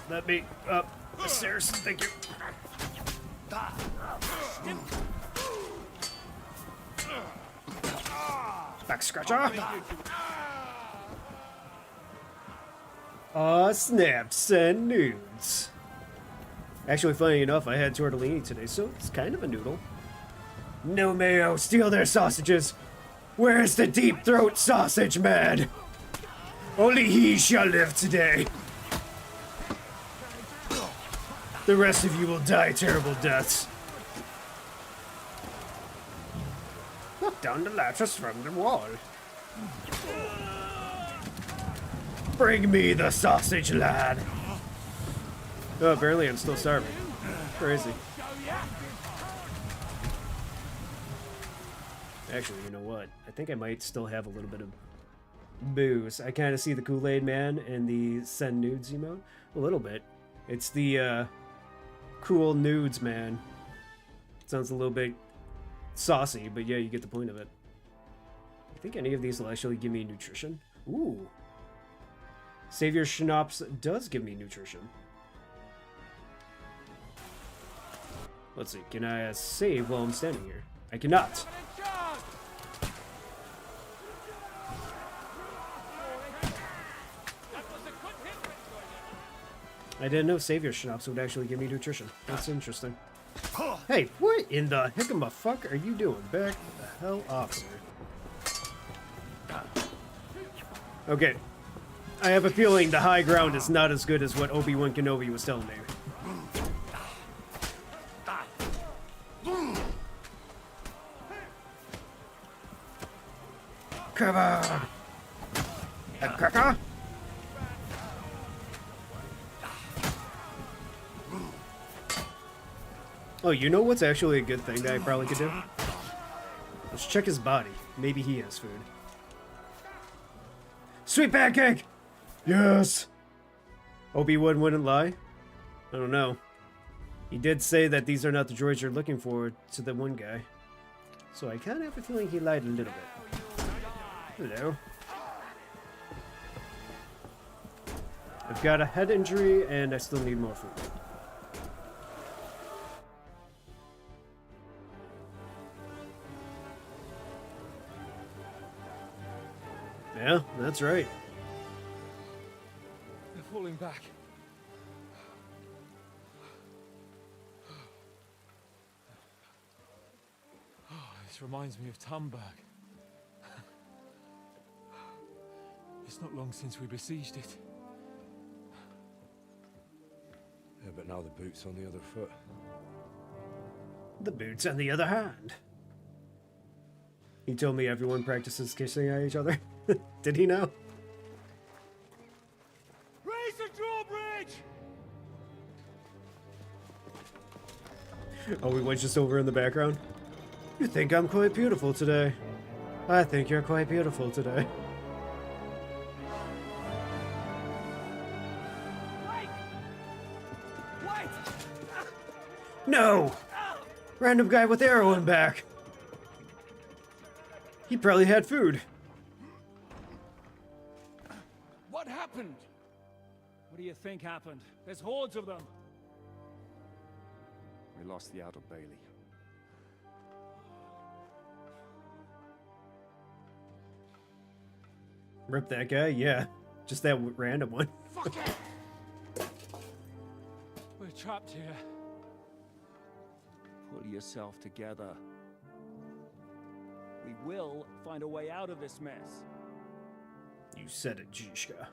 Let me up the stairs. Thank you. Back scratcher. Aw, snap, send nudes. Actually, funny enough, I had tortellini today, so it's kind of a noodle. No mayo, steal their sausages. Where's the deep throat sausage man? Only he shall live today. The rest of you will die terrible deaths. Look down the lattice from the wall. Bring me the sausage, lad. Oh, apparently I'm still starving. Crazy. Actually, you know what? I think I might still have a little bit of booze. I kind of see the Kool-Aid man and the send nudes emote. A little bit. It's the cool nudes man. Sounds a little bit saucy, but yeah, you get the point of it. I think any of these will actually give me nutrition. Ooh. Savior Schnapps does give me nutrition. Let's see, can I save while I'm standing here? I cannot. I didn't know Savior Schnapps would actually give me nutrition. That's interesting. Hey, what in the heck-a-fuck are you doing? Back the hell off, sir. Okay. I have a feeling the high ground is not as good as what Obi-Wan Kenobi was telling me. Cover! A cracker? Oh, you know what's actually a good thing that I probably could do? Let's check his body. Maybe he has food. Sweet pancake! Yes! Obi-Wan wouldn't lie? I don't know. He did say that these are not the droids you're looking for to the one guy. So I kind of have a feeling he lied a little bit. Hello. I've got a head injury and I still need more food. Yeah, that's right. They're falling back. Oh, this reminds me of Tumberg. It's not long since we besieged it. Yeah, but now the boot's on the other foot. The boot's on the other hand. He told me everyone practices kissing at each other. Did he know? Raise the drawbridge! Oh, we went just over in the background. You think I'm quite beautiful today. I think you're quite beautiful today. Wait! No! Random guy with arrow in back. He probably had food. What happened? What do you think happened? There's hordes of them. We lost the outer Bailey. Rip that guy? Yeah. Just that random one. Fuck it! We're trapped here. Pull yourself together. We will find a way out of this mess. You said it, Zhishka.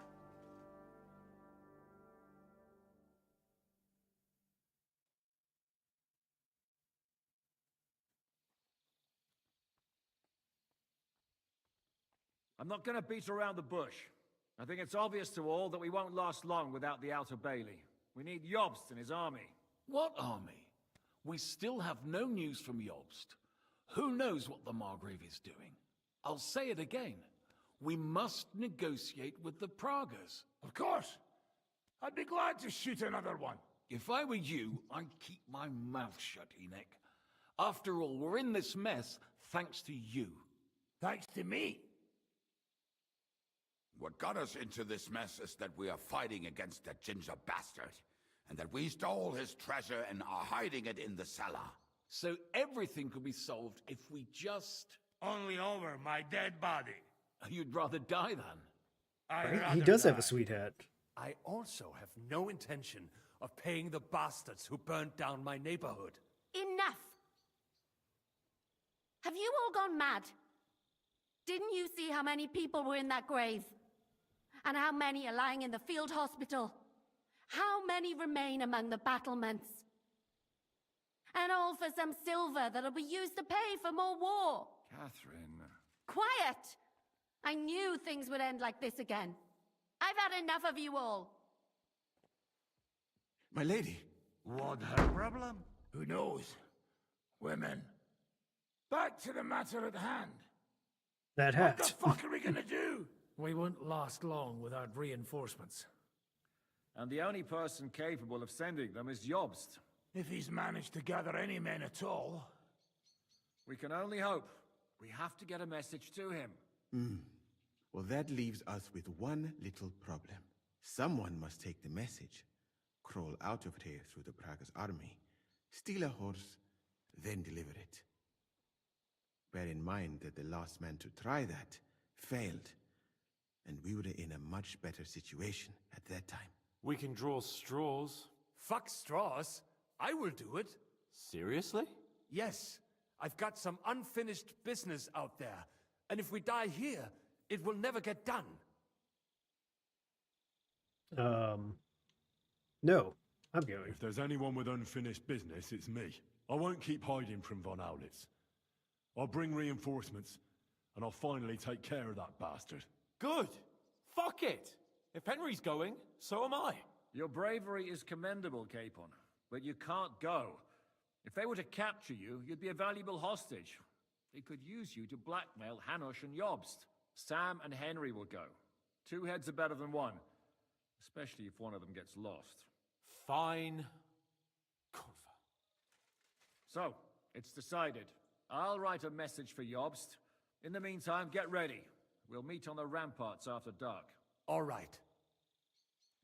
I'm not going to beat around the bush. I think it's obvious to all that we won't last long without the Outer Bailey. We need Jobst and his army. What army? We still have no news from Jobst. Who knows what the Margrave is doing? I'll say it again. We must negotiate with the Pragas. Of course. I'd be glad to shoot another one. If I were you, I'd keep my mouth shut, Enoch. After all, we're in this mess thanks to you. Thanks to me? What got us into this mess is that we are fighting against that ginger bastard, and that we stole his treasure and are hiding it in the cellar. So everything could be solved if we just... Only over my dead body. You'd rather die then? He does have a sweet hat. I also have no intention of paying the bastards who burnt down my neighborhood. Enough! Have you all gone mad? Didn't you see how many people were in that grave? And how many are lying in the field hospital? How many remain among the battlements? And all for some silver that'll be used to pay for more war. Catherine. Quiet! I knew things would end like this again. I've had enough of you all. My lady. What her problem? Who knows? Women. Back to the matter at hand. That hat. What the fuck are we gonna do? We won't last long without reinforcements. And the only person capable of sending them is Jobst. If he's managed to gather any men at all. We can only hope. We have to get a message to him. Well, that leaves us with one little problem. Someone must take the message, crawl out of here through the Praga's army, steal a horse, then deliver it. Bear in mind that the last man to try that failed, and we were in a much better situation at that time. We can draw straws. Fuck straws. I will do it. Seriously? Yes. I've got some unfinished business out there. And if we die here, it will never get done. No. I'm going. If there's anyone with unfinished business, it's me. I won't keep hiding from Von Aulitz. I'll bring reinforcements, and I'll finally take care of that bastard. Good. Fuck it. If Henry's going, so am I. Your bravery is commendable, Capon, but you can't go. If they were to capture you, you'd be a valuable hostage. They could use you to blackmail Hanush and Jobst. Sam and Henry will go. 2 heads are better than 1. especially if one of them gets lost. Fine. Kurva. So, it's decided. I'll write a message for Jobst. In the meantime, get ready. We'll meet on the ramparts after dark. All right.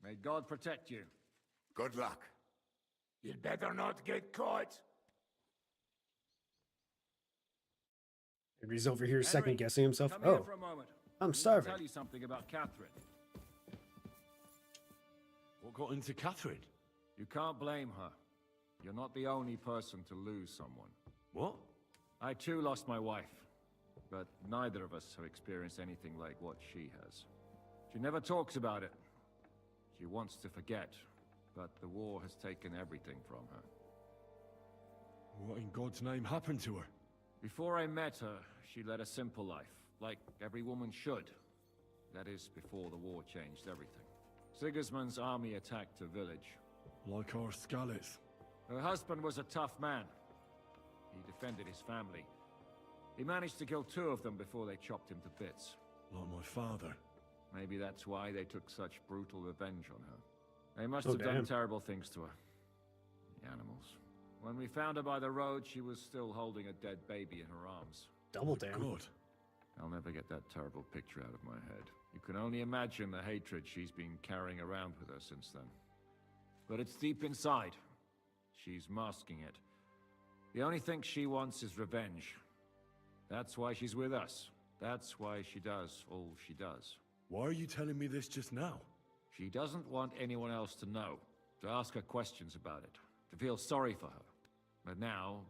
May God protect you. Good luck. You'd better not get caught. Henry's over here Henry, second guessing himself. Come here Oh, for a moment. I'm I need to starving. tell you something about Catherine. What got into Catherine? You can't blame her. You're not the only person to lose someone. What? I too lost my wife, but neither of us have experienced anything like what she has. She never talks about it. She wants to forget, but the war has taken everything from her. What in God's name happened to her? Before I met her, she led a simple life, like every woman should. That is, before the war changed everything. Sigismund's army attacked a village. Like our Scalets. Her husband was a tough man. He defended his family. He managed to kill 2 of them before they chopped him to bits. Like my father. Maybe that's why they took such brutal revenge on her. They must Oh, have done damn. terrible things to her. The animals. When we found her by the road, she was still holding a dead baby in her arms. Double damn. God. I'll never get that terrible picture out of my head. You can only imagine the hatred she's been carrying around with her since then. But it's deep inside. She's masking it. The only thing she wants is revenge. That's why she's with us. That's why she does all she does. Why are you telling me this just now? She doesn't want anyone else to know, to ask her questions about it, to feel sorry for her. But now,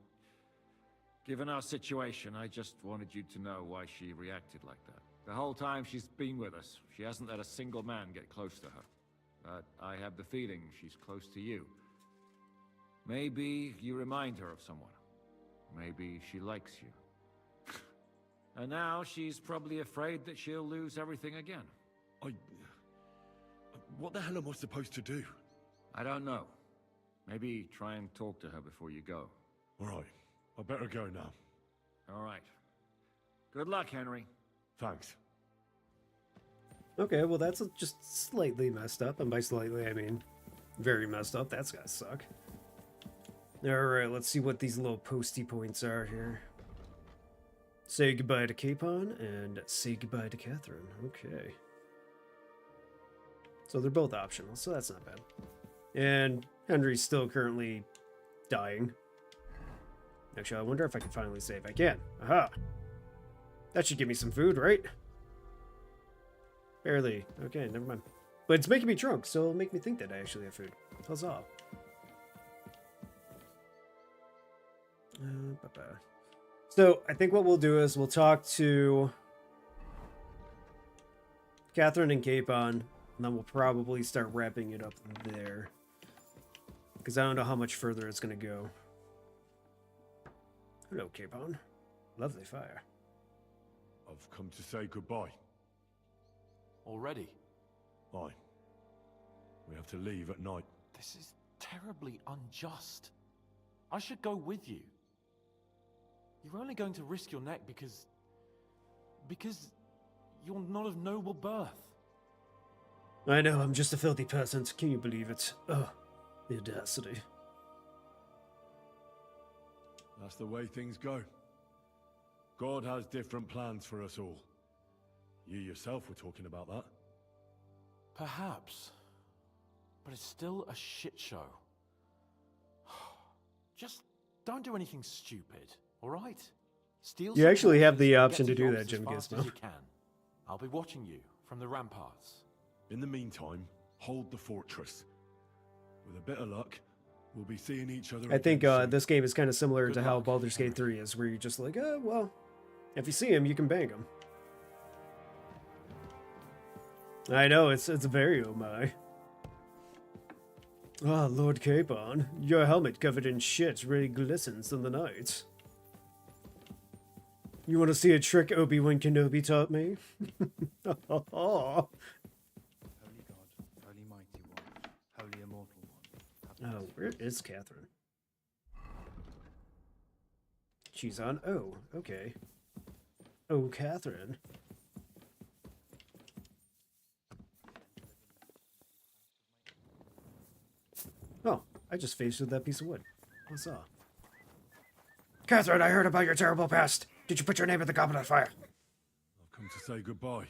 given our situation, I just wanted you to know why she reacted like that. The whole time she's been with us, she hasn't let a single man get close to her. But I have the feeling she's close to you. Maybe you remind her of someone. Maybe she likes you. And now she's probably afraid that she'll lose everything again. What the hell am I supposed to do? I don't know. Maybe try and talk to her before you go. All right. I better go now. All right. Good luck, Henry. Thanks. Okay, well that's just slightly messed up, and by slightly I mean very messed up. That's gotta suck. Alright, let's see what these little posty points are here. Say goodbye to Capon, and say goodbye to Catherine. Okay. So they're both optional, so that's not bad. And Henry's still currently dying. Actually, I wonder if I can finally save. I can. Aha! That should give me some food, right? Barely. Okay, never mind. But it's making me drunk, so it'll make me think that I actually have food. Huzzah. So, I think what we'll do is we'll talk to Catherine and Capon, and then we'll probably start wrapping it up there. Because I don't know how much further it's going to go. Hello, Capon. Lovely fire. I've come to say goodbye. Already? Aye. We have to leave at night. This is terribly unjust. I should go with you. You're only going to risk your neck because you're not of noble birth. I know, I'm just a filthy peasant. Can you believe it? Oh, the audacity. That's the way things go. God has different plans for us all. You yourself were talking about that. Perhaps. But it's still a shit show. Just don't do anything stupid, all right? Steal You some actually have the horses, option get to do Jobs that, as Jim fast Gizmo. as you can. I'll be watching you from the ramparts. In the meantime, hold the fortress. With a bit of luck, we'll be seeing each other I think again soon. this game is kind of similar Good to how luck, Baldur's Gate 3 is, where you're just like, oh, well, if you see him, you can bang him. I know, it's very oh my. Ah, Lord Capon, your helmet covered in shit really glistens in the night. You want to see a trick Obi-Wan Kenobi taught me? Holy God, Holy Mighty One, Holy Immortal One. Oh, where is Catherine? She's on O. Okay. Oh, Catherine. just faced with that piece of wood. What's up? Catherine, I heard about your terrible past. Did you put your name in the goblet of fire? I've come to say goodbye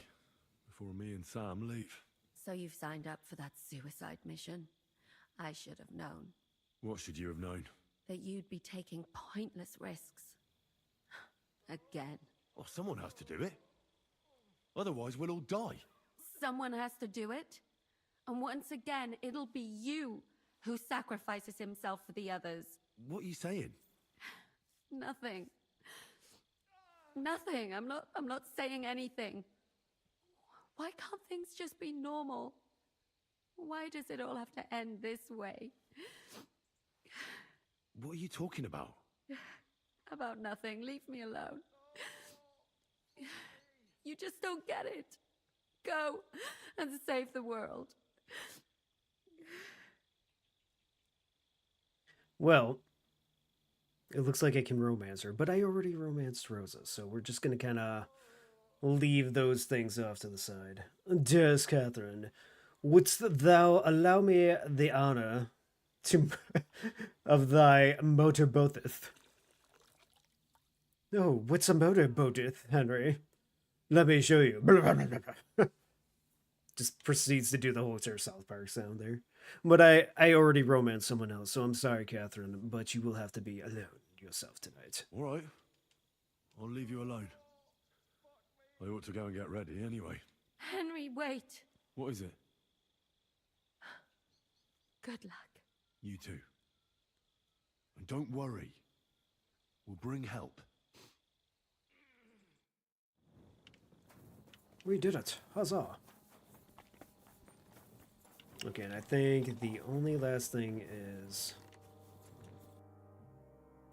before me and Sam leave. So you've signed up for that suicide mission? I should have known. What should you have known? That you'd be taking pointless risks. Again. Well, someone has to do it. Otherwise, we'll all die. Someone has to do it. And once again, it'll be you who sacrifices himself for the others. What are you saying? Nothing. Nothing. I'm not saying anything. Why can't things just be normal? Why does it all have to end this way? What are you talking about? About nothing. Leave me alone. You just don't get it. Go and save the world. Well, it looks like I can romance her, but I already romanced Rosa, so we're just gonna kind of leave those things off to the side. Dearest Catherine, wouldst thou allow me the honor to of thy motorboateth? No, what's a motorboateth, Henry? Let me show you. Just proceeds to do the whole South Park sound there. But I already romanced someone else, so I'm sorry, Catherine, but you will have to be alone yourself tonight. All right. I'll leave you alone. I ought to go and get ready anyway. Henry, wait. What is it? Good luck. You too. And don't worry. We'll bring help. We did it. Huzzah. Okay, and I think the only last thing is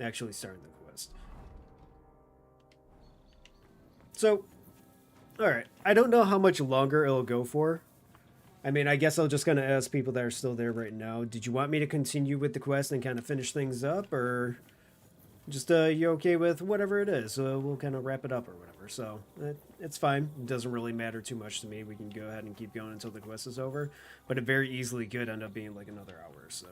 actually starting the quest. So, alright. I don't know how much longer it'll go for. I mean, I guess I'll just kind of ask people that are still there right now. Did you want me to continue with the quest and kind of finish things up? Or just, you okay with whatever it is? We'll kind of wrap it up or whatever. So, it's fine. It doesn't really matter too much to me. We can go ahead and keep going until the quest is over. But it very easily could end up being like another hour or so,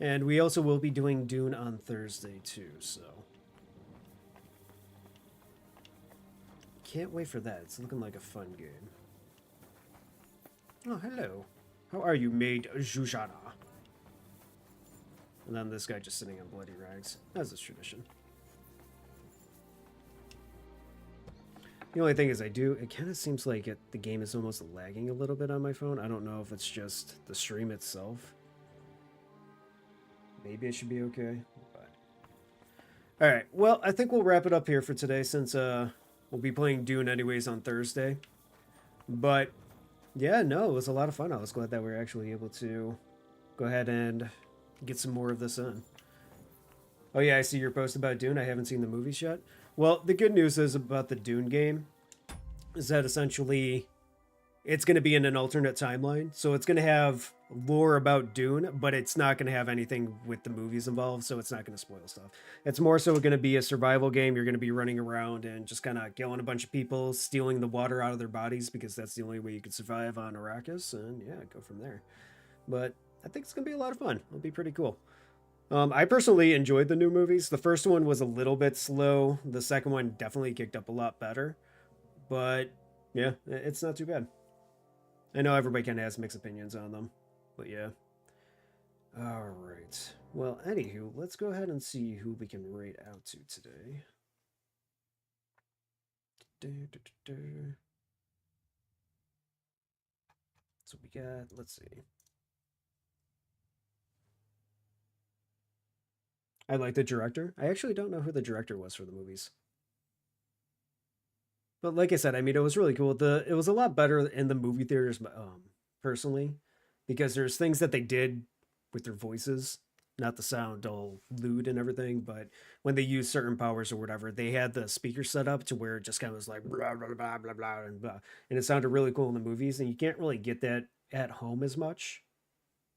And we also will be doing Dune on Thursday too, so. Can't wait for that. It's looking like a fun game. Oh, hello. How are you, maid Zhuzhana? And then this guy just sitting on bloody rags, as is tradition. The only thing is it kind of seems like the game is almost lagging a little bit on my phone. I don't know if it's just the stream itself. Maybe it should be okay, but... Alright, well, I think we'll wrap it up here for today since we'll be playing Dune anyways on Thursday. But, yeah, no, it was a lot of fun. I was glad that we were actually able to go ahead and get some more of this in. Oh yeah, I see your post about Dune. I haven't seen the movies yet. Well, the good news is about the Dune game is that essentially it's going to be in an alternate timeline. So it's going to have lore about Dune, but it's not going to have anything with the movies involved, so it's not going to spoil stuff. It's more so going to be a survival game. You're going to be running around and just kind of killing a bunch of people, stealing the water out of their bodies, because that's the only way you can survive on Arrakis, and yeah, go from there. But I think it's going to be a lot of fun. It'll be pretty cool. I personally enjoyed the new movies. The first one was a little bit slow. The second one definitely kicked up a lot better. But yeah, it's not too bad. I know everybody kind of has mixed opinions on them. But yeah. Alright. Well, anywho, let's go ahead and see who we can rate out to today. So we got, let's see. I like the director. I actually don't know who the director was for the movies. But like I said, I mean, it was really cool. It was a lot better in the movie theaters, personally, because there's things that they did with their voices, not the sound all lewd and everything, but when they used certain powers or whatever, they had the speaker set up to where it just kind of was like blah, blah, blah, blah, blah, and blah. And it sounded really cool in the movies, and you can't really get that at home as much.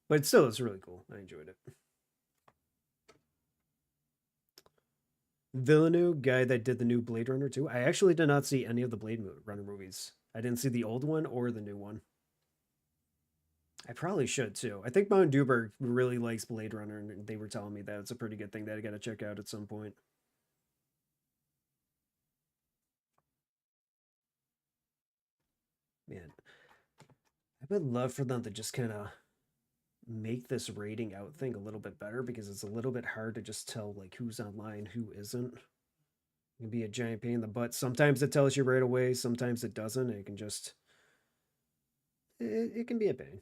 But still, it's really cool. I enjoyed it. Villeneuve, guy that did the new Blade Runner 2. I actually did not see any of the Blade Runner movies. I didn't see the old one or the new one. I probably should too. I think Mount Duberg really likes Blade Runner, and they were telling me that it's a pretty good thing that I got to check out at some point. Man, I would love for them to just kind of make this rating out thing a little bit better, because it's a little bit hard to just tell like who's online, who isn't. It can be a giant pain in the butt. Sometimes it tells you right away, sometimes it doesn't. It can just it can be a pain.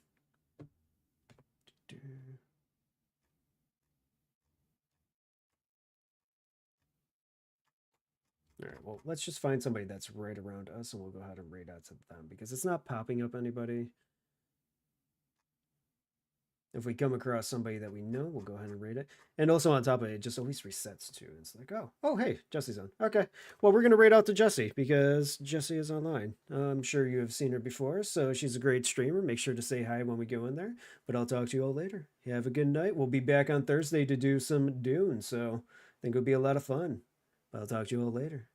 All right, well, let's just find somebody that's right around us, and we'll go ahead and raid out to them, because it's not popping up anybody. If we come across somebody that we know, we'll go ahead and raid it. And also on top of it, it just always resets too. It's like, oh, hey, Jesse's on. Okay, well, we're going to raid out to Jessie, because Jessie is online. I'm sure you have seen her before, so she's a great streamer. Make sure to say hi when we go in there, but I'll talk to you all later. Have a good night. We'll be back on Thursday to do some Dune, so I think it'll be a lot of fun. I'll talk to you all later.